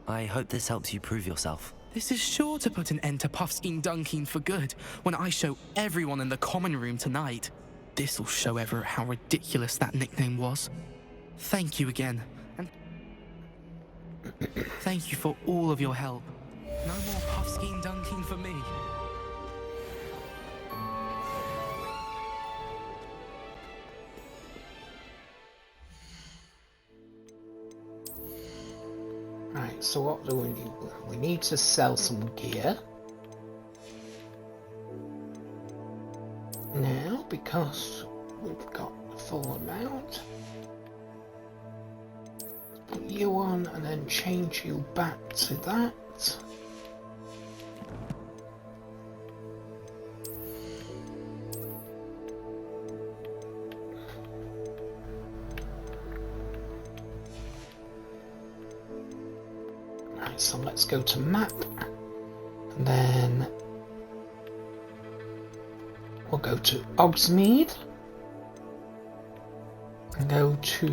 I hope this helps you prove yourself. This is sure to put an end to Puffskein Dunkin for good when I show everyone in the common room tonight. This'll show Everett how ridiculous that nickname was. Thank you again, and thank you for all of your help. No more Puffskein Dunkin for me. Right, so what do we need? We need to sell some gear. Now, because we've got the full amount. Put you on and then change you back to that. Right, so let's go to map, and then we'll go to Hogsmeade, and go to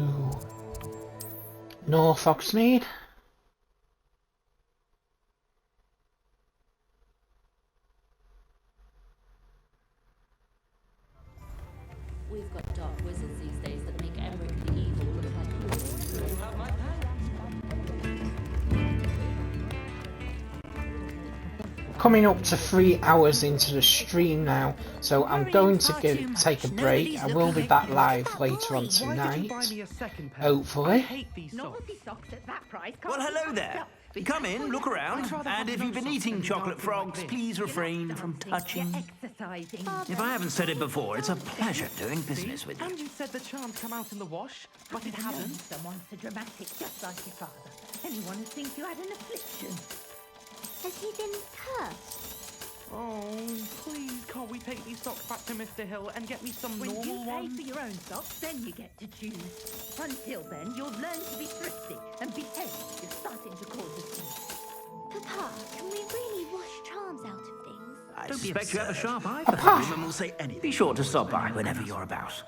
North Hogsmeade, coming up to 3 hours into the stream now, so I'm going to take a break. I will be back live later on tonight, hopefully. Well, hello there. Come in, look around, and if you've been eating chocolate frogs, please refrain from touching. If I haven't said it before, it's a pleasure doing business with you. And you said the charms come out in the wash, but it hasn't. Someone so dramatic, just like your father. Anyone who thinks you had an affliction. Has he been cursed? Oh, please, can't we take these socks back to Mr. Hill and get me some When normal you pay ones? for your own socks, then you get to choose. Until then, you'll learn to be thrifty and behave. You're starting to cause a scene. Papa, can we really wash charms out of things? I suspect you have a sharp eye for them and will say anything. Be sure to stop by whenever you're about.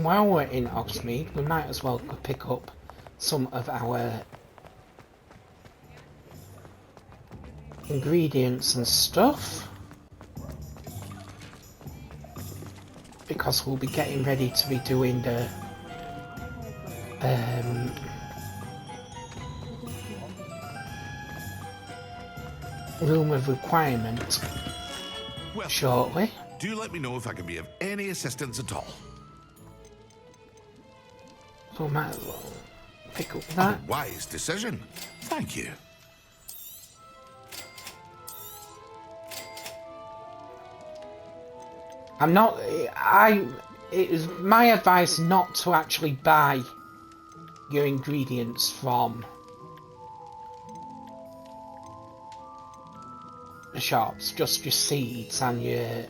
While we're in Hogsmeade, we might as well pick up some of our ingredients and stuff, because we'll be getting ready to be doing the room of requirement shortly. Do let me know if I can be of any assistance at all. So we might as well pick up that. A wise decision. Thank you. It is my advice not to actually buy your ingredients from the shops, just your seeds and your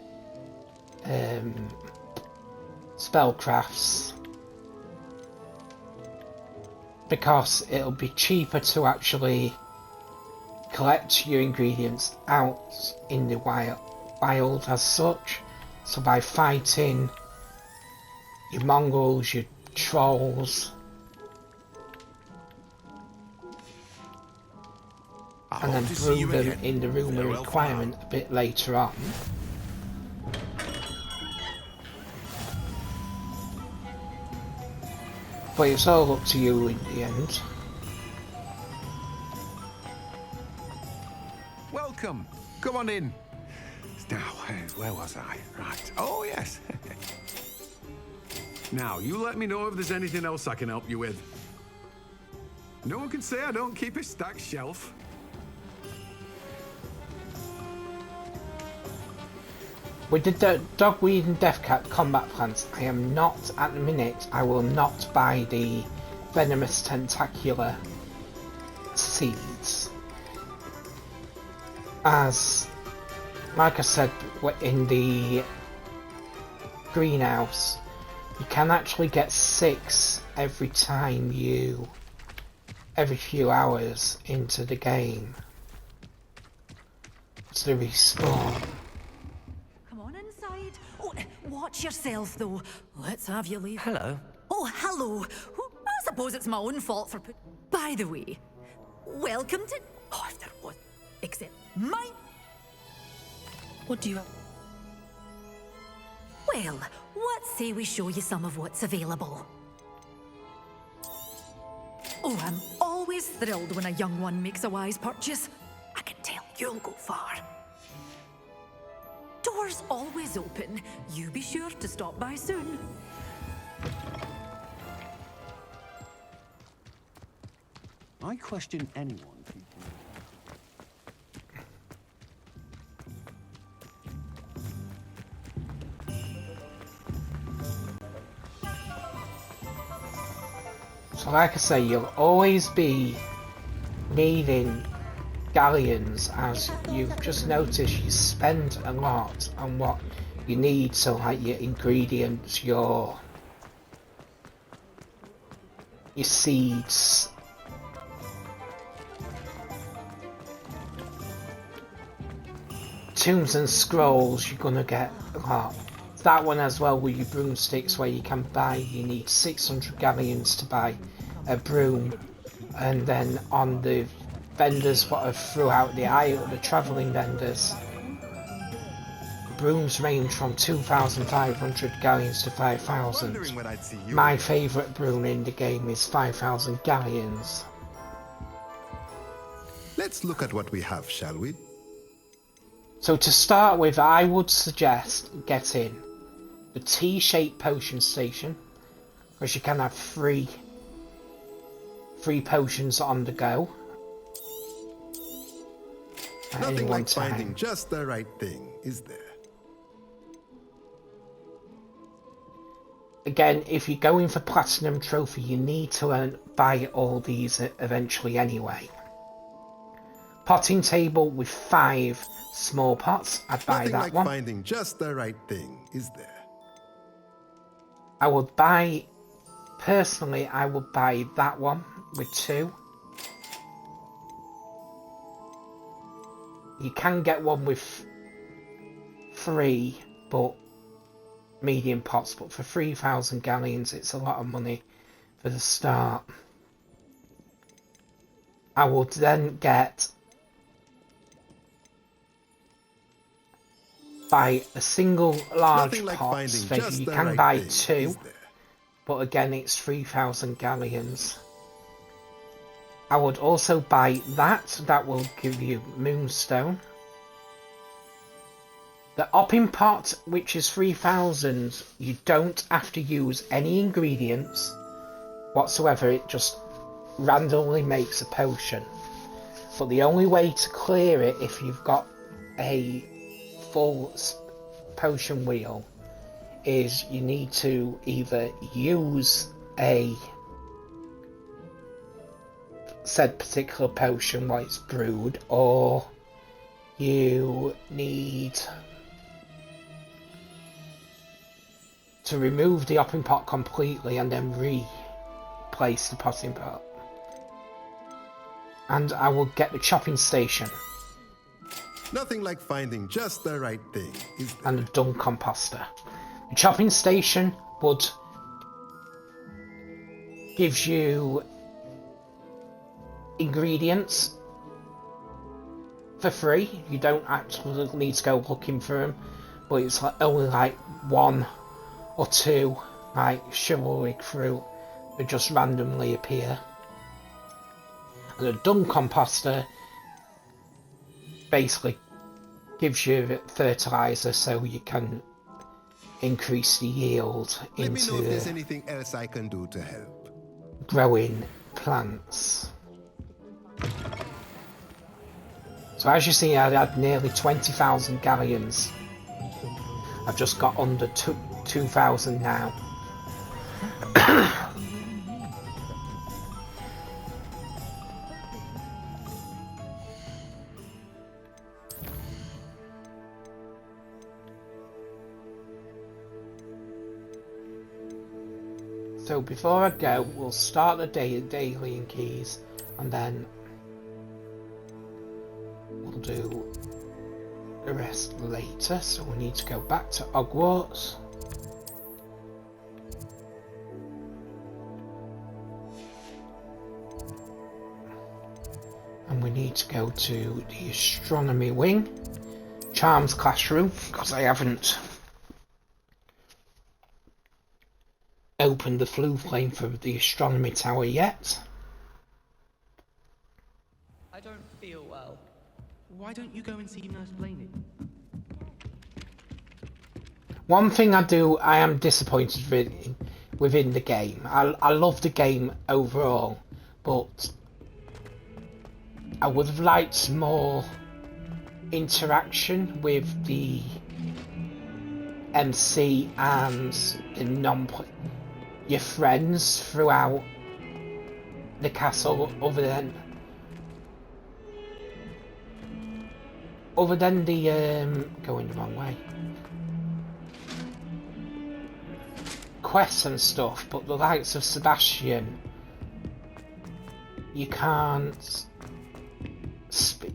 spellcrafts, because it'll be cheaper to actually collect your ingredients out in the wild as such. So by fighting your mongrels, your trolls, and then brew them in the room of requirement a bit later on. But it's all up to you in the end. Welcome. Come on in. Now, where was I? Right. Oh, yes. Now, you let me know if there's anything else I can help you with. No one can say I don't keep a stacked shelf. With the dogweed and deathcat combat plants, I am not, at the minute, I will not buy the venomous tentacular seeds. As, like I said in the greenhouse, you can actually get 6 every few hours into the game. It's the respawn. Come on inside. Oh, watch yourself, though. Let's have you leave. Hello. Oh, hello. I suppose it's my own fault for By the way, welcome to... Oh, if there was... Except mine. What do you... Well, what say we show you some of what's available? Oh, I'm always thrilled when a young one makes a wise purchase. I can tell you'll go far. Doors always open. You be sure to stop by soon. I question anyone. So like I say, you'll always be needing galleons, as you've just noticed you spend a lot on what you need, so like your ingredients, your seeds, tombs and scrolls, you're gonna get a lot. That one as well with your broomsticks, where you can buy, you need 600 galleons to buy a broom, and then on the vendors what are throughout the isle, the travelling vendors, brooms range from 2,500 galleons to 5,000. Wondering when I'd see you My again. favourite broom in the game is 5,000 galleons. Let's look at what we have, shall we? So to start with, I would suggest getting the T-shaped potion station, because you can have three potions on the go. At any Nothing one like time. finding just the right thing, is there? Again, if you're going for Platinum Trophy, you need to buy all these eventually anyway. Potting table with 5 small pots, I'd buy Nothing that like one. finding just the right thing, is there? I would buy, personally, I would buy that one with 2. You can get one with 3, but medium pots, but for 3,000 galleons, it's a lot of money for the start. I would then buy a single large Nothing like pot. finding So just you the can right buy thing, 2, is there? but again, it's 3,000 galleons. I would also buy that. That will give you Moonstone. The Opping Pot, which is 3,000, you don't have to use any ingredients whatsoever. It just randomly makes a potion. But the only way to clear it, if you've got a full potion wheel, is you need to either use a said particular potion while it's brewed, or you need to remove the hopping pot completely and then replace the potting pot. And I will get the chopping station. Nothing like finding just the right thing, is there? And a dung composter. The chopping station would give you ingredients for free. You don't actually need to go looking for them, but it's only like 1 or 2 like chivalric fruit that just randomly appear. And a dung composter basically gives you fertilizer so you can increase the yield Let me know if there's into anything else I can do to help. growing plants. So as you see, I had nearly 20,000 galleons. I've just got under 2,000 now. So before I go, we'll start the day at daily and keys, and then we'll do the rest later. So we need to go back to Hogwarts. And we need to go to the astronomy wing, charms classroom, because I haven't opened the flue flame for the astronomy tower yet. I don't feel well. Why don't you go and see Nurse Blaney? One thing I am disappointed within the game. I love the game overall, but I would have liked more interaction with the MC and the your friends throughout the castle, other than the going the wrong way quests and stuff. But the likes of Sebastian, you can't.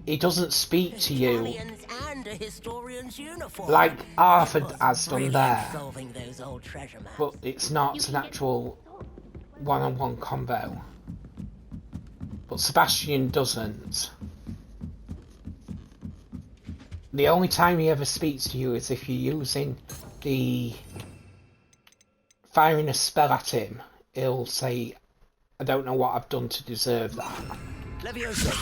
He doesn't speak to you And a historian's uniform. like Arthur has done Brilliant there. solving those old treasure maps. But it's not an actual one-on-one combo. But Sebastian doesn't. the only time he ever speaks to you is if you're using the firing a spell at him. He'll say, I don't know what I've done to deserve that. Leviosa.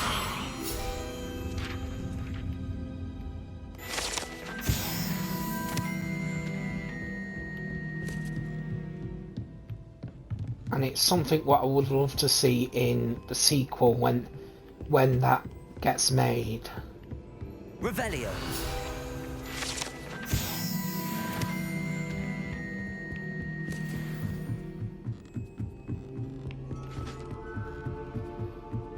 And it's something what I would love to see in the sequel when that gets made. Revelio.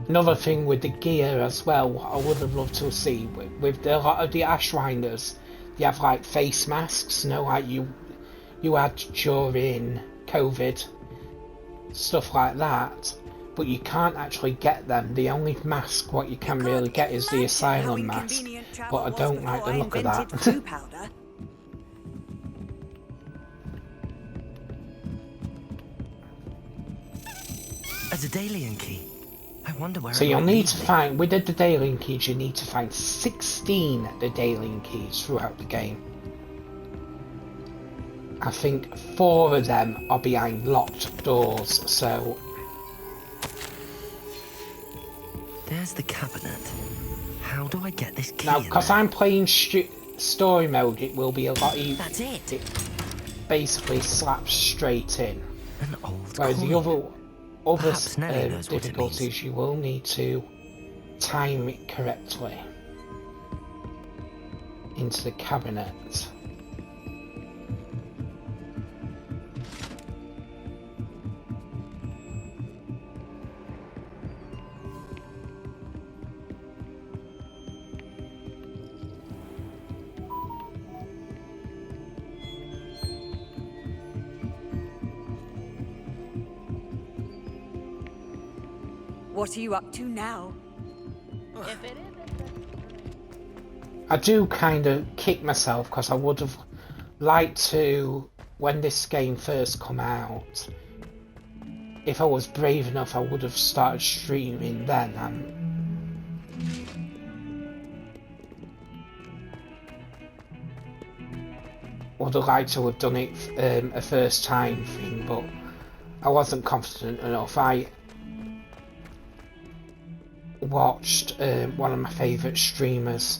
Another thing with the gear as well, what I would have loved to see with a lot of the Ashwinders, they have like face masks, you know, like you had during COVID, stuff like that, but you can't actually get them. The only mask what you can really get is the asylum mask, but I don't like the look of that. A Daedalian key. I wonder where So it you'll might need lead to me. find, with the Daedalian keys, you need to find 16 Daedalian keys throughout the game. I think 4 of them are behind locked doors, so... There's the cabinet. How do I get this key Now, in because there? I'm playing story mode, it will be a lot easier. That's it. It basically slaps straight in. An old Whereas coin. the other Perhaps Nelly knows what it difficulties, you will need to time it correctly into the cabinet. What are you up to now? I do kind of kick myself because I would have liked to, when this game first come out, if I was brave enough I would have started streaming then. Would have liked to have done it a first time thing, but I wasn't confident enough. I watched one of my favourite streamers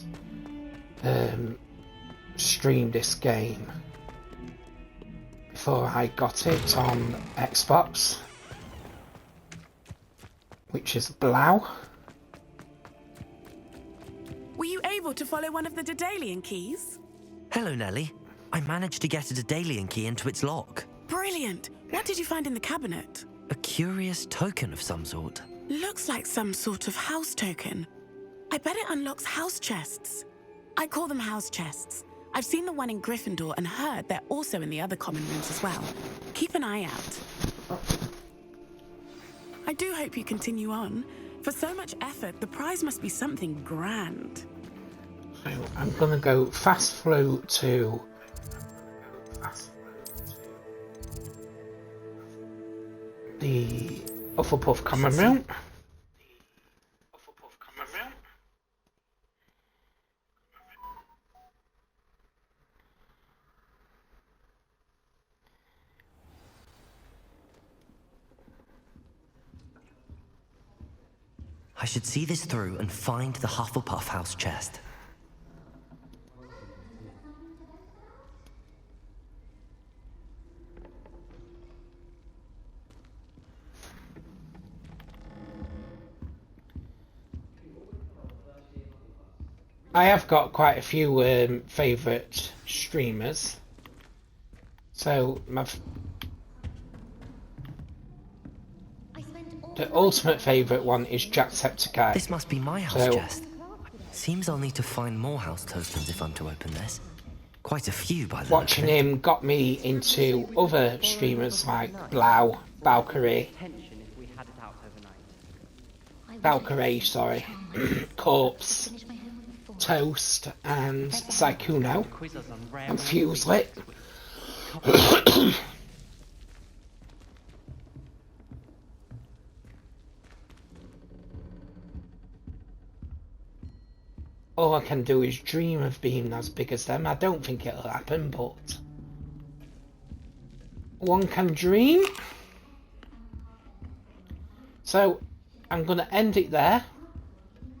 stream this game before I got it on Xbox, which is Blau. Were you able to follow one of the Daedalian keys? Hello, Nelly. I managed to get a Daedalian key into its lock. Brilliant! What did you find in the cabinet? A curious token of some sort. Looks like some sort of house token. I bet it unlocks house chests. I call them house chests. I've seen the one in Gryffindor and heard they're also in the other common rooms as well. Keep an eye out. I do hope you continue on. For so much effort, the prize must be something grand. So I'm gonna go fast through to the Hufflepuff common room. I should see this through and find the Hufflepuff house chest. I have got quite a few favourite streamers. So the ultimate favourite one is Jacksepticeye. This must be my house chest. Seems I'll need to find more house tokens if I'm to open this. Quite a few by the Watching look of it. him got me into other streamers like Blau, Valkyrie, sorry, Corpse, Toast, and Saikuno, and Fuselit. all I can do is dream of being as big as them. I don't think it'll happen, but one can dream. So I'm going to end it there,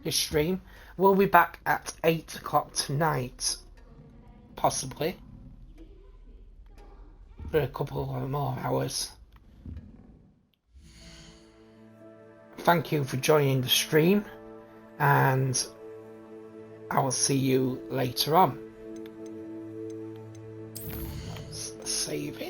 this stream. We'll be back at 8 o'clock tonight, possibly, for a couple more hours. Thank you for joining the stream, and I will see you later on. Let's save it.